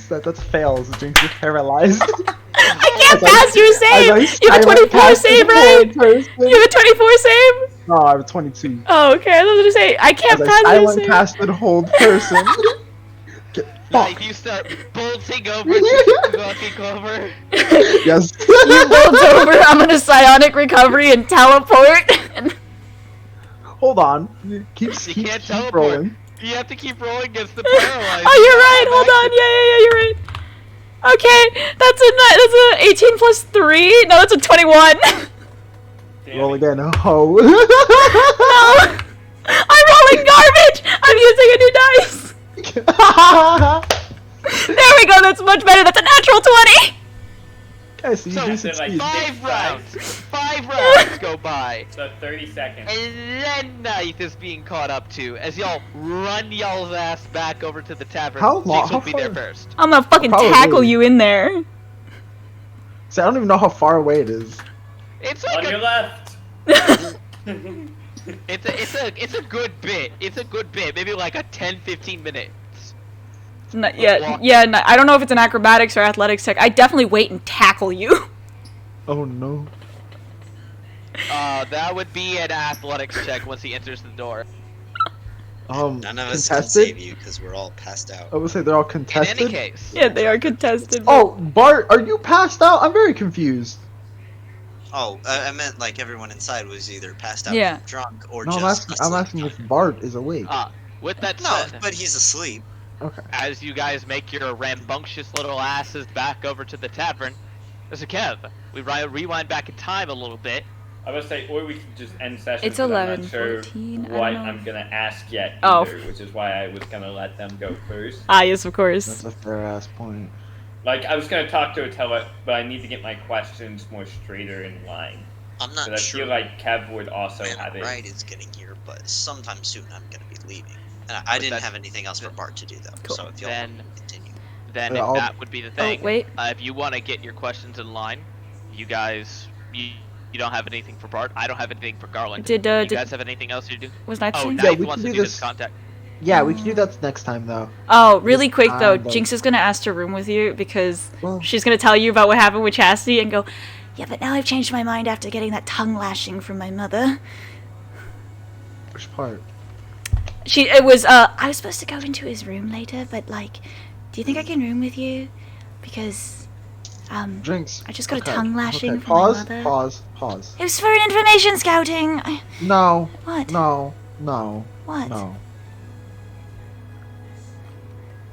That's fails. Jinx is paralyzed. I can't As I- pass your as I save. You have a silent 24 cast save, the right? person. You have a 24 save? No, I have a 22. Oh, okay. I was gonna say I can't As pass I your silent save. casted hold person. Like Fuck. you start bolting over to walking over. Yes. You bolt over. I'm gonna psionic recovery and teleport. Hold on. Keep You can't teleport. rolling. You have to keep rolling against the paralyzed. Oh, you're right. Hold on. Yeah, you're right. Okay, that's a 18 plus 3. No, that's a 21. Damn Roll it. again. Ho. No, I'm rolling garbage. I'm using a new dice. There we go. That's much better. That's a natural 20. Okay, so you So, do is it like succeed. Five rounds go by. So 30 seconds. And then Knight is being caught up to as y'all run y'all's ass back over to the tavern. How long- Jinx will how be far- there first. I'm gonna fucking Probably. tackle you in there. See, I don't even know how far away it is. It's On like your a, left. it's a good bit. It's a good bit. Maybe like a 10-15 minutes. I don't know if it's an acrobatics or athletics check. I definitely wait and tackle you. Oh no. That would be an athletics check once he enters the door. None of us can Contested? save you because we're all passed out. I would say they're all In contested. any case. Yeah, they are contested. Oh, Bart, are you passed out? I'm very confused. Oh, I meant like everyone inside was either passed out, Yeah. drunk, or No, just I'm asleep. asking if Bart is awake. With that No, said, but he's asleep. Okay. as you guys make your rambunctious little asses back over to the tavern, Mr. Kev, we rewind back in time a little bit. I would say, or we could just end session. It's but 11, I'm not sure 14, I what don't know. I'm gonna ask yet Oh. either, which is why I was gonna let them go first. Ah, yes, of That's course. a fair ass point. Like, I was gonna talk to Attila, but I need to get my questions more straighter in line. I'm not But I sure feel like Kev would also when have it. Ride is getting here, but sometime soon I'm gonna be leaving. And I didn't that's- have anything else for Bart to do though, Cool. so if y'all want me to continue. Then Yeah, if I'll- that would be the thing, wait. if you want to get your questions in line, you guys, you don't have anything for Bart. I don't have anything for Garland. Did, you did- guys have anything else you do? Was Knight Oh, saying? Yeah, Knight we wants can to do do this this- contact. Yeah, we can do that next time though. Oh, really This quick though, time, like- Jinx is gonna ask to room with you because Well- she's gonna tell you about what happened with Chastity and go, yeah, but now I've changed my mind after getting that tongue lashing from my mother. Which part? It was, I was supposed to go into his room later, but, like, do you think I can room with you? Because, Jinx. I just got a okay, tongue lashing okay. from my Pause, mother. Pause. It was for an information scouting. No. What? No. What? No.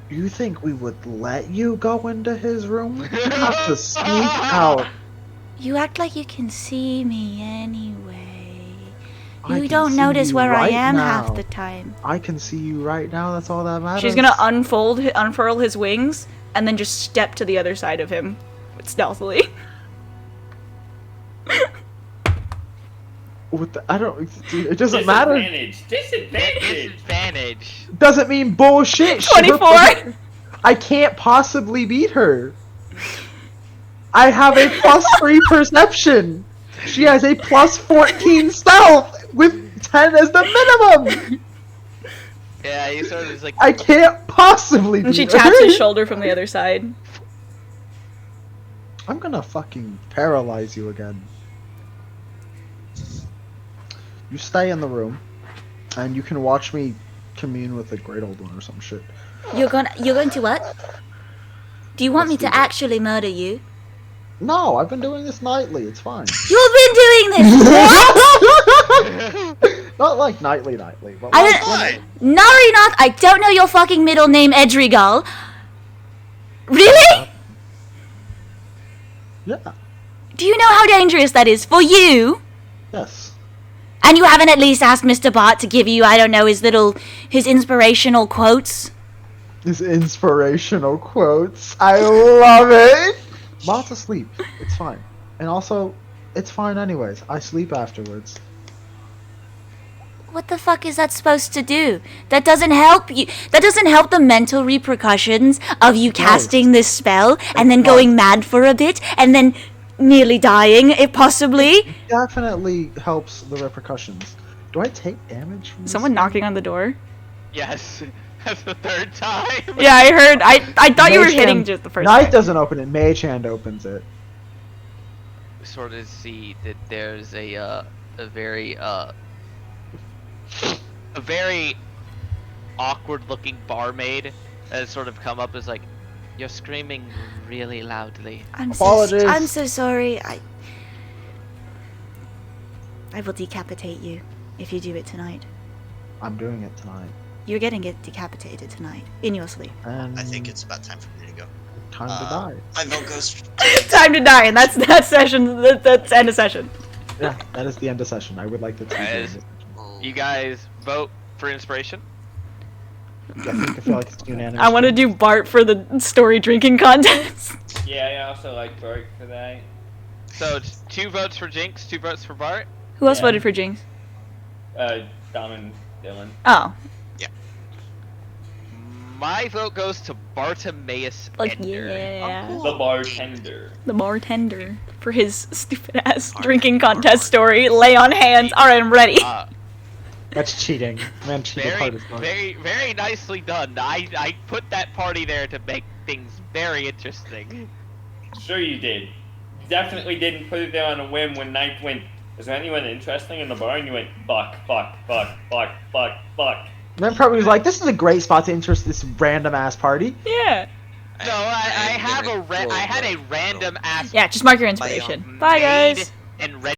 Do you think we would let you go into his room? You have to sneak out. You act like you can see me anyway. I You can don't see notice you where I right am now. half the time. I can see you right now. That's all that matters. She's gonna unfurl his wings, and then just step to the other side of him, stealthily. What the, I don't. It doesn't matter. Disadvantage. Disadvantage. Doesn't mean bullshit. 24! I can't possibly beat her. I have a +3 perception. She has a +14 stealth with 10 as the minimum. Yeah, he sort of is like. I can't possibly beat And she her. taps his shoulder from the other side. I'm gonna fucking paralyze you again. You stay in the room, and you can watch me commune with the Great Old One or some shit. You're going to what? Do you want me Let's to do it. actually murder you? No, I've been doing this nightly. It's fine. You've been doing this. Not like nightly, but I like, don't. Narinath, I don't know your fucking middle name, Edrigal. Really? yeah, Do you know how dangerous that is for you? yes. And you haven't at least asked Mr. Bart to give you, I don't know, his inspirational quotes? These inspirational quotes. I love it. Bart's asleep. It's fine. And also, it's fine anyways. I sleep afterwards. What the fuck is that supposed to do? That doesn't help you. That doesn't help the mental repercussions of you casting this spell and then going mad for a bit and then nearly dying, if possibly. Definitely helps the repercussions. Do I take damage from this? Someone knocking on the door? Yes. That's the third time. Yeah, I heard. I thought you were Mage hitting Hand- just the first Knight time. doesn't open it. Mage Hand opens it. Sort of see that there's a very awkward-looking barmaid that has sort of come up as like, you're screaming really loudly. Apologies. I'm so sorry. I will decapitate you if you do it tonight. I'm doing it tonight. You're getting it decapitated tonight in your sleep. And I think it's about time for me to go. time to die. My vote goes. Time to die, and that's that session. That's end of session. Yeah, that is the end of session. I would like to take Guys. it. You guys vote for inspiration. I feel like it's unanimous. I want to do Bart for the story drinking contest. Yeah, I also like Bart for that. So it's 2 votes for Jinx, 2 votes for Bart. Who else Yeah. voted for Jinx? Dom and Dylan. Oh, My vote goes to Bartimaeus like Ender. yeah, The bartender. the bartender for his stupid ass drinking contest story. Lay on hands. All right, I'm ready. That's cheating. Man, cheating Very, hard as fuck. very nicely done. I put that party there to make things very interesting. Sure you did. You definitely didn't put it there on a whim when Knight went, is there anyone interesting in the bar? And you went, fuck. Man probably was like, this is a great spot to interest this random ass party. Yeah. No, I I'm had gonna a roll I had a the- random ass Yeah, just mark your inspiration. Bye, made guys. and ready